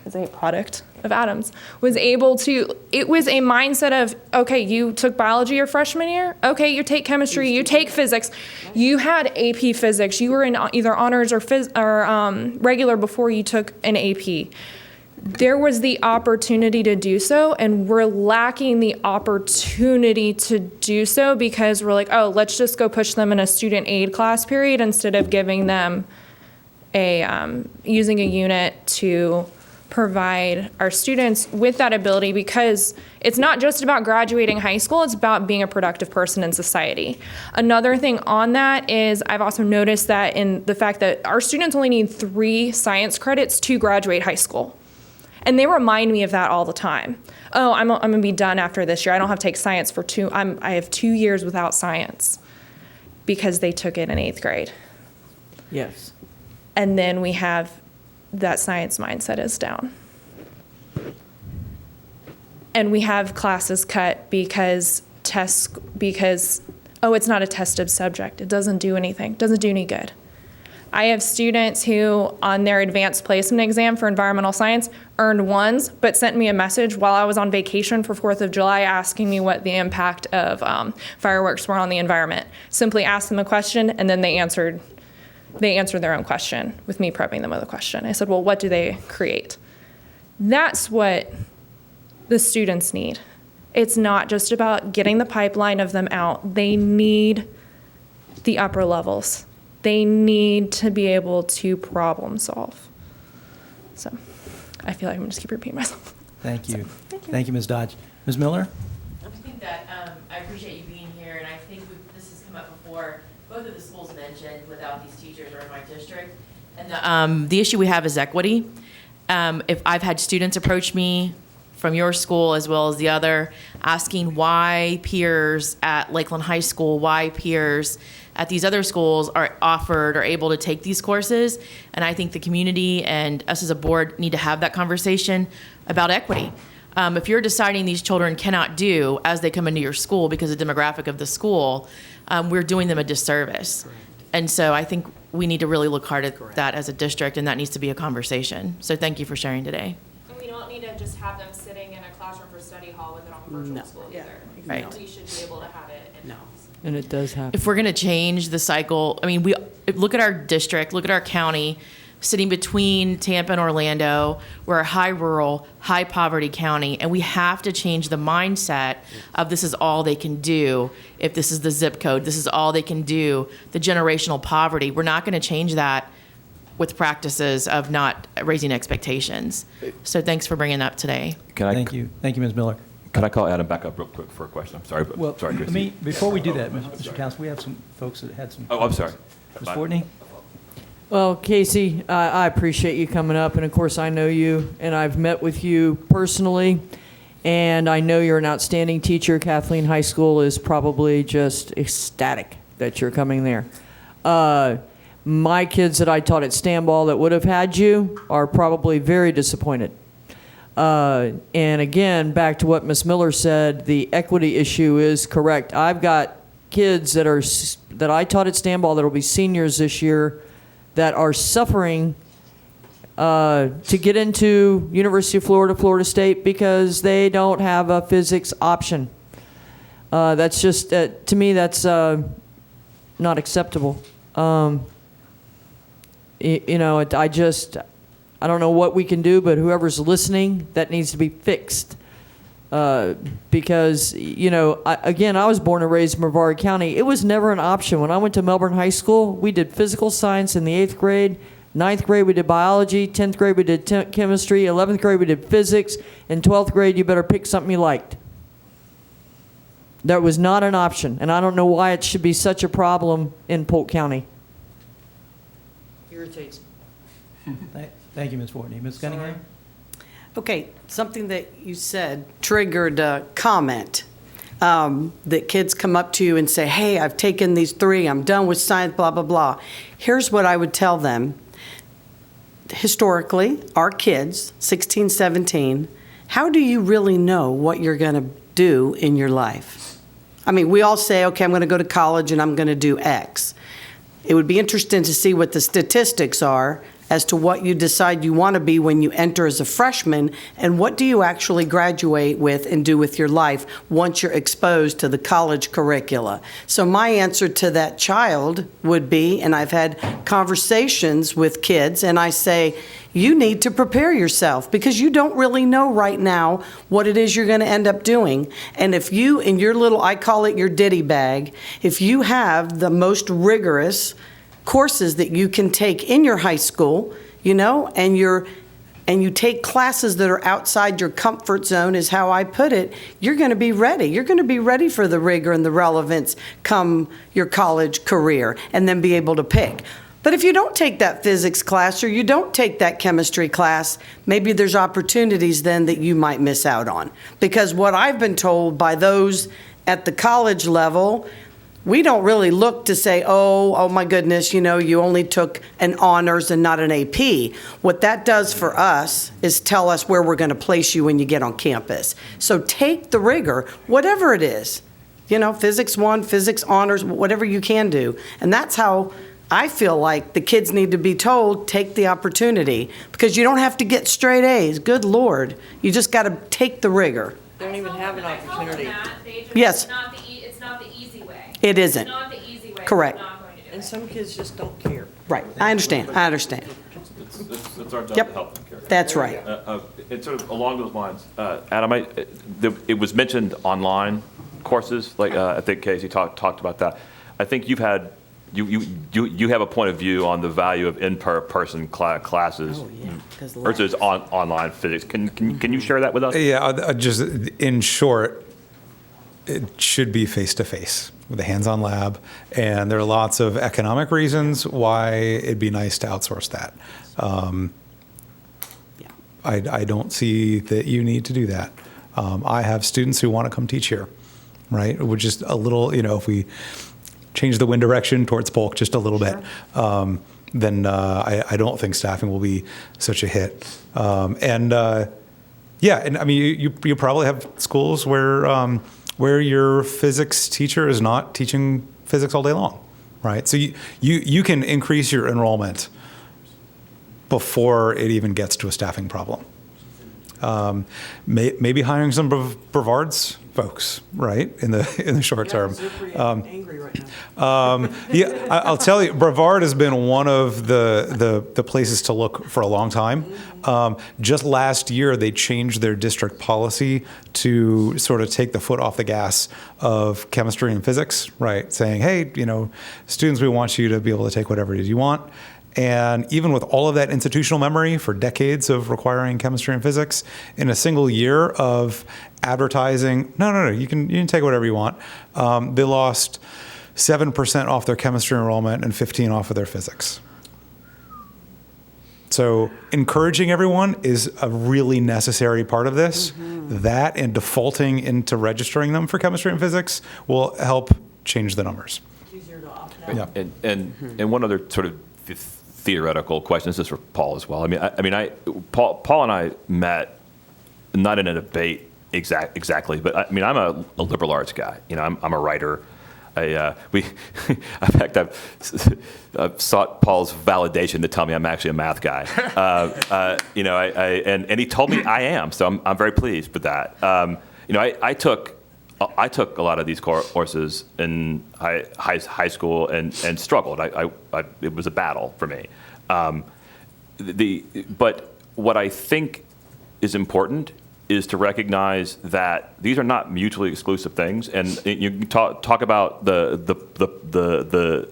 as a product of Adams, was able to, it was a mindset of, okay, you took biology your freshman year? Okay, you take chemistry, you take physics. You had AP physics. You were in either honors or regular before you took an AP. There was the opportunity to do so, and we're lacking the opportunity to do so because we're like, oh, let's just go push them in a student aid class period instead of giving them using a unit to provide our students with that ability, because it's not just about graduating high school, it's about being a productive person in society. Another thing on that is I've also noticed that in the fact that our students only need 3 science credits to graduate high school. And they remind me of that all the time. Oh, I'm going to be done after this year. I don't have to take science for 2. I have 2 years without science because they took it in 8th grade. Yes. And then we have that science mindset is down. And we have classes cut because oh, it's not a tested subject. It doesn't do anything. It doesn't do any good. I have students who, on their advanced placement exam for environmental science, earned 1s, but sent me a message while I was on vacation for 4th of July asking me what the impact of fireworks were on the environment. Simply asked them a question, and then they answered their own question with me prepping them with a question. I said, well, what do they create? That's what the students need. It's not just about getting the pipeline of them out. They need the upper levels. They need to be able to problem solve. So I feel like I'm just keep repeating myself. Thank you. Thank you, Ms. Dodge. Ms. Miller? I think that I appreciate you being here, and I think this has come up before. Both of the schools mentioned without these teachers are in my district. And the issue we have is equity. If I've had students approach me from your school as well as the other, asking why peers at Lakeland High School, why peers at these other schools are offered or able to take these courses. And I think the community and us as a board need to have that conversation about equity. If you're deciding these children cannot do as they come into your school because of the demographic of the school, we're doing them a disservice. And so I think we need to really look hard at that as a district, and that needs to be a conversation. So thank you for sharing today. And we don't need to just have them sitting in a classroom for study hall with it on virtual school either. Right. We should be able to have it in-house. And it does happen. If we're going to change the cycle, I mean, look at our district, look at our county, sitting between Tampa and Orlando. We're a high rural, high poverty county, and we have to change the mindset of this is all they can do. If this is the zip code, this is all they can do. The generational poverty, we're not going to change that with practices of not raising expectations. So thanks for bringing that up today. Thank you, Ms. Miller. Can I call Adam back up real quick for a question? I'm sorry, but Well, sorry, let Christy. me, before we do that, Mr. Townsend, we have some folks that had some. Oh, I'm sorry. Ms. Fortney? Well, Casey, I appreciate you coming up, and of course, I know you, and I've met with you personally, and I know you're an outstanding teacher. Kathleen High School is probably just ecstatic that you're coming there. My kids that I taught at Stanball that would have had you are probably very disappointed. And again, back to what Ms. Miller said, the equity issue is correct. I've got kids that I taught at Stanball that will be seniors this year that are suffering to get into University of Florida, Florida State, because they don't have a physics option. That's just, to me, that's not acceptable. I don't know what we can do, but whoever's listening, that needs to be fixed. Because, I was born and raised in Brevard County. It was never an option. When I went to Melbourne High School, we did physical science in the 8th grade. 9th grade, we did biology. 10th grade, we did chemistry. 11th grade, we did physics. In 12th grade, you better pick something you liked. That was not an option, and I don't know why it should be such a problem in Polk County. Irritates me. Thank you, Ms. Fortney. Ms. Cunningham? Okay, something that you said triggered a comment. That kids come up to you and say, hey, I've taken these 3, I'm done with science, blah, blah, blah. Here's what I would tell them. Historically, our kids, 16, 17, how do you really know what you're going to do in your life? I mean, we all say, okay, I'm going to go to college and I'm going to do X. It would be interesting to see what the statistics are as to what you decide you want to be when you enter as a freshman, and what do you actually graduate with and do with your life once you're exposed to the college curricula. So my answer to that child would be, and I've had conversations with kids, and I say, you need to prepare yourself because you don't really know right now what it is you're going to end up doing. And if you, in your little, I call it your ditty bag, if you have the most rigorous courses that you can take in your high school, and you take classes that are outside your comfort zone, is how I put it, you're going to be ready. You're going to be ready for the rigor and the relevance come your college career, and then be able to pick. But if you don't take that physics class or you don't take that chemistry class, maybe there's opportunities then that you might miss out on. Because what I've been told by those at the college level, we don't really look to say, oh my goodness, you only took an honors and not an AP. What that does for us is tell us where we're going to place you when you get on campus. So take the rigor, whatever it is, physics 1, physics honors, whatever you can do. And that's how I feel like the kids need to be told, take the opportunity, because you don't have to get straight A's. Good Lord. You just got to take the rigor. They don't even have an opportunity. Yes. It's not the easy way. It isn't. It's not the easy way. Correct. We're not going to do And it. some kids just don't care. Right. I understand. It's our job Yep. to help them care. That's right. And sort of along those lines, Adam, it was mentioned online courses, like I think Casey talked about that. I think you have a point of view on the value of in-person classes versus online physics. Can you share that with us? Yeah, just in short, it should be face-to-face with a hands-on lab, and there are lots of economic reasons why it'd be nice to outsource that. I don't see that you need to do that. I have students who want to come teach here, right? We're just a little, if we change the wind direction towards Polk just a little bit, then I don't think staffing will be such a hit. And Yeah, and I mean, you probably have schools where your physics teacher is not teaching physics all day long, right? So you can increase your enrollment before it even gets to a staffing problem. Maybe hiring some Brevards folks, right, in the short term. Angry right now. Yeah, I'll tell you, Brevard has been one of the places to look for a long time. Just last year, they changed their district policy to sort of take the foot off the gas of chemistry and physics, right? Saying, hey, students, we want you to be able to take whatever it is you want. And even with all of that institutional memory for decades of requiring chemistry and physics, in a single year of advertising, no, you can take whatever you want, they lost 7% off their chemistry enrollment and 15% off of their physics. So encouraging everyone is a really necessary part of this. That and defaulting into registering them for chemistry and physics will help change the numbers. Easier to opt out. Yeah. And one other sort of theoretical question. This is for Paul as well. Paul and I met not in a debate exactly, but I'm a liberal arts guy. I'm a writer. In fact, I've sought Paul's validation to tell me I'm actually a math guy. And he told me I am, so I'm very pleased with that. I took a lot of these courses in high school and struggled. It was a battle for me. But what I think is important is to recognize that these are not mutually exclusive things. And you can talk about the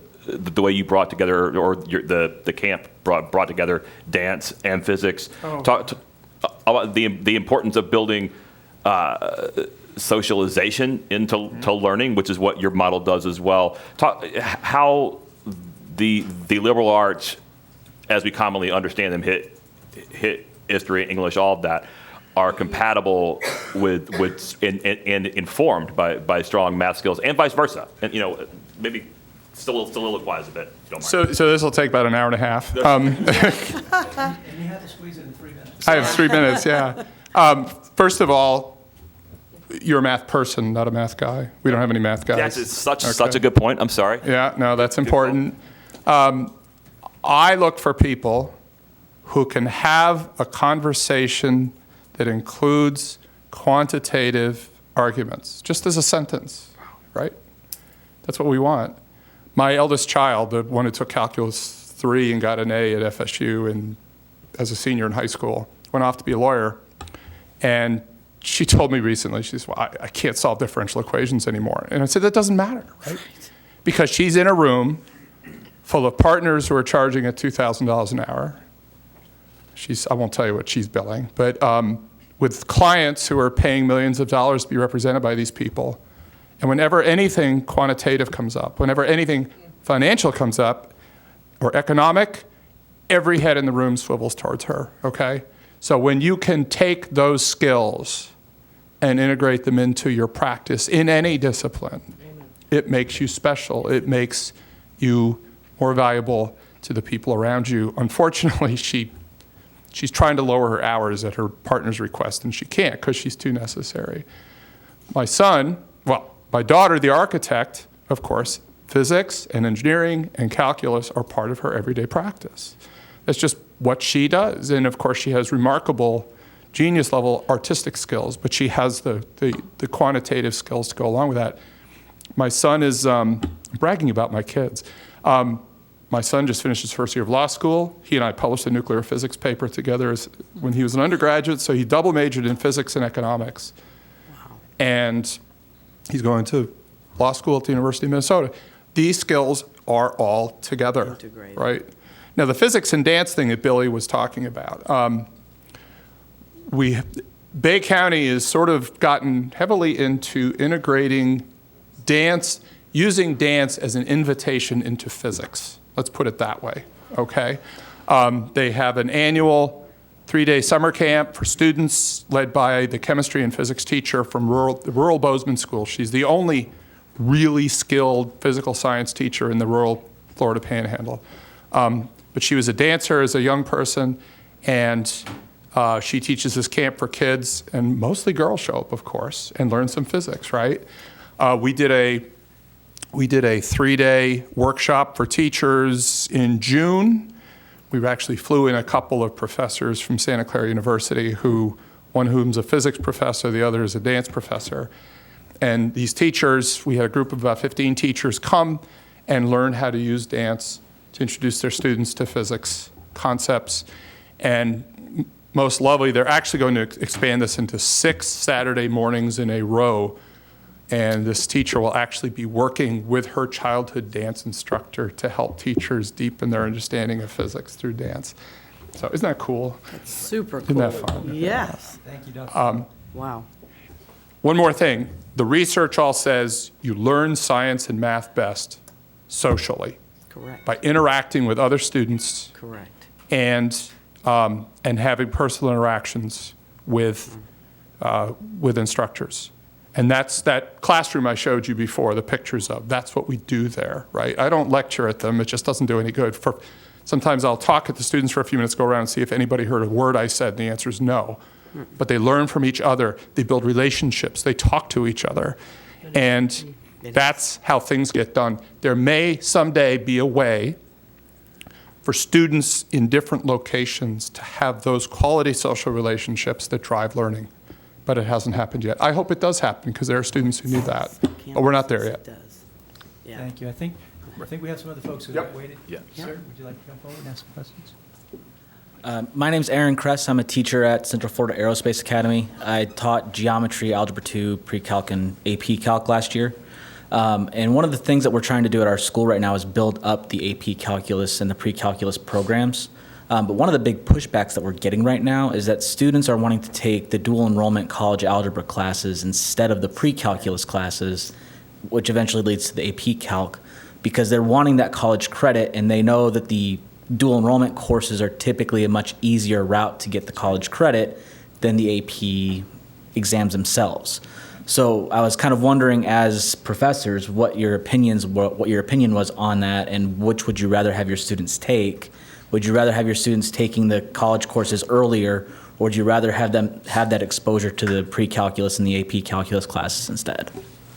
way you brought together, or the camp brought together dance and physics. Talk about the importance of building socialization into learning, which is what your model does as well. How the liberal arts, as we commonly understand them, hit history, English, all of that, are compatible with and informed by strong math skills, and vice versa. And maybe soliloquize a bit, if you don't mind. So this will take about an hour and a half. And you have to squeeze it in 3 minutes. I have 3 minutes, yeah. First of all, you're a math person, not a math guy. We don't have any math guys. That's such a good point. I'm sorry. Yeah, no, that's important. I look for people who can have a conversation that includes quantitative arguments, just as a sentence, right? That's what we want. My eldest child, the one who took Calculus 3 and got an A at FSU and as a senior in high school, went off to be a lawyer. And she told me recently, she said, well, I can't solve differential equations anymore. And I said, that doesn't matter, right? Because she's in a room full of partners who are charging at $2,000 an hour. I won't tell you what she's billing, but with clients who are paying millions of dollars to be represented by these people. And whenever anything quantitative comes up, whenever anything financial comes up, or economic, every head in the room swivels towards her, okay? So when you can take those skills and integrate them into your practice in any discipline, it makes you special. It makes you more valuable to the people around you. Unfortunately, she's trying to lower her hours at her partner's request, and she can't because she's too necessary. My daughter, the architect, of course, physics and engineering and calculus are part of her everyday practice. That's just what she does. And of course, she has remarkable genius level artistic skills, but she has the quantitative skills to go along with that. My son is, bragging about my kids. My son just finished his first year of law school. He and I published a nuclear physics paper together when he was an undergraduate, so he double majored in physics and economics. Wow. And he's going to law school at the University of Minnesota. These skills are all together, integrated. Right? Now, the physics and dance thing that Billy was talking about, Bay County has sort of gotten heavily into integrating dance, using dance as an invitation into physics. Let's put it that way, okay? They have an annual 3-day summer camp for students led by the chemistry and physics teacher from the rural Bozeman School. She's the only really skilled physical science teacher in the rural Florida Panhandle. But she was a dancer as a young person, and She teaches this camp for kids, and mostly girls show up, of course, and learn some physics, right? We did a 3-day workshop for teachers in June. We actually flew in a couple of professors from Santa Clara University, one whom's a physics professor, the other is a dance professor. And these teachers, we had a group of about 15 teachers come and learn how to use dance to introduce their students to physics concepts. And most lovely, they're actually going to expand this into 6 Saturday mornings in a row. And this teacher will actually be working with her childhood dance instructor to help teachers deepen their understanding of physics through dance. So isn't that cool? That's super cool. Isn't that fun? Yes. Thank you, Dr. Wow. One more thing. The research all says you learn science and math best socially. Correct. By interacting with other students. Correct. And having personal interactions with instructors. And that's that classroom I showed you before, the pictures of. That's what we do there, right? I don't lecture at them. It just doesn't do any good. Sometimes I'll talk at the students for a few minutes, go around and see if anybody heard a word I said, and the answer is no. But they learn from each other. They build relationships. They talk to each other. And that's how things get done. There may someday be a way for students in different locations to have those quality social relationships that drive learning. But it hasn't happened yet. I hope it does happen because there are students who need that. But we're not there yet. It does. Yeah. Thank you. I think we have some other folks who have waited. Yeah. Sir, would you like to come forward and ask some questions? My name's Aaron Kress. I'm a teacher at Central Florida Aerospace Academy. I taught geometry, algebra 2, pre-calc, and AP calc last year. And one of the things that we're trying to do at our school right now is build up the AP calculus and the pre-calculus programs. But one of the big pushbacks that we're getting right now is that students are wanting to take the dual enrollment college algebra classes instead of the pre-calculus classes, which eventually leads to the AP calc, because they're wanting that college credit and they know that the dual enrollment courses are typically a much easier route to get the college credit than the AP exams themselves. So I was kind of wondering, as professors, what your opinion was on that, and which would you rather have your students take? Would you rather have your students taking the college courses earlier, or would you rather have them have that exposure to the pre-calculus and the AP calculus classes instead?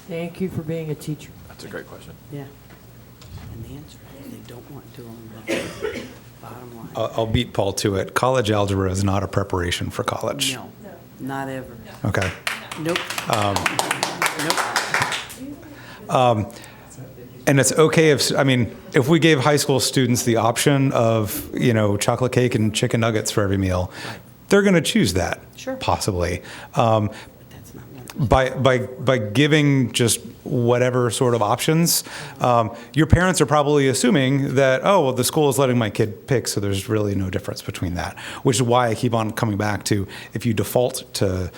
Thank you for being a teacher. That's a great question. Yeah. And the answer is they don't want to enroll. Bottom line. I'll beat Paul to it. College algebra is not a preparation for college. No, not ever. Okay. Nope. Nope. And it's okay if we gave high school students the option of, chocolate cake and chicken nuggets for every meal, they're going to choose that. Sure. Possibly. But that's not what By giving just whatever sort of options, your parents are probably assuming that, the school is letting my kid pick, so there's really no difference between that. Which is why I keep on coming back to, if you default to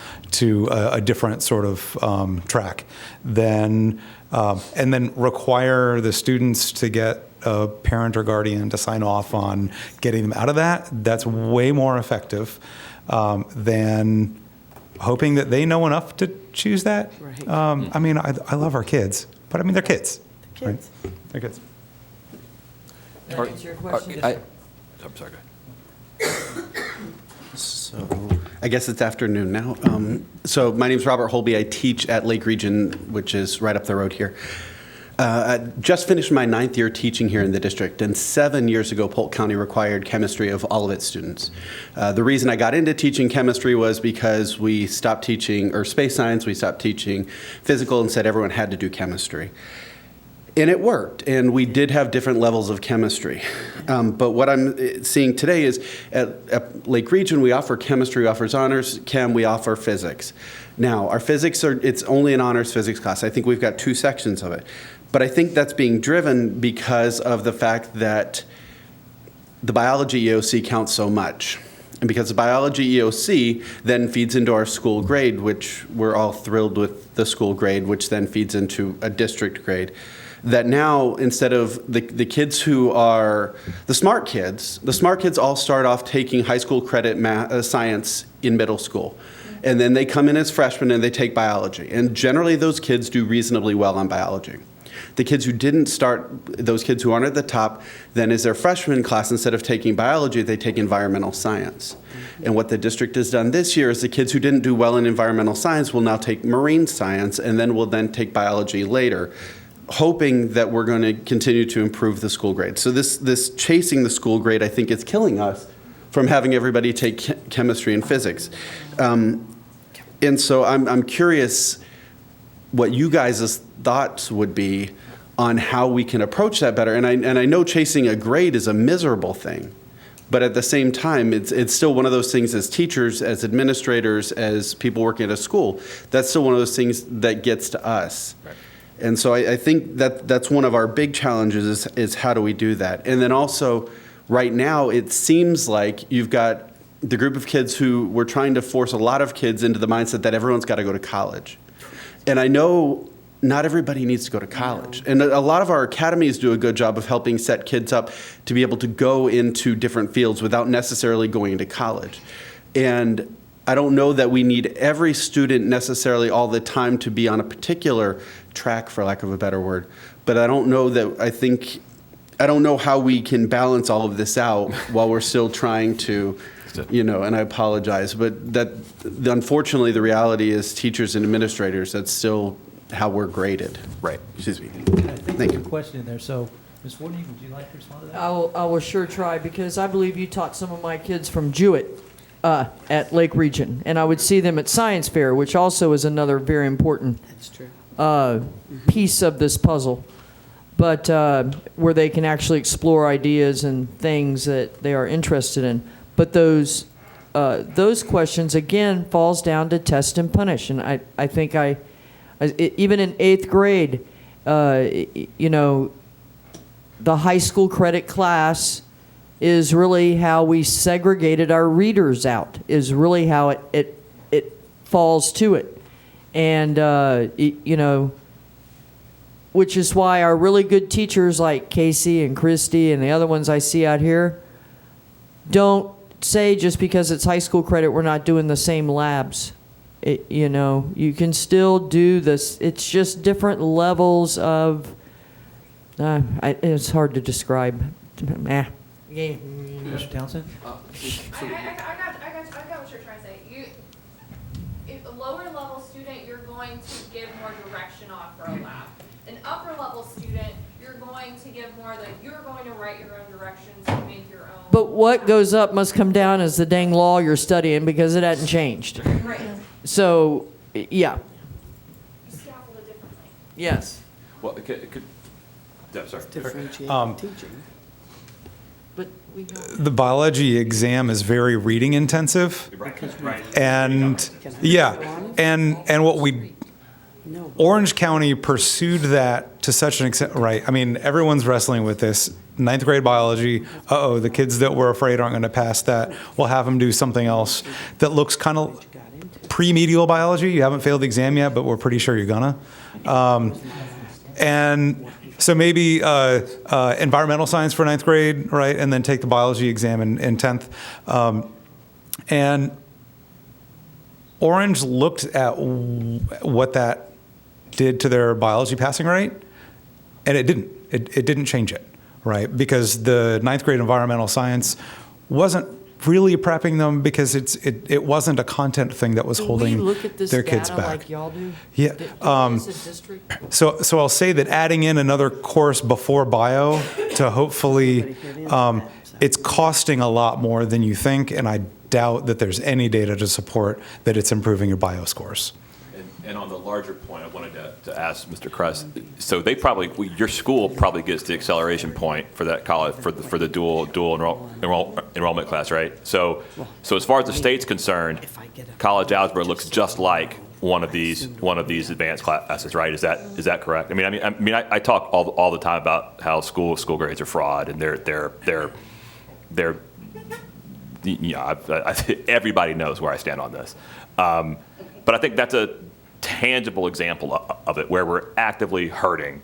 a different sort of track, then and then require the students to get a parent or guardian to sign off on getting them out of that, that's way more effective than hoping that they know enough to choose that. Right. I love our kids, but they're kids. kids. Right? They're kids. Can I answer your question? I'm sorry, go ahead. So I guess it's afternoon now. So my name's Robert Holby. I teach at Lake Region, which is right up the road here. I just finished my 9th year teaching here in the district, and 7 years ago, Polk County required chemistry of all of its students. The reason I got into teaching chemistry was because we stopped teaching, or space science, we stopped teaching physical and said everyone had to do chemistry. And it worked, and we did have different levels of chemistry. But what I'm seeing today is at Lake Region, we offer chemistry, we offer honors chem, we offer physics. Now, our physics it's only an honors physics class. I think we've got 2 sections of it. But I think that's being driven because of the fact that the biology EOC counts so much. And because the biology EOC then feeds into our school grade, which we're all thrilled with the school grade, which then feeds into a district grade. That now, instead of the kids who are the smart kids all start off taking high school credit science in middle school. And then they come in as freshmen and they take biology. And generally those kids do reasonably well on biology. The kids who didn't start, those kids who aren't at the top, then as their freshman class, instead of taking biology, they take environmental science. And what the district has done this year is the kids who didn't do well in environmental science will now take marine science and then will then take biology later, hoping that we're going to continue to improve the school grade. So this chasing the school grade, I think, is killing us from having everybody take chemistry and physics. And so I'm curious what you guys' thoughts would be on how we can approach that better. And I know chasing a grade is a miserable thing, but at the same time, it's still one of those things as teachers, as administrators, as people working at a school, that's still one of those things that gets to us. Right. And so I think that's one of our big challenges is how do we do that? And then also, right now, it seems like you've got the group of kids who we're trying to force a lot of kids into the mindset that everyone's got to go to college. And I know not everybody needs to go to college. And a lot of our academies do a good job of helping set kids up to be able to go into different fields without necessarily going to college. And I don't know that we need every student necessarily all the time to be on a particular track, for lack of a better word. But I don't know I don't know how we can balance all of this out while we're still trying to, and I apologize, but unfortunately the reality is teachers and administrators, that's still how we're graded. Right. Excuse me. I think Thank there's a you. question in there. So, Ms. Warden, would you like to respond to that? I will sure try, because I believe you taught some of my kids from Jewett at Lake Region, and I would see them at science fair, which also is another very important piece of this puzzle, but where they can actually explore ideas and things that they are interested in. But those questions, again, falls down to test and punish. And I think even in 8th grade, the high school credit class is really how we segregated our readers out, is really how it falls to it. And, which is why our really good teachers like Casey and Christy and the other ones I see out here don't say just because it's high school credit we're not doing the same labs. You can still do this. It's just different levels of, it's hard to describe. Mr. Townsend? I got what you're trying to say. If a lower level student, you're going to give more direction off for a lab. An upper level student, you're going to give more you're going to write your own directions and make your own. But what goes up must come down is the dang law you're studying, because it hasn't changed. Right. So, yeah. You scaffold it differently. Yes. Well, sorry. Differentiating teaching. But we know. The biology exam is very reading intensive. Right. And and what Orange County pursued that to such an extent, right? I mean, everyone's wrestling with this. 9th grade biology, the kids that we're afraid aren't going to pass that, we'll have them do something else that looks kind of pre-medial biology. You haven't failed the exam yet, but we're pretty sure you're gonna. And so maybe environmental science for 9th grade, right? And then take the biology exam in 10th. And Orange looked at what that did to their biology passing rate, and it didn't. It didn't change it, right? Because the 9th grade environmental science wasn't really prepping them, because it wasn't a content thing that was holding their kids back. Like y'all do? Yeah. So I'll say that adding in another course before bio to hopefully, it's costing a lot more than you think, and I doubt that there's any data to support that it's improving your bio scores. And on the larger point, I wanted to ask Mr. Kress, so your school probably gets the acceleration point for that college, for the dual enrollment class, right? So as far as the state's concerned, college algebra looks just like one of these advanced classes, right? Is that correct? I mean, I talk all the time about how school grades are fraud, and they're everybody knows where I stand on this. But I think that's a tangible example of it, where we're actively hurting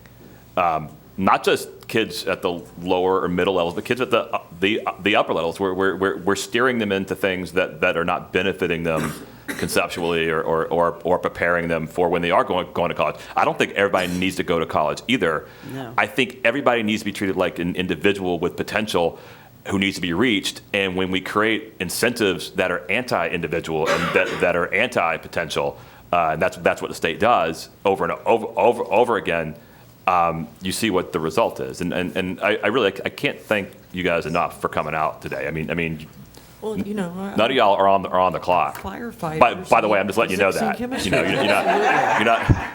not just kids at the lower or middle levels, but kids at the upper levels. We're steering them into things that are not benefiting them conceptually or preparing them for when they are going to college. I don't think everybody needs to go to college either. No. I think everybody needs to be treated like an individual with potential who needs to be reached. And when we create incentives that are anti-individual and that are anti-potential, and that's what the state does over and over again, you see what the result is. And I really can't thank you guys enough for coming out today. I mean, Well, you know, none of y'all are on the clock. Firefighters. By the way, I'm just letting you know physics and that. chemistry. You're not.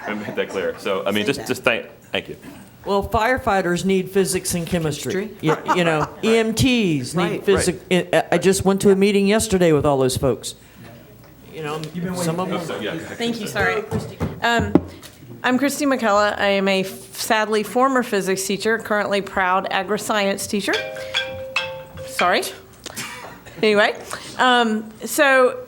I made that clear. So I mean, just thank you. Well, firefighters need physics and chemistry. You know, EMTs need physics. I just went to a meeting yesterday with all those folks. You know, some of them. Thank you, sorry. I'm Christy McCullough. I am a sadly former physics teacher, currently proud agri-science teacher. Sorry. Anyway, so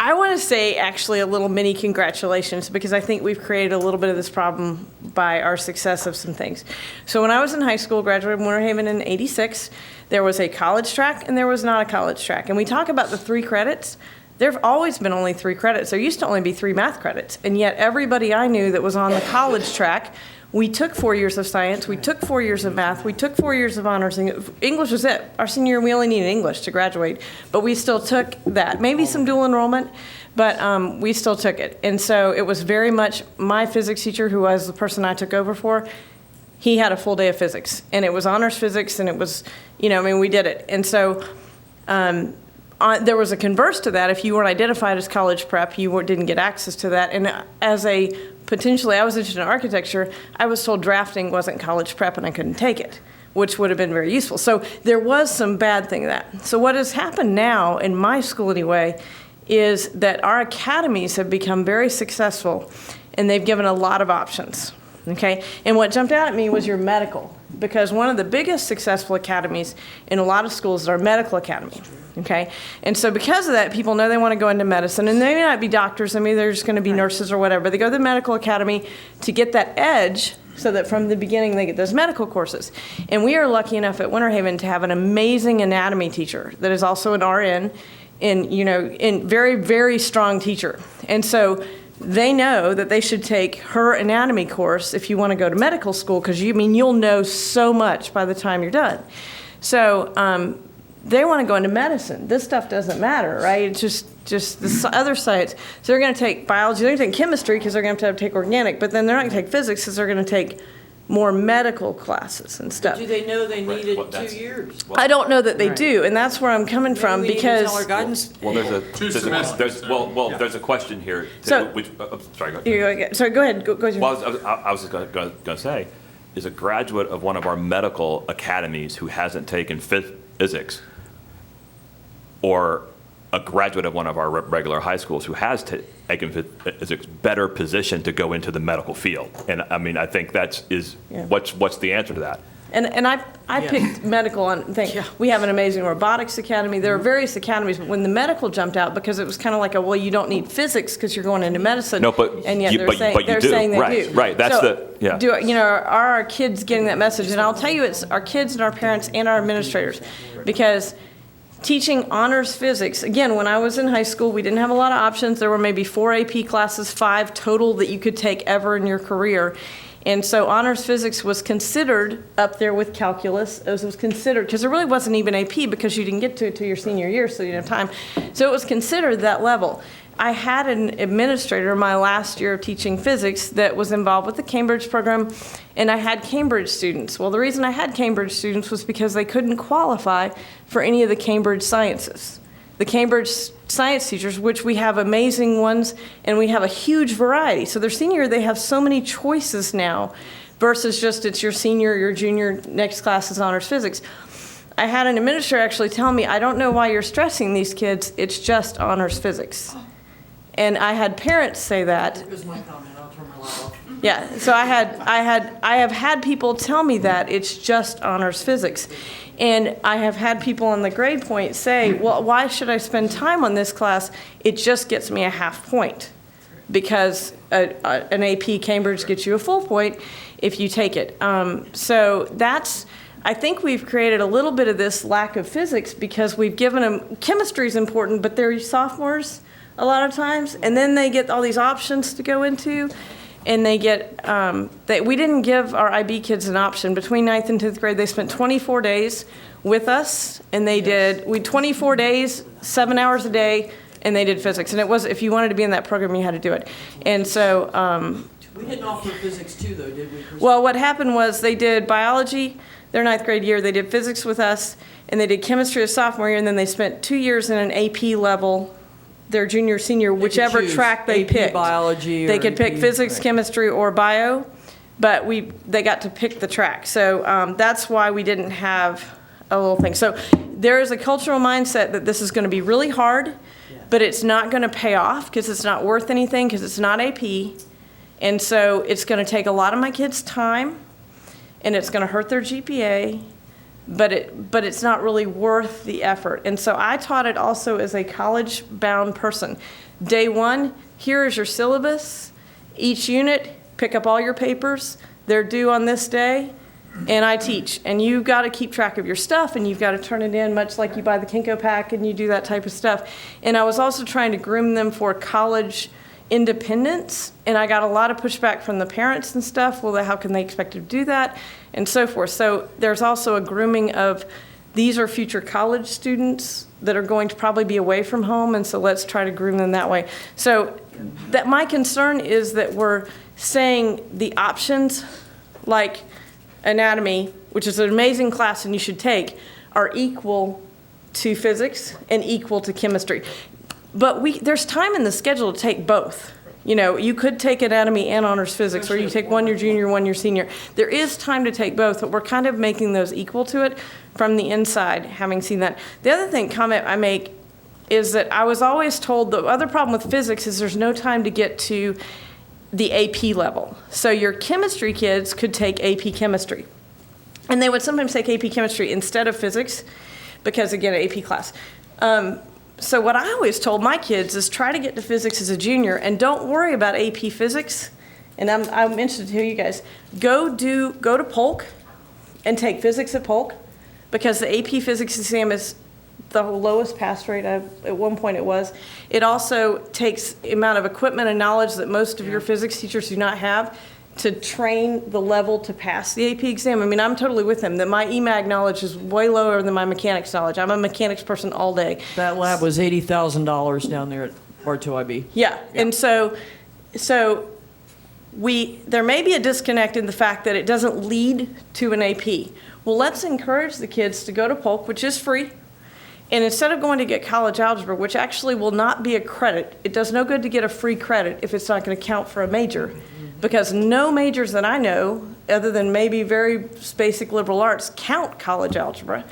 I want to say actually a little mini congratulations because I think we've created a little bit of this problem by our success of some things. So when I was in high school, graduated from Winter Haven in '86, there was a college track and there was not a college track. And we talk about the 3 credits. There have always been only 3 credits. There used to only be 3 math credits. And yet everybody I knew that was on the college track, we took 4 years of science, we took 4 years of math, we took 4 years of honors. English was it. Our senior year, we only needed English to graduate. But we still took that. Maybe some dual enrollment, but we still took it. And so it was very much my physics teacher, who was the person I took over for, he had a full day of physics. And it was honors physics, and it was, you know, I mean, we did it. And so there was a converse to that. If you weren't identified as college prep, you didn't get access to that. And as a potentially, I was interested in architecture, I was told drafting wasn't college prep and I couldn't take it, which would have been very useful. So there was some bad thing to that. So what has happened now, in my school anyway, is that our academies have become very successful and they've given a lot of options. Okay, and what jumped out at me was your medical, because one of the biggest successful academies in a lot of schools is our medical academy. Okay, and so because of that, people know they want to go into medicine, and they may not be doctors. I mean, they're just going to be nurses or whatever. They go to the medical academy to get that edge, so that from the beginning they get those medical courses. And we are lucky enough at Winter Haven to have an amazing anatomy teacher that is also an RN, and very, very strong teacher. And so they know that they should take her anatomy course if you want to go to medical school, because you'll know so much by the time you're done. So they want to go into medicine. This stuff doesn't matter, right? It's just the other sides. So they're going to take biology, they're going to take chemistry because they're going to have to take organic, but then they're not going to take physics because they're going to take more medical classes and stuff. Do they know they needed 2 years? I don't know that they do, and that's where I'm coming from, Maybe we need to because tell our guidance. Well, there's a question here. So- Sorry, go ahead. Sorry, go ahead. Go ahead. Well, I was just going to say, is a graduate of one of our medical academies who hasn't taken physics, or a graduate of one of our regular high schools who has taken physics, better positioned to go into the medical field? And I mean, I think what's the answer to that? And I picked medical on thing. We have an amazing robotics academy. There are various academies, but when the medical jumped out, because it was kind of like well, you don't need physics because you're going into medicine. No, but and yet they're you do. saying they Right, do. right. That's so yeah. Are our kids getting that message? And I'll tell you, it's our kids and our parents and our administrators, because teaching honors physics, again, when I was in high school, we didn't have a lot of options. There were maybe 4 AP classes, 5 total that you could take ever in your career. And so honors physics was considered up there with calculus. It was considered, because there really wasn't even AP because you didn't get to it till your senior year, so you didn't have time. So it was considered that level. I had an administrator my last year of teaching physics that was involved with the Cambridge program, and I had Cambridge students. Well, the reason I had Cambridge students was because they couldn't qualify for any of the Cambridge sciences. The Cambridge science teachers, which we have amazing ones, and we have a huge variety. So their senior year, they have so many choices now versus just it's your senior, your junior, next class is honors physics. I had an administrator actually tell me, I don't know why you're stressing these kids, it's just honors physics. And I had parents say that. That was my comment. I'll turn my light off. Yeah, so I have had people tell me that it's just honors physics. And I have had people on the grade point say, well, why should I spend time on this class? It just gets me a half point, because an AP Cambridge gets you a full point if you take it. So I think we've created a little bit of this lack of physics because we've given them, chemistry is important, but they're sophomores. a lot of times, and then they get all these options to go into, and they get, we didn't give our IB kids an option. Between 9th and 10th grade, they spent 24 days with us, and they did, 24 days, 7 hours a day, and they did physics. And it was, if you wanted to be in that program, you had to do it. And so, We didn't offer physics too, though, did we, Christine? well, what happened was they did biology their 9th grade year, they did physics with us, and they did chemistry a sophomore year, and then they spent 2 years in an AP level their junior, senior, whichever choose track they AP picked. biology They or could pick AP, physics, right. chemistry, or bio, but they got to pick the track. So that's why we didn't have a little thing. So there is a cultural mindset that this is going to be really hard, but it's not going to pay off because it's not worth anything because it's not AP. And so it's going to take a lot of my kids' time, and it's going to hurt their GPA, but it's not really worth the effort. And so I taught it also as a college-bound person. Day one, here is your syllabus. Each unit, pick up all your papers. They're due on this day, and I teach. And you've got to keep track of your stuff, and you've got to turn it in, much like you buy the Kinko pack and you do that type of stuff. And I was also trying to groom them for college independence, and I got a lot of pushback from the parents and stuff. Well, how can they expect to do that, and so forth. So there's also a grooming of, these are future college students that are going to probably be away from home, and so let's try to groom them that way. So that my concern is that we're saying the options, like anatomy, which is an amazing class and you should take, are equal to physics and equal to chemistry. But there's time in the schedule to take both. You know, you could take anatomy and honors physics, or you take one your junior, one your senior. There is time to take both, but we're kind of making those equal to it from the inside, having seen that. The other comment I make is that I was always told the other problem with physics is there's no time to get to the AP level. So your chemistry kids could take AP chemistry. And they would sometimes take AP chemistry instead of physics because, again, AP class. So what I always told my kids is try to get to physics as a junior and don't worry about AP physics. And I'm interested to hear you guys. Go to Polk and take physics at Polk because the AP physics exam is the lowest pass rate. At one point it was. It also takes the amount of equipment and knowledge that most of your physics teachers do not have to train the level to pass the AP exam. I mean, I'm totally with him that my EMAG knowledge is way lower than my mechanics knowledge. I'm a mechanics person all day. That lab was $80,000 down there at R2IB. Yeah, and so there may be a disconnect in the fact that it doesn't lead to an AP. Well, let's encourage the kids to go to Polk, which is free, and instead of going to get college algebra, which actually will not be a credit, it does no good to get a free credit if it's not going to count for a major. Because no majors that I know, other than maybe very basic liberal arts, count college algebra.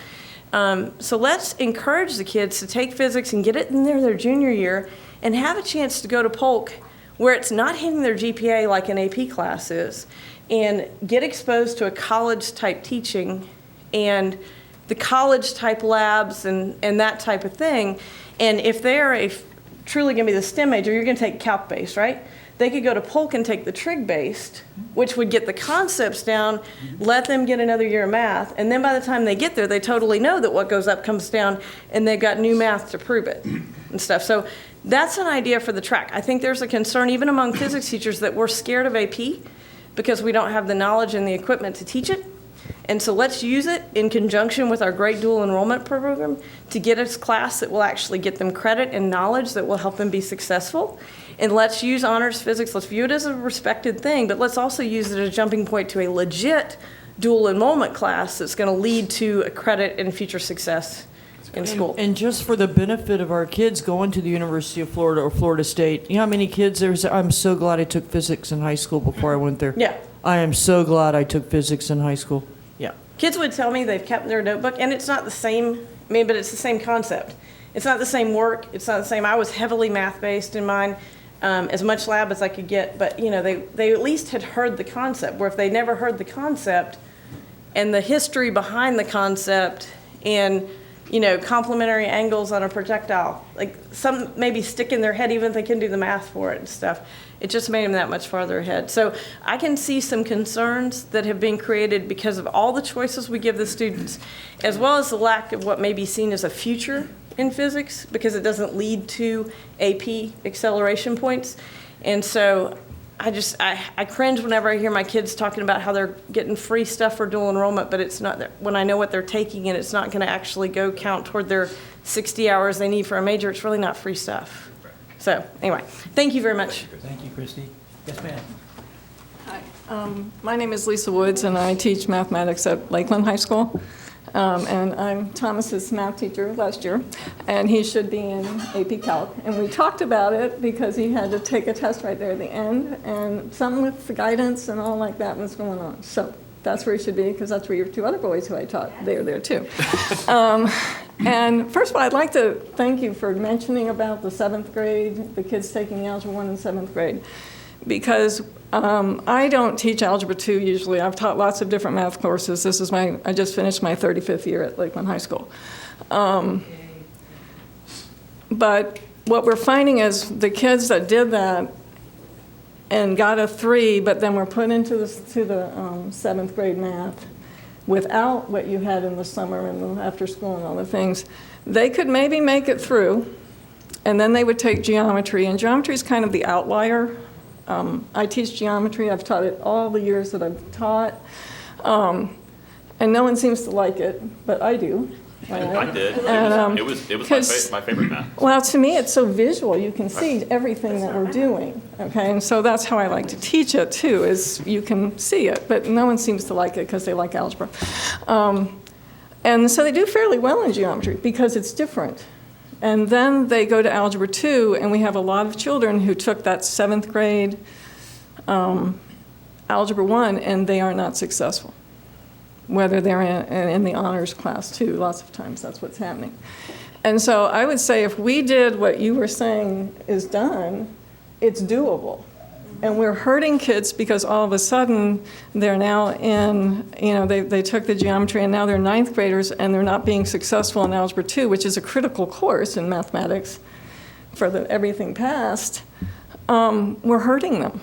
So let's encourage the kids to take physics and get it in their junior year and have a chance to go to Polk where it's not hitting their GPA like an AP class is, and get exposed to a college-type teaching and the college-type labs and that type of thing. And if they're truly going to be the STEM major, you're going to take calc-based, right? They could go to Polk and take the trig-based, which would get the concepts down, let them get another year of math, and then by the time they get there, they totally know that what goes up comes down, and they've got new math to prove it and stuff. So that's an idea for the track. I think there's a concern even among physics teachers that we're scared of AP because we don't have the knowledge and the equipment to teach it. And so let's use it in conjunction with our great dual enrollment program to get us class that will actually get them credit and knowledge that will help them be successful. And let's use honors physics. Let's view it as a respected thing, but let's also use it as a jumping point to a legit dual enrollment class that's going to lead to a credit and future success in school. And just for the benefit of our kids going to the University of Florida or Florida State, you know how many kids there's? I'm so glad I took physics in high school before I went there. Yeah. I am so glad I took physics in high school. Yeah. Kids would tell me they've kept their notebook, and it's not the same, but it's the same concept. It's not the same work. It's not the same. I was heavily math-based in mine, as much lab as I could get, but, they at least had heard the concept, where if they never heard the concept and the history behind the concept and, complementary angles on a projectile, like some maybe stick in their head even if they can do the math for it and stuff. It just made them that much farther ahead. So I can see some concerns that have been created because of all the choices we give the students, as well as the lack of what may be seen as a future in physics because it doesn't lead to AP acceleration points. And so I cringe whenever I hear my kids talking about how they're getting free stuff for dual enrollment, but it's not, when I know what they're taking and it's not going to actually go count toward their 60 hours they need for a major, it's really not free stuff. So anyway, thank you very much. Thank you, Christy. Yes, ma'am. Hi, my name is Lisa Woods, and I teach mathematics at Lakeland High School. And I'm Thomas's math teacher last year, and he should be in AP Calc. And we talked about it because he had to take a test right there at the end, and something with the guidance and all like that was going on. So that's where he should be, because that's where your two other boys who I taught, they are there too. And first of all, I'd like to thank you for mentioning about the 7th grade, the kids taking Algebra 1 in 7th grade, because I don't teach Algebra 2 usually. I've taught lots of different math courses. This is I just finished my 35th year at Lakeland High School. But what we're finding is the kids that did that and got a 3, but then were put into the 7th grade math without what you had in the summer and the after school and all the things, they could maybe make it through, and then they would take geometry, and geometry is kind of the outlier. I teach geometry. I've taught it all the years that I've taught, and no one seems to like it, but I do. I did. And, it was my favorite math. Well, to me, it's so visual. You can see everything that we're doing, okay? And so that's how I like to teach it, too, is you can see it, but no one seems to like it because they like algebra. And so they do fairly well in geometry because it's different. And then they go to Algebra 2, and we have a lot of children who took that 7th grade Algebra 1, and they are not successful, whether they're in the honors class, too. Lots of times that's what's happening. And so I would say if we did what you were saying is done, it's doable. And we're hurting kids because all of a sudden they're now in, they took the geometry and now they're 9th graders and they're not being successful in Algebra 2, which is a critical course in mathematics for everything past. We're hurting them.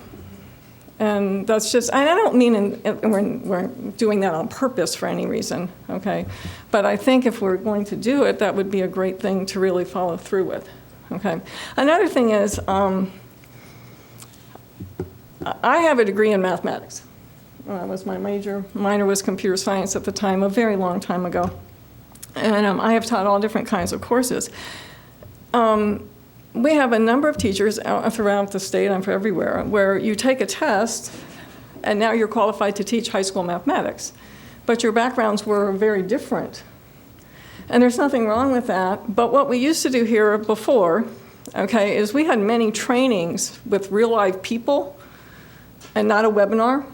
And that's just, and I don't mean we're doing that on purpose for any reason, okay? But I think if we're going to do it, that would be a great thing to really follow through with, okay? Another thing is, I have a degree in mathematics. That was my major. Minor was computer science at the time, a very long time ago. And I have taught all different kinds of courses. We have a number of teachers throughout the state and for everywhere where you take a test and now you're qualified to teach high school mathematics. But your backgrounds were very different. And there's nothing wrong with that. But what we used to do here before, okay, is we had many trainings with real live people and not a webinar.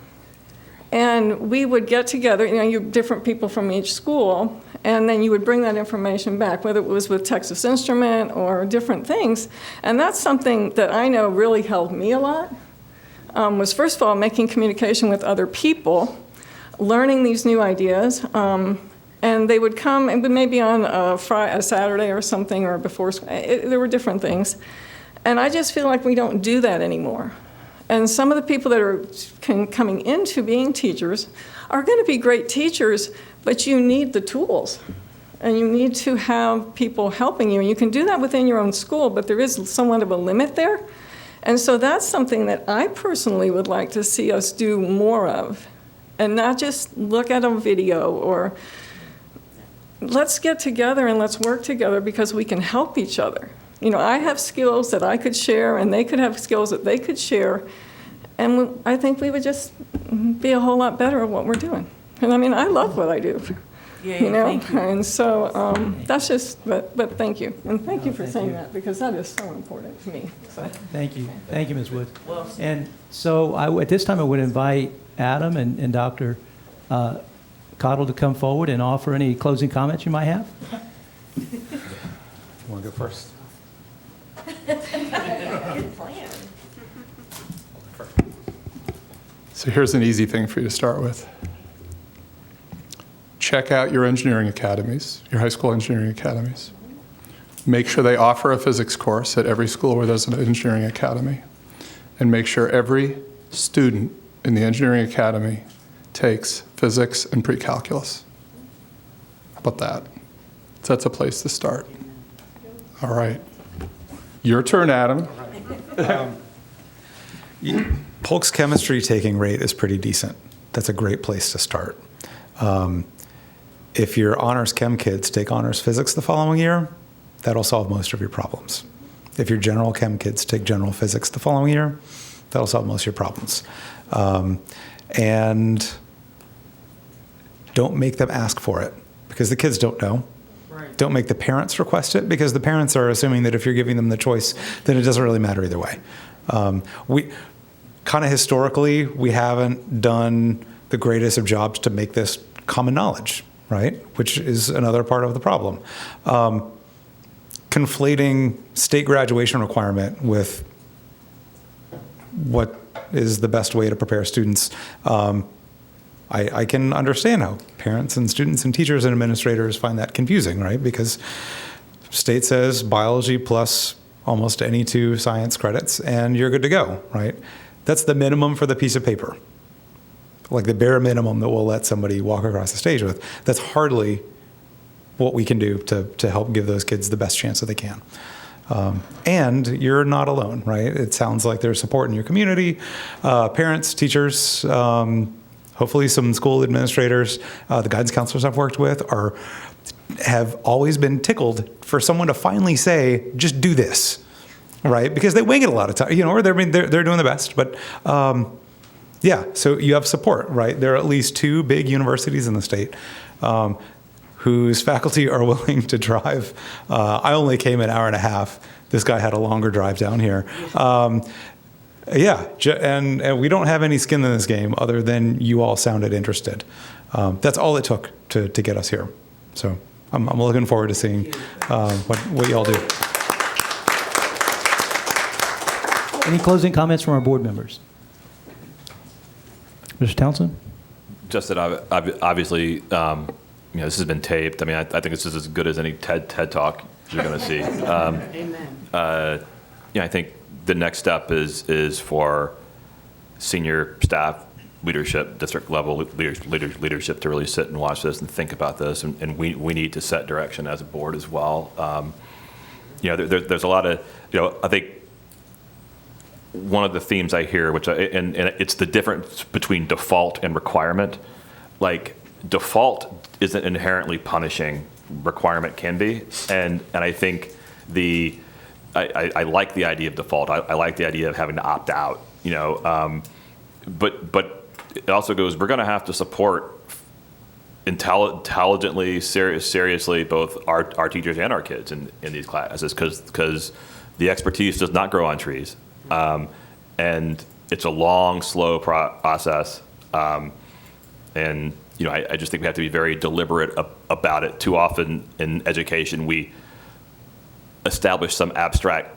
And we would get together, different people from each school, and then you would bring that information back, whether it was with Texas Instrument or different things. And that's something that I know really helped me a lot, was first of all, making communication with other people, learning these new ideas, and they would come, and maybe on a Saturday or something, or before school, there were different things. And I just feel like we don't do that anymore. And some of the people that are coming into being teachers are going to be great teachers, but you need the tools. And you need to have people helping you. And you can do that within your own school, but there is somewhat of a limit there. And so that's something that I personally would like to see us do more of. And not just look at a video or let's get together and let's work together because we can help each other. I have skills that I could share, and they could have skills that they could share, and I think we would just be a whole lot better at what we're doing. And I love what I do. Thank you. And so that's just, but thank you. And thank you for saying that, because that is so important to me. So. Thank you, Ms. Woods. And so at this time I would invite Adam and Dr. Cottle to come forward and offer any closing comments you might have. You want to go first? Good plan. So here's an easy thing for you to start with. Check out your engineering academies, your high school engineering academies. Make sure they offer a physics course at every school where there's an engineering academy. And make sure every student in the engineering academy takes physics and pre-calculus. How about that? So that's a place to start. All right. Your turn, Adam. Polk's chemistry taking rate is pretty decent. That's a great place to start. If your honors chem kids take honors physics the following year, that'll solve most of your problems. If your general chem kids take general physics the following year, that'll solve most of your problems. And don't make them ask for it, because the kids don't know. Right. Don't make the parents request it, because the parents are assuming that if you're giving them the choice, then it doesn't really matter either way. We kind of historically, we haven't done the greatest of jobs to make this common knowledge, right? Which is another part of the problem. Conflating state graduation requirement with what is the best way to prepare students. I can understand how parents and students and teachers and administrators find that confusing, right? Because state says biology plus almost any 2 science credits and you're good to go, right? That's the minimum for the piece of paper. Like the bare minimum that we'll let somebody walk across the stage with. That's hardly what we can do to help give those kids the best chance that they can. And you're not alone, right? It sounds like there's support in your community, parents, teachers, hopefully some school administrators, the guidance counselors I've worked with have always been tickled for someone to finally say, just do this, right? Because they wing it a lot of time, or they're doing the best, but yeah, so you have support, right? There are at least 2 big universities in the state whose faculty are willing to drive. I only came an hour and a half. This guy had a longer drive down here. Yeah, and we don't have any skin in this game other than you all sounded interested. That's all it took to get us here. So I'm looking forward to seeing what you all do. Any closing comments from our board members? Mr. Townsend? Just that obviously, this has been taped. I mean, I think this is as good as any TED Talk you're going to see. Amen. I think the next step is for senior staff, leadership, district level leadership to really sit and watch this and think about this, and we need to set direction as a board as well. There's a lot of, I think one of the themes I hear, and it's the difference between default and requirement. Like, default isn't inherently punishing, requirement can be, and I think I like the idea of default. I like the idea of having to opt out, but it also goes, we're going to have to support intelligently, seriously, both our teachers and our kids in these classes, because the expertise does not grow on trees. And it's a long, slow process. And I just think we have to be very deliberate about it. Too often in education, we establish some abstract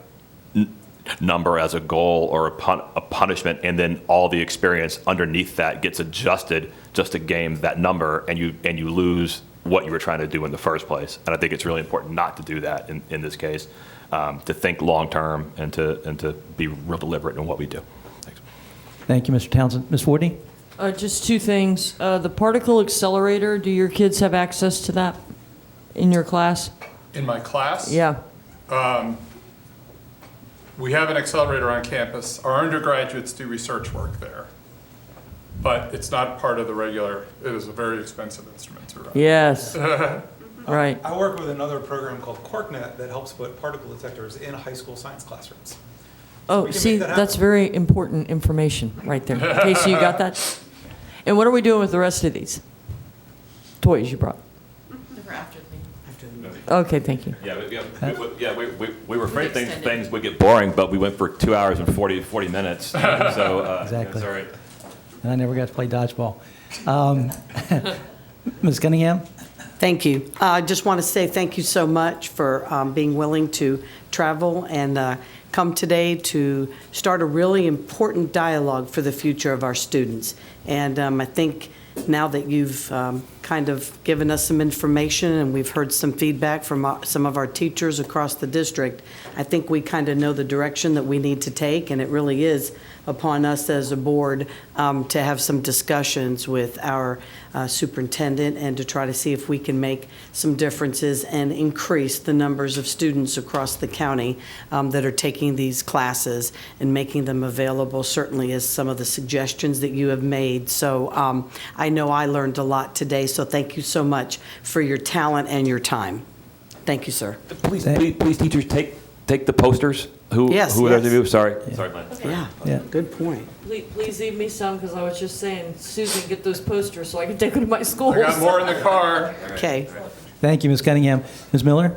number as a goal or a punishment, and then all the experience underneath that gets adjusted just to game that number, and you lose what you were trying to do in the first place. And I think it's really important not to do that in this case, to think long term and to be real deliberate in what we do. Thanks. Thank you, Mr. Townsend. Ms. Fortney? Just 2 things. The particle accelerator, do your kids have access to that in your class? In my class? Yeah. We have an accelerator on campus. Our undergraduates do research work there, but it's not part of the regular. It is a very expensive instrument to run. Yes. Right. I work with another program called QuarkNet that helps put particle detectors in high school science classrooms. Oh, see, that's very important information right there. Casey, you got that? And what are we doing with the rest of these toys you brought? Okay, thank you. We were afraid things would get boring, but we went for 2 hours and 40 minutes. So Exactly. It's all right. And I never got to play dodgeball. Ms. Cunningham? Thank you. I just want to say thank you so much for being willing to travel and come today to start a really important dialogue for the future of our students. And I think now that you've kind kind of given us some information, and we've heard some feedback from some of our teachers across the district. I think we kind of know the direction that we need to take, and it really is upon us as a board to have some discussions with our superintendent and to try to see if we can make some differences and increase the numbers of students across the county that are taking these classes and making them available, certainly as some of the suggestions that you have made. So I know I learned a lot today, so thank you so much for your talent and your time. Thank you, sir. Please, teachers, take the posters. Yes, Who are those yes. of you? Sorry, Len. Yeah, good point. Please leave me some, because I was just saying, Susan, get those posters so I can take them to my schools. I got more in the car. Okay. Thank you, Ms. Cunningham. Ms. Miller?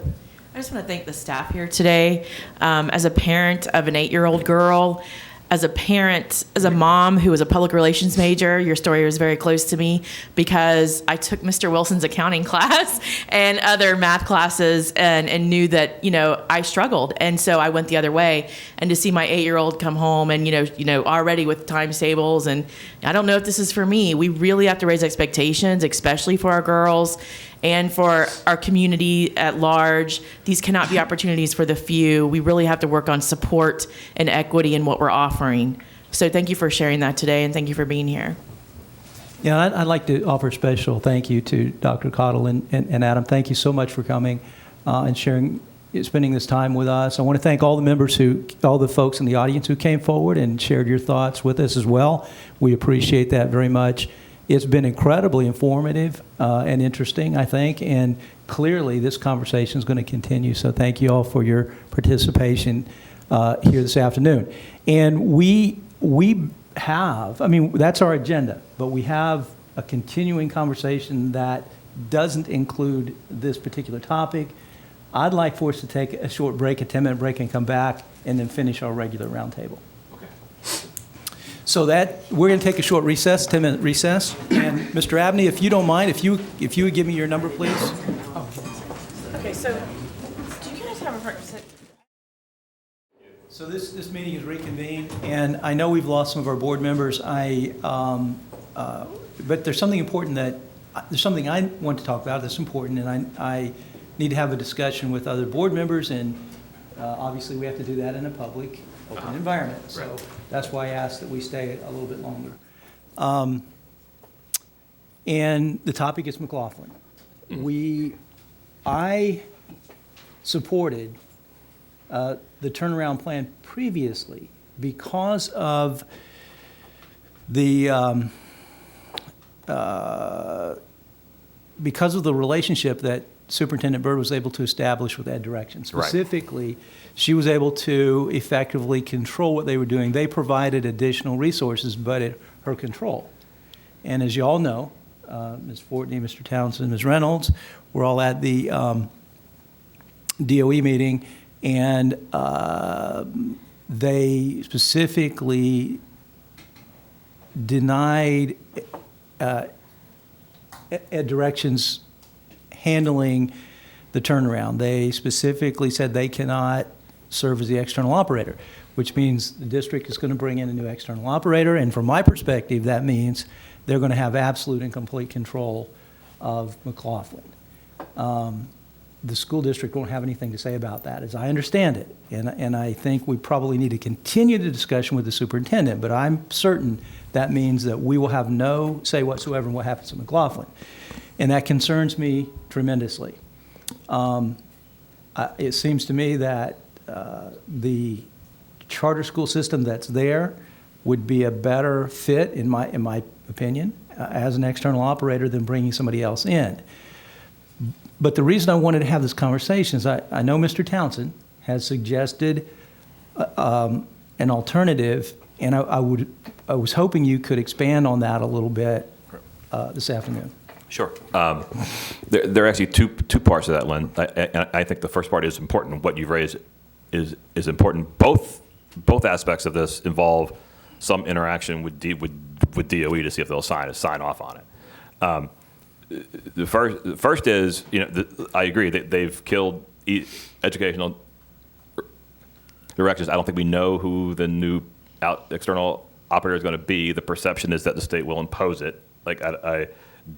I just want to thank the staff here today. As a parent of an 8-year-old girl, as a parent, as a mom who was a public relations major, your story was very close to me because I took Mr. Wilson's accounting class and other math classes and knew that, I struggled. And so I went the other way. And to see my 8-year-old come home and, already with times tables, and I don't know if this is for me. We really have to raise expectations, especially for our girls and for our community at large. These cannot be opportunities for the few. We really have to work on support and equity in what we're offering. So thank you for sharing that today, and thank you for being here. Yeah, I'd like to offer a special thank you to Dr. Cottle and Adam. Thank you so much for coming and spending this time with us. I want to thank all the members all the folks in the audience who came forward and shared your thoughts with us as well. We appreciate that very much. It's been incredibly informative and interesting, I think, and clearly this conversation is going to continue. So thank you all for your participation here this afternoon. And we have, that's our agenda, but we have a continuing conversation that doesn't include this particular topic. I'd like for us to take a short break, a 10-minute break, and come back and then finish our regular roundtable. So that we're going to take a short recess, 10-minute recess. And Mr. Abney, if you don't mind, if you would give me your number, please. Okay, so do you guys have a partnership? So this meeting is reconvened, and I know we've lost some of our board members. But there's something important there's something I want to talk about that's important, and I need to have a discussion with other board members, and obviously we have to do that in a public, open environment. So that's why I asked that we stay a little bit longer. And the topic is McLaughlin. I supported the turnaround plan previously because of the relationship that Superintendent Byrd was able to establish with Ed Direction. Specifically, she was able to effectively control what they were doing. They provided additional resources, but at her control. And as you all know, Ms. Fortney, Mr. Townsend, Ms. Reynolds, we're all at the DOE meeting, and they specifically denied Ed Direction's handling the turnaround. They specifically said they cannot serve as the external operator, which means the district is going to bring in a new external operator, and from my perspective, that means they're going to have absolute and complete control of McLaughlin. The school district won't have anything to say about that, as I understand it, and I think we probably need to continue the discussion with the superintendent, but I'm certain that means that we will have no say whatsoever in what happens at McLaughlin, and that concerns me tremendously. It seems to me that the charter school system that's there would be a better fit, in my opinion, as an external operator than bringing somebody else in. But the reason I wanted to have this conversation is I know Mr. Townsend has suggested an alternative, and I was hoping you could expand on that a little bit this afternoon. Sure. There are actually two parts of that, Len. I think the first part is important. What you've raised is important. Both aspects of this involve some interaction with DOE to see if they'll sign off on it. The first is, I agree that they've killed educational directions. I don't think we know who the new external operator is going to be. The perception is that the state will impose it.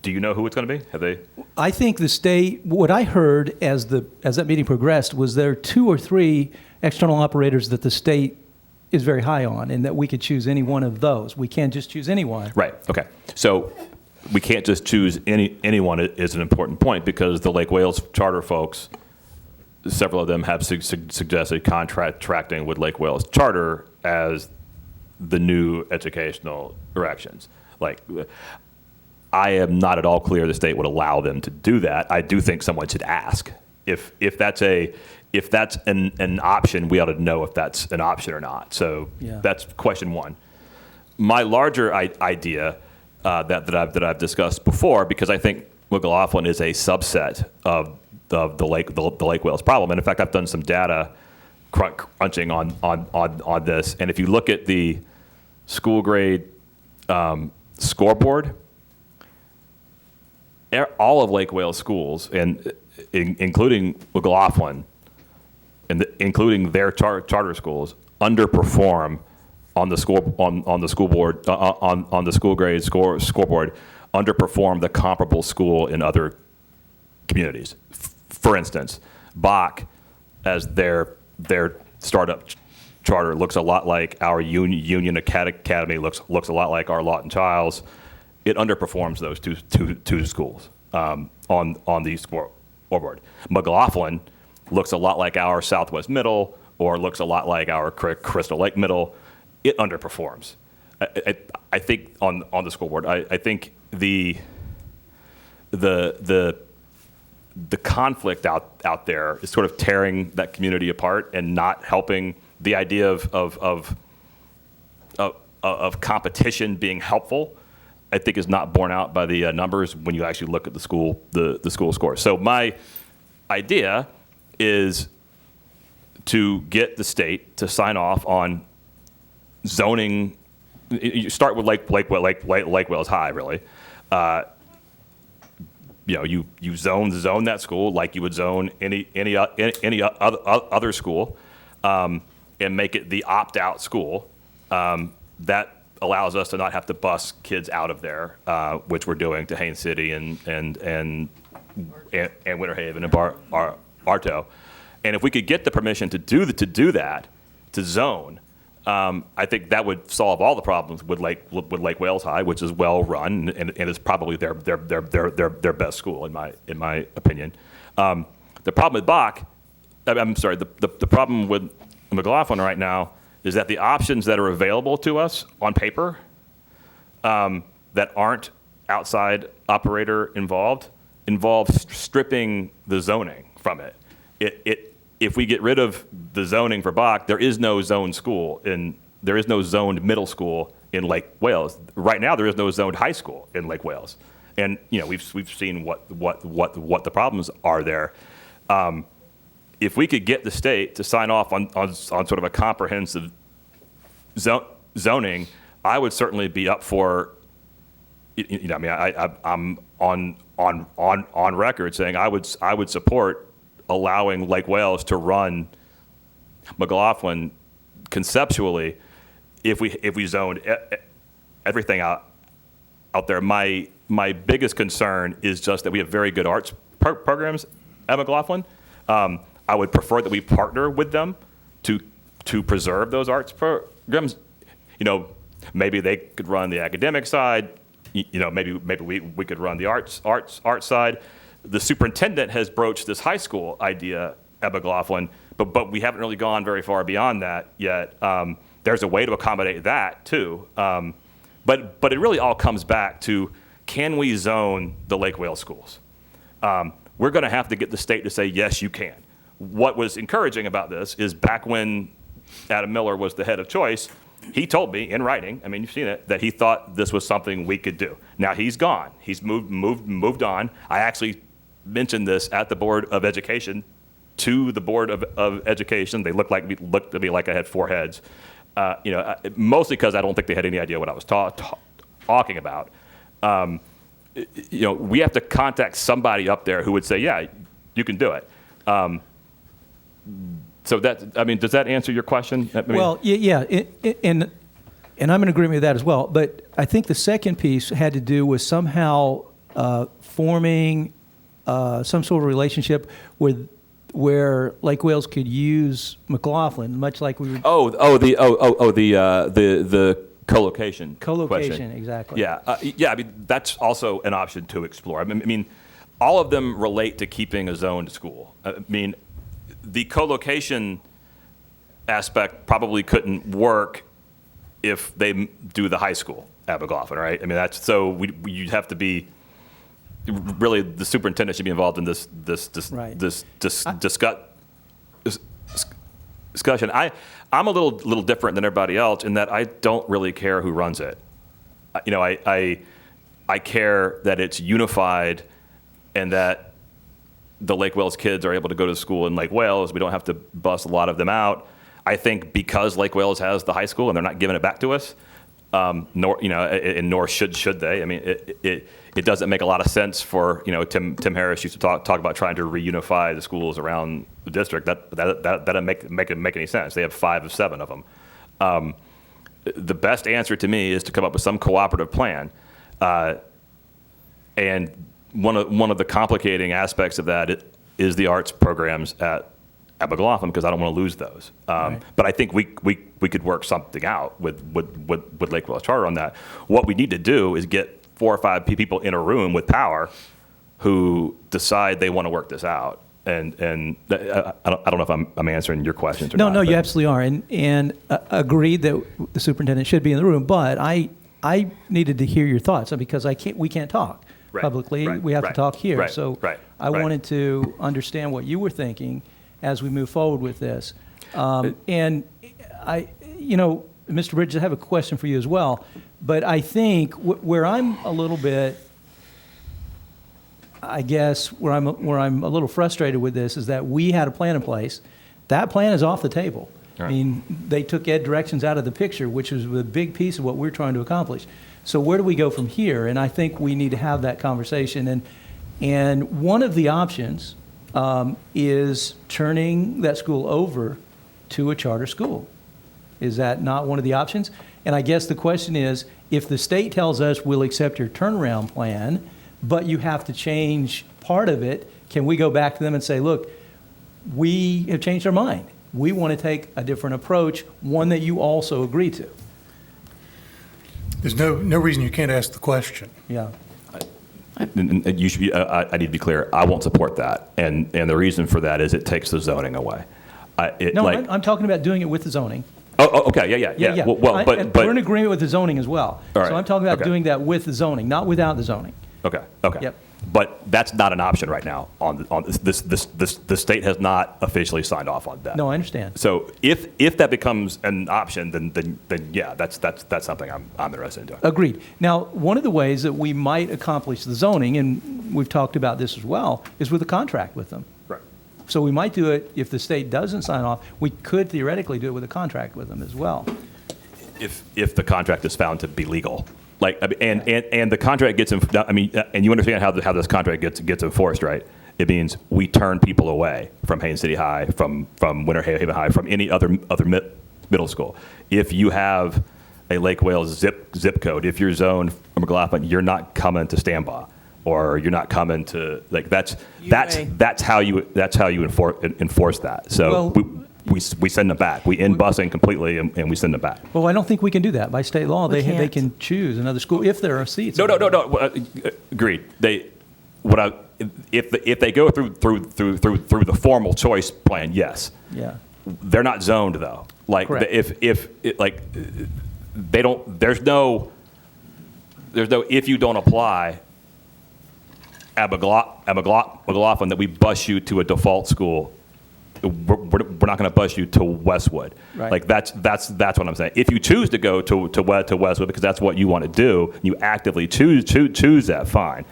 Do you know who it's going to be? Have they? I think the state, what I heard as that meeting progressed was there are 2 or 3 external operators that the state is very high on, and that we could choose any one of those. We can't just choose anyone. Right. Okay. So we can't just choose anyone is an important point, because the Lake Wales charter folks, several of them have suggested contracting with Lake Wales Charter as the new educational directions. Like, I am not at all clear the state would allow them to do that. I do think someone should ask if that's an option. We ought to know if that's an option or not. So that's question one. My larger idea that I've discussed before, because I think McLaughlin is a subset of the Lake Wales problem. And in fact, I've done some data crunching on this. And if you look at the school grade scoreboard, all of Lake Wales schools, and including McLaughlin, and including their charter schools, underperform on the school board on the school grade scoreboard, underperform the comparable school in other communities. For instance, Bach, as their startup charter, looks a lot like our Union Academy, looks a lot like our Lawton Childs. It underperforms those two schools on the scoreboard. McLaughlin looks a lot like our Southwest Middle, or looks a lot like our Crystal Lake Middle. It underperforms. I think on the scoreboard. I think the conflict out there is sort of tearing that community apart and not helping the idea of competition being helpful. I think is not borne out by the numbers when you actually look at the school scores. So my idea is to get the state to sign off on zoning. You start with Lake Wales High, really. You zone that school like you would zone any other school, and make it the opt-out school. That allows us to not have to bus kids out of there, which we're doing to Haines City and Winter Haven and Bartow. And if we could get the permission to do that, to zone, I think that would solve all the problems with Lake Wales High, which is well run and is probably their best school in my opinion. The problem with Bach, the problem with McLaughlin right now is that the options that are available to us on paper that aren't outside operator involve stripping the zoning from it. If we get rid of the zoning for Bach, there is no zoned school there is no zoned middle school in Lake Wales. Right now, there is no zoned high school in Lake Wales, and we've seen what the problems are there. If we could get the state to sign off on sort of a comprehensive zoning, I would certainly be up for. I'm on record saying I would support allowing Lake Wales to run McLaughlin conceptually if we zoned everything out there. My biggest concern is just that we have very good arts programs at McLaughlin. I would prefer that we partner with them to preserve those arts programs. Maybe they could run the academic side. Maybe we could run the arts side. The superintendent has broached this high school idea at McLaughlin, but we haven't really gone very far beyond that yet. There's a way to accommodate that too. But it really all comes back to, can we zone the Lake Wales schools? We're going to have to get the state to say, yes, you can. What was encouraging about this is back when Adam Miller was the head of choice, he told me in writing, you've seen it, that he thought this was something we could do. Now he's gone. He's moved on. I actually mentioned this at the Board of Education to the Board of Education. They looked to me like I had 4 heads. Mostly because I don't think they had any idea what I was talking about. We have to contact somebody up there who would say, yeah, you can do it. So does that answer your question? Well, yeah, and I'm in agreement with that as well. But I think the second piece had to do with somehow forming some sort of relationship with where Lake Wales could use McLaughlin, much like we were. The co-location. Co-location, question. exactly. Yeah, I mean that's also an option to explore. I mean, all of them relate to keeping a zoned school. I mean, the co-location aspect probably couldn't work if they do the high school at McLaughlin, right? I mean, that's so you'd have to be. Really, the superintendent should be involved in this Right. discussion. I'm a little different than everybody else in that I don't really care who runs it. You know, I care that it's unified and that the Lake Wales kids are able to go to school in Lake Wales. We don't have to bust a lot of them out. I think because Lake Wales has the high school and they're not giving it back to us, nor should they. I mean, it doesn't make a lot of sense for Tim Harris used to talk about trying to reunify the schools around the district. That doesn't make any sense. They have 5 of 7 of them. The best answer to me is to come up with some cooperative plan, and one of the complicating aspects of that is the arts programs at McLaughlin, because I don't want to lose those. Right. But I think we could work something out with Lake Wales Charter on that. What we need to do is get 4 or 5 people in a room with power who decide they want to work this out. And I don't know if I'm answering your questions or not. No, you absolutely are, and agreed that the superintendent should be in the room. But I needed to hear your thoughts because we can't talk publicly. We have to talk here. So I wanted to understand what you were thinking as we move forward with this. And Mr. Bridges, I have a question for you as well. But I think where I'm a little bit, I guess, where I'm a little frustrated with this is that we had a plan in place. That plan is off the table. Right. I mean, they took ed directions out of the picture, which was a big piece of what we're trying to accomplish. So where do we go from here? And I think we need to have that conversation. And one of the options is turning that school over to a charter school. Is that not one of the options? And I guess the question is, if the state tells us we'll accept your turnaround plan, but you have to change part of it, can we go back to them and say, look, we have changed our mind. We want to take a different approach, one that you also agree to. There's no reason you can't ask the question. Yeah. And you should be, I need to be clear, I won't support that. And the reason for that is it takes the zoning away. I'm talking about doing it with the zoning. Oh, okay, yeah. Well, but we're in agreement with the zoning as well. All right. So I'm talking about doing that with the zoning, not without the zoning. Okay. Yep. But that's not an option right now. The state has not officially signed off on that. No, I understand. So if that becomes an option, then yeah, that's something I'm interested in doing. Agreed. Now, one of the ways that we might accomplish the zoning, and we've talked about this as well, is with a contract with them. Right. So we might do it if the state doesn't sign off. We could theoretically do it with a contract with them as well. If the contract is found to be legal. And the contract gets, and you understand how this contract gets enforced, right? It means we turn people away from Haines City High, from Winter Haven High, from any other middle school. If you have a Lake Wales zip code, if you're zoned for McLaughlin, you're not coming to Stambaugh, or you're not coming to that's how you enforce that. So. We send them back. We end busing completely, and we send them back. Well, I don't think we can do that by state law. They can't. can choose another school if there are seats. No. Agreed. If they go through the formal choice plan, yes. Yeah. They're not zoned though. Correct. If they don't. There's no if you don't apply at McLaughlin that we bus you to a default school. We're not going to bus you to Westwood. Right. That's what I'm saying. If you choose to go to Westwood because that's what you want to do, you actively choose that, fine.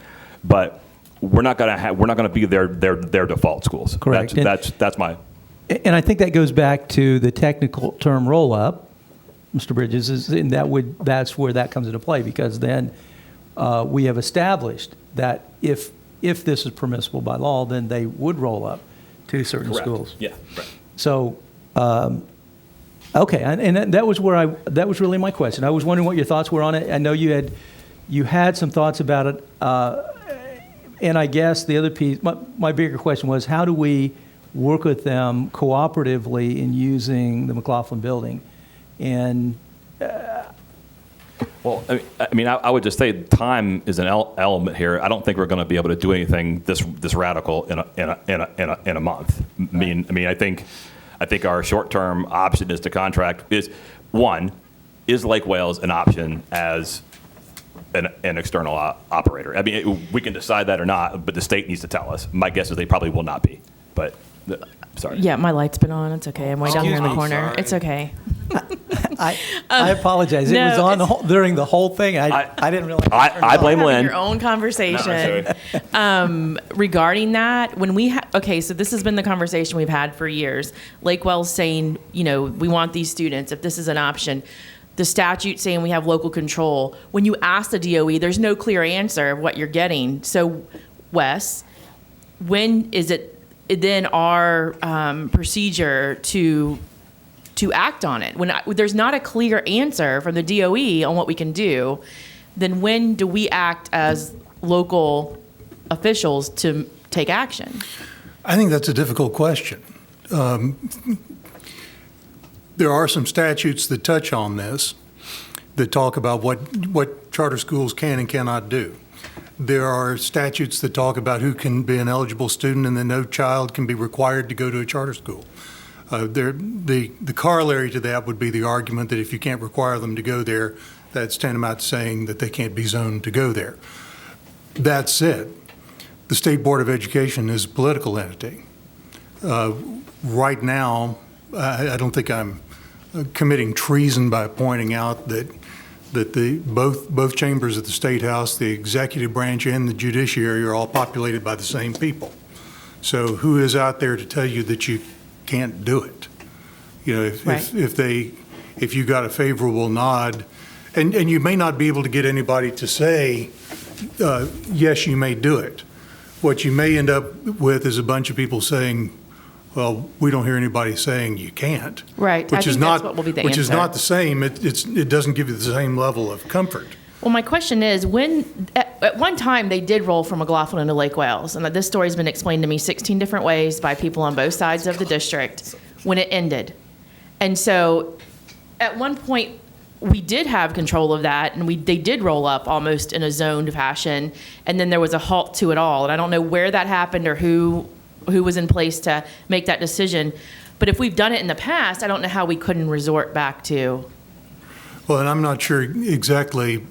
But we're not going to be their default schools. Correct. That's my. And I think that goes back to the technical term roll-up, Mr. Bridges, and that's where that comes into play, because then we have established that if this is permissible by law, then they would roll up to certain Correct. schools. Yeah. Right. So, okay, and that was really my question. I was wondering what your thoughts were on it. I know you had some thoughts about it And I guess the other piece, my bigger question was, how do we work with them cooperatively in using the McLaughlin building? And Well, I would just say time is an element here. I don't think we're going to be able to do anything this radical in a month. I think our short-term option is to contract. Is Lake Wales an option as an external operator? We can decide that or not, but the state needs to tell us. My guess is they probably will not be. But sorry. Yeah, my light's been on. It's okay. I'm way down here in the Excuse me. corner. Sorry. It's okay. I apologize. It was on during the whole thing. I didn't realize. I blame Having Lynn. your own conversation regarding that. When we so this has been the conversation we've had for years. Lake Well's saying, we want these students if this is an option. The statute saying we have local control. When you ask the DOE, there's no clear answer of what you're getting. So, Wes, when is it then our procedure to act on it? When there's not a clear answer from the DOE on what we can do, then when do we act as local officials to take action? I think that's a difficult question. There are some statutes that touch on this, that talk about what charter schools can and cannot do. There are statutes that talk about who can be an eligible student and that no child can be required to go to a charter school. The corollary to that would be the argument that if you can't require them to go there, that's tantamount to saying that they can't be zoned to go there. That said, the State Board of Education is a political entity. Right now, I don't think I'm committing treason by pointing out that both chambers of the State House, the executive branch and the judiciary, are all populated by the same people. So who is out there to tell you that you can't do it? If you got a favorable nod, and you may not be able to get anybody to say, yes, you may do it. What you may end up with is a bunch of people saying, well, we don't hear anybody saying you can't. Right. Which is not what will be the which answer. is not the same. It doesn't give you the same level of comfort. Well, my question is, when at one time they did roll from McLaughlin into Lake Wales, and this story's been explained to me 16 different ways by people on both sides of the district when it ended. And so at one point we did have control of that, and they did roll up almost in a zoned fashion, and then there was a halt to it all. And I don't know where that happened or who was in place to make that decision. But if we've done it in the past, I don't know how we couldn't resort back to. Well, and I'm not sure exactly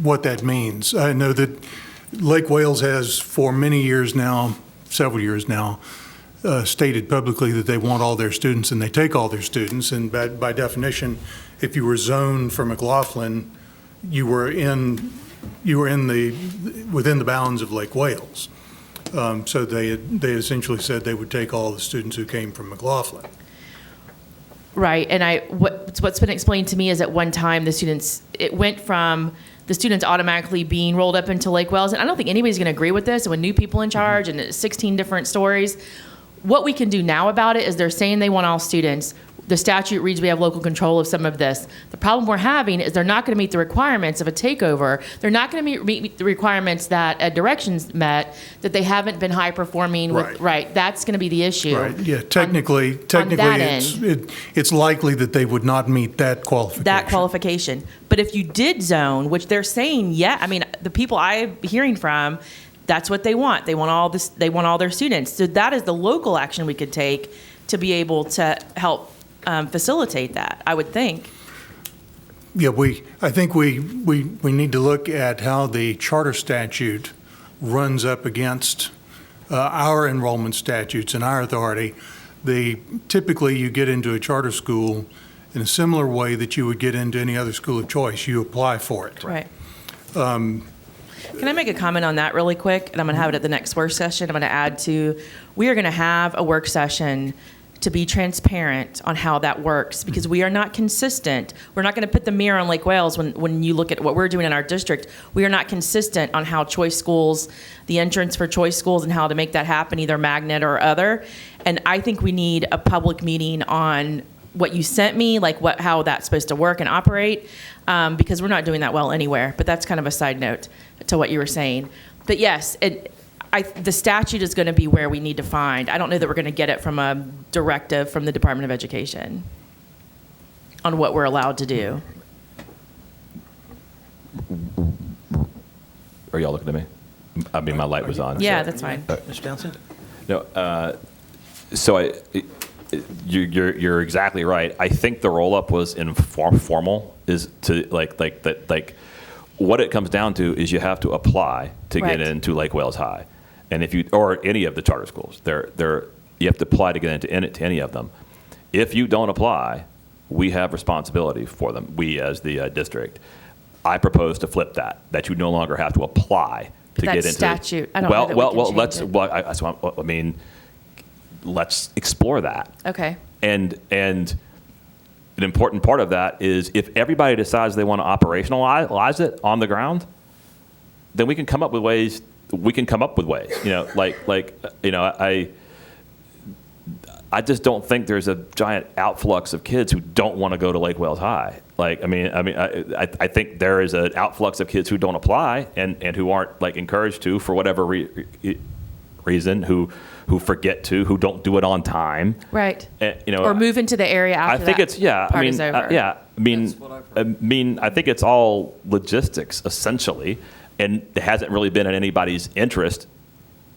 what that means. I know that Lake Wales has for many years now, several years now, stated publicly that they want all their students and they take all their students. And by definition, if you were zoned for McLaughlin, you were within the bounds of Lake Wales. So they essentially said they would take all the students who came from McLaughlin. Right, and what's been explained to me is at one time it went from the students automatically being rolled up into Lake Wales, and I don't think anybody's going to agree with this. And with new people in charge and 16 different stories, what we can do now about it is they're saying they want all students. The statute reads we have local control of some of this. The problem we're having is they're not going to meet the requirements of a takeover. They're not going to meet the requirements that Ed Directions met, that they haven't been high performing. Right. That's going to be the issue. Right. Yeah. Technically, it's likely that they would not meet that qualification. But if you did zone, which they're saying, the people I'm hearing from, that's what they want. They want all this. They want all their students. So that is the local action we could take to be able to help facilitate that, I would think. Yeah, I think we need to look at how the charter statute runs up against our enrollment statutes and our authority. Typically you get into a charter school in a similar way that you would get into any other school of choice. You apply for it. Right. Can I make a comment on that really quick? And I'm going to have it at the next work session. I'm going to add we are going to have a work session to be transparent on how that works, because we are not consistent. We're not going to put the mirror on Lake Wales when you look at what we're doing in our district. We are not consistent on how choice schools, the entrance for choice schools, and how to make that happen, either magnet or other. And I think we need a public meeting on what you sent me, how that's supposed to work and operate, because we're not doing that well anywhere. But that's kind of a side note to what you were saying. But yes, the statute is going to be where we need to find. I don't know that we're going to get it from a directive from the Department of Education on what we're allowed to do. Are y'all looking at me? I mean, my light was on. Yeah, so- that's fine. Mr. Townsend? No, so you're exactly right. I think the roll-up was informal, is to like what it comes down to is you have to apply to Right. get into Lake Wales High, and if you or any of the charter schools, you have to apply to get into any of them. If you don't apply, we have responsibility for them. We as the district. I propose to flip that you no longer have to apply to That get into statute, I don't know that we can change let's it. I mean, let's explore that. Okay. And an important part of that is if everybody decides they want to operationalize it on the ground, then we can come up with ways. You know, I just don't think there's a giant outflux of kids who don't want to go to Lake Wales High. I think there is an outflux of kids who don't apply and who aren't encouraged to for whatever reason, who forget to, who don't do it on time. Right. You know, Or move into the area after I think that it's part is over. I think it's all logistics essentially, and it hasn't really been in anybody's interest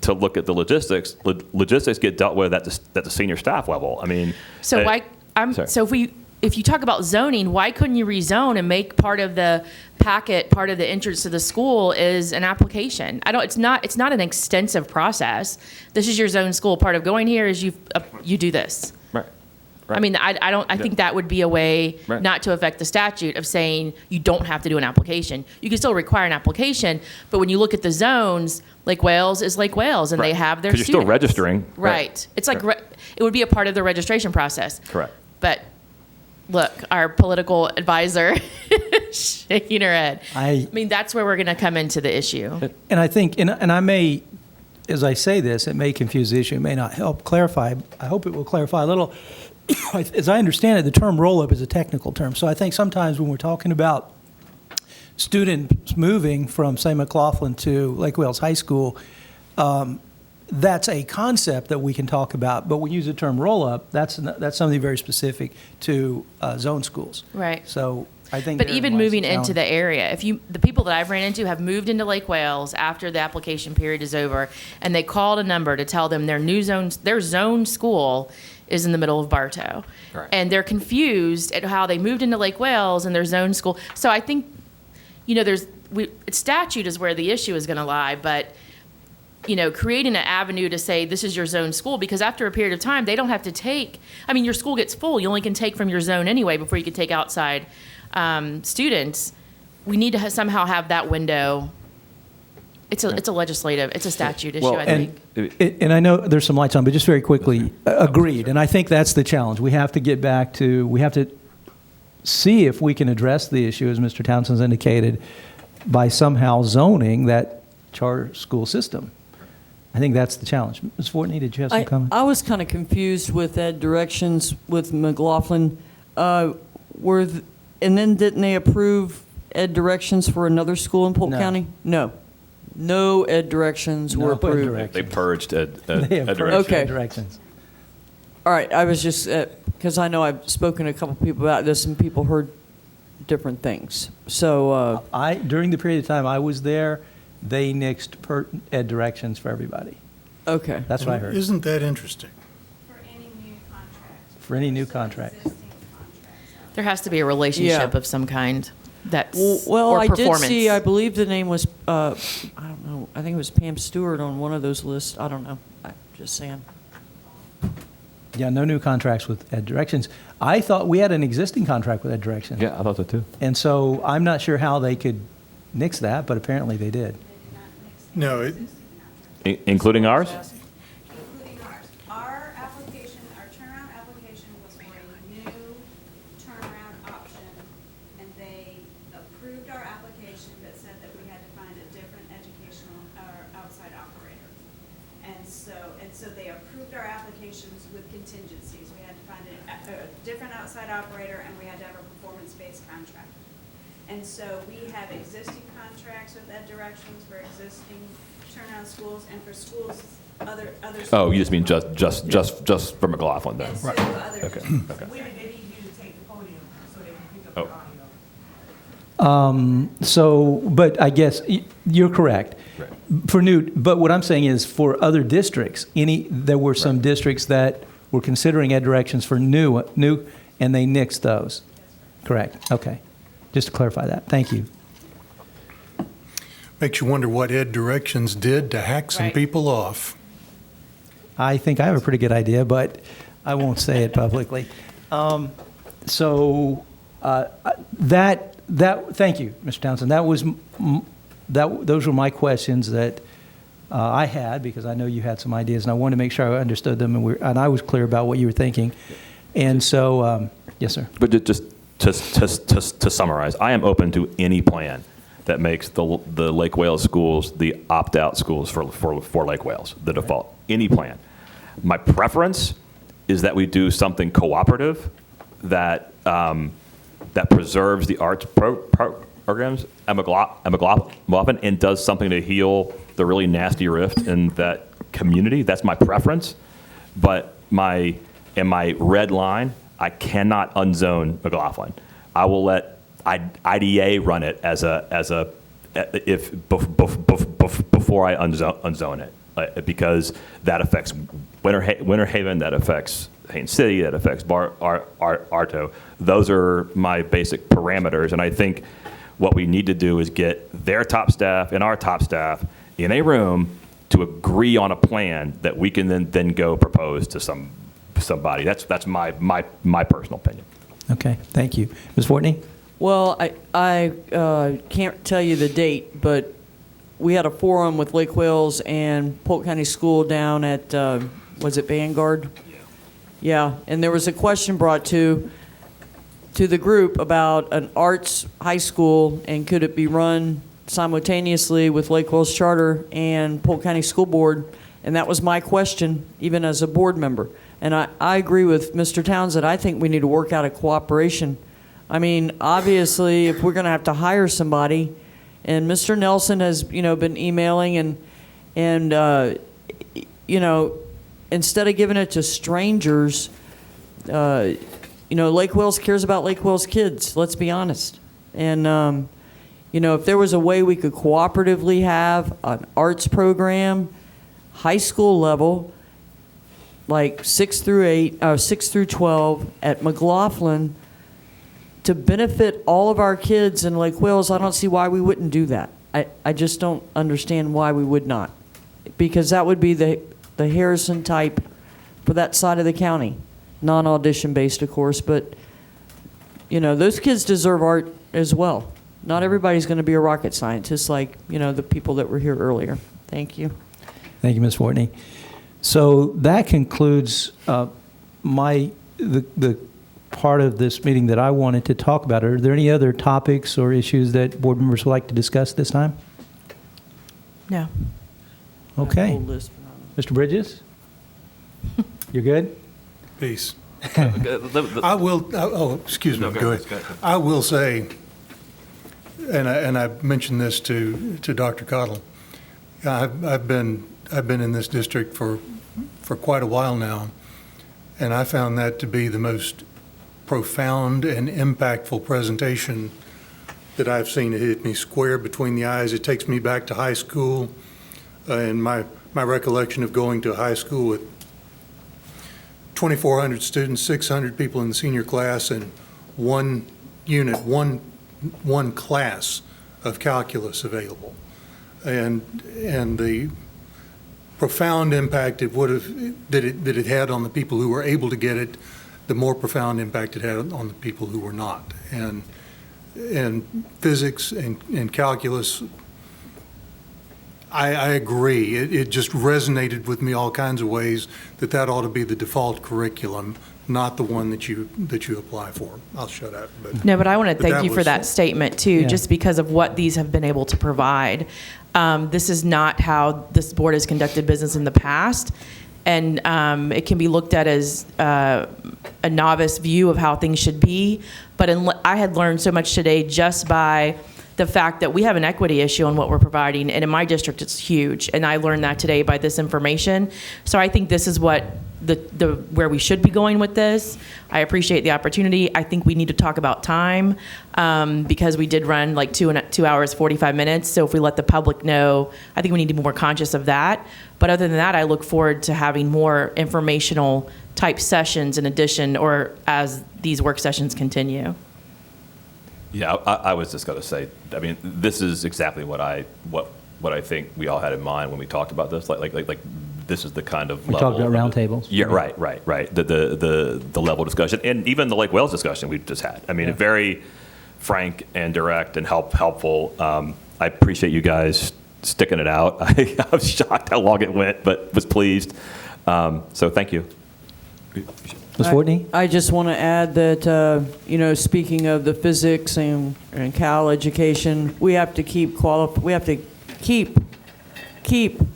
to look at the logistics. Logistics get dealt with at the senior staff level. I mean, So if you talk about zoning, why couldn't you rezone and make part of the packet, part of the entrance to the school is an application? It's not an extensive process. This is your zone school. Part of going here is you do this. Right. I mean, I think that would be a way Right. not to affect the statute of saying you don't have to do an application. You can still require an application, but when you look at the zones, Lake Wales is Lake Wales, and they have their because you're still students. registering. Right. It's like it would be a part of the registration process. Correct. But look, our political advisor shaking her head. I mean, that's where we're going to come into the issue. And I think, and I may, as I say this, it may confuse the issue, it may not help clarify. I hope it will clarify a little. As I understand it, the term roll-up is a technical term. So I think sometimes when we're talking about students moving from, say, McLaughlin to Lake Wales High School, that's a concept that we can talk about. But when we use the term roll-up, that's something very specific to zone schools. Right. So I think. But therein even lies moving the into challenge. the area, the people that I've ran into have moved into Lake Wales after the application period is over, and they called a number to tell them their zone school is in the middle of Bartow. Right. And they're confused at how they moved into Lake Wales and their zone school. So I think, statute is where the issue is going to lie, but creating an avenue to say this is your zone school, because after a period of time, they don't have to take, your school gets full. You only can take from your zone anyway before you can take outside students. We need to somehow have that window. It's a statute issue, I think. And I know there's some lights on, but just very quickly, agreed. And I think that's the challenge. We have to see if we can address the issue, as Mr. Townsend's indicated, by somehow zoning that charter school system. I think that's the challenge. Ms. Fortney, did you have some comment? I was kind of confused with ed directions with McLaughlin. And then didn't they approve ed directions for another school in Polk No. County? No ed directions were No ed approved. directions. They purged They have direction. Okay. directions. All right, I was just, because I know I've spoken to a couple people about this and people heard different things. So, During the period of time I was there, they nixed ed directions for everybody. okay. That's what I heard. Isn't that interesting? For any new contract. There has to be a relationship Yeah. of some kind. Well, or I did performance. see, I believe the name was, I don't know, I think it was Pam Stewart on one of those lists. I don't know. I'm just saying. Yeah, no new contracts with ed directions. I thought we had an existing contract with ed directions. Yeah, I thought so too. And so I'm not sure how they could nix that, but apparently they did. No, Including ours? Including ours. Our turnaround application was for a new turnaround option, and they approved our application but said that we had to find a different educational or outside operator. And so they approved our applications with contingencies. We had to find a different outside operator, and we had to have a performance-based contract. And so we have existing contracts with ed directions for existing turnaround schools and for schools, other schools? Oh, you just mean just for McLaughlin then? And to other Okay. districts. Okay. When did they need you to take the podium so they can pick up Oh. your audio? But I guess you're correct. Right. For Newt, but what I'm saying is for other districts, there were some districts that were considering ed directions for new, and they nixed those. Correct. Okay. Just to clarify that. Thank you. Makes you wonder what ed directions did to hack some Right. people off. I think I have a pretty good idea, but I won't say it publicly. Thank you, Mr. Townsend. Those were my questions that I had, because I know you had some ideas, and I wanted to make sure I understood them, and I was clear about what you were thinking. And so, yes, sir. But just to summarize, I am open to any plan that makes the Lake Wales schools the opt-out schools for Lake Wales, the default. Any plan. My preference is that we do something cooperative that preserves the arts programs at McLaughlin and does something to heal the really nasty rift in that community. That's my preference. But my red line, I cannot unzone McLaughlin. I will let IDA run it before I unzone it, because that affects Winter Haven, that affects Haines City, that affects Arto. Those are my basic parameters, and I think what we need to do is get their top staff and our top staff in a room to agree on a plan that we can then go propose to somebody. That's my personal opinion. Okay, thank you. Ms. Fortney? Well, I can't tell you the date, but we had a forum with Lake Wales and Polk County School down at, was it Vanguard? Yeah, and there was a question brought to the group about an arts high school, and could it be run simultaneously with Lake Wales Charter and Polk County School Board, and that was my question, even as a board member. And I agree with Mr. Townsend. I think we need to work out a cooperation. I mean, obviously, if we're going to have to hire somebody, and Mr. Nelson has, been emailing and instead of giving it to strangers, Lake Wales cares about Lake Wales kids, let's be honest. And, if there was a way we could cooperatively have an arts program, high school level, like 6 through 12 at McLaughlin, to benefit all of our kids in Lake Wales, I don't see why we wouldn't do that. I just don't understand why we would not. Because that would be the Harrison type for that side of the county. Non-audition based, of course, but, those kids deserve art as well. Not everybody's going to be a rocket scientist like, the people that were here earlier. Thank you. Thank you, Ms. Fortney. So that concludes the part of this meeting that I wanted to talk about. Are there any other topics or issues that board members would like to discuss this time? No. Okay. Whole list. Mr. Bridges? You're good? Peace. I will, excuse me, No, go ahead. I will say, and I mentioned this to Dr. Cottle, I've been in this district for quite a while now, and I found that to be the most profound and impactful presentation that I've seen. It hit me square between the eyes. It takes me back to high school, and my recollection of going to high school with 2,400 students, 600 people in the senior class, and one unit, one class of calculus available, and the profound impact it would have that it had on the people who were able to get it, the more profound impact it had on the people who were not. And physics and calculus, I agree. It just resonated with me all kinds of ways that ought to be the default curriculum, not the one that you apply for. I'll shut up. But I want to thank you for was- that statement too, Yeah. just because of what these have been able to provide. This is not how this board has conducted business in the past, and it can be looked at as a novice view of how things should be. But I had learned so much today just by the fact that we have an equity issue on what we're providing, and in my district it's huge, and I learned that today by this information. So I think this is what where we should be going with this. I appreciate the opportunity. I think we need to talk about time, because we did run like 2 hours 45 minutes. So if we let the public know, I think we need to be more conscious of that. But other than that, I look forward to having more informational type sessions in addition, or as these work sessions continue. Yeah, I was just going to say, I mean, this is exactly what I think we all had in mind when we talked about this. Like this is the kind of We level. talked about roundtables. Yeah, right. The level of discussion, and even the Lake Wales discussion we just had. I mean, very frank and direct and helpful. I appreciate you guys sticking it out. I was shocked how long it went, but was pleased. So thank you. Ms. Fortney? I just want to add that, speaking of the physics and Cal education, we have to keep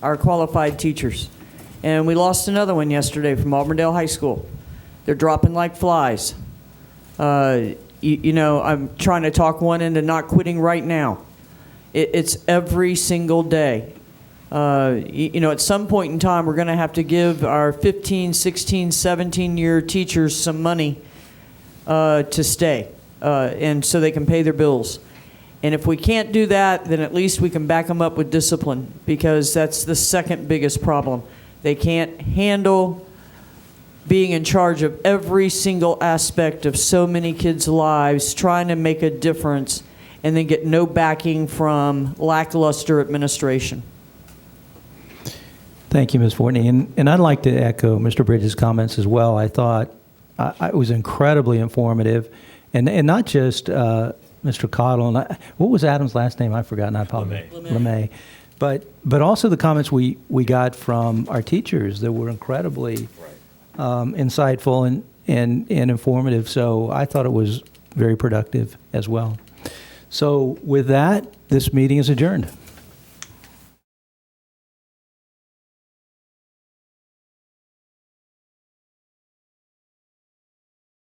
our qualified teachers. And we lost another one yesterday from Auburndale High School. They're dropping like flies. I'm trying to talk one into not quitting right now. It's every single day. At some point in time, we're going to have to give our 15, 16, 17-year teachers some money to stay, and so they can pay their bills. And if we can't do that, then at least we can back them up with discipline, because that's the second biggest problem. They can't handle being in charge of every single aspect of so many kids' lives, trying to make a difference, and then get no backing from lackluster administration. Thank you, Ms. Fortney. And I'd like to echo Mr. Bridges' comments as well. I thought it was incredibly informative. And not just Mr. Cottle. And what was Adam's last name? I forgot. I apologize. LeMay. But also the comments we got from our teachers that were incredibly insightful and informative. So I thought it was very productive as well. So with that, this meeting is adjourned.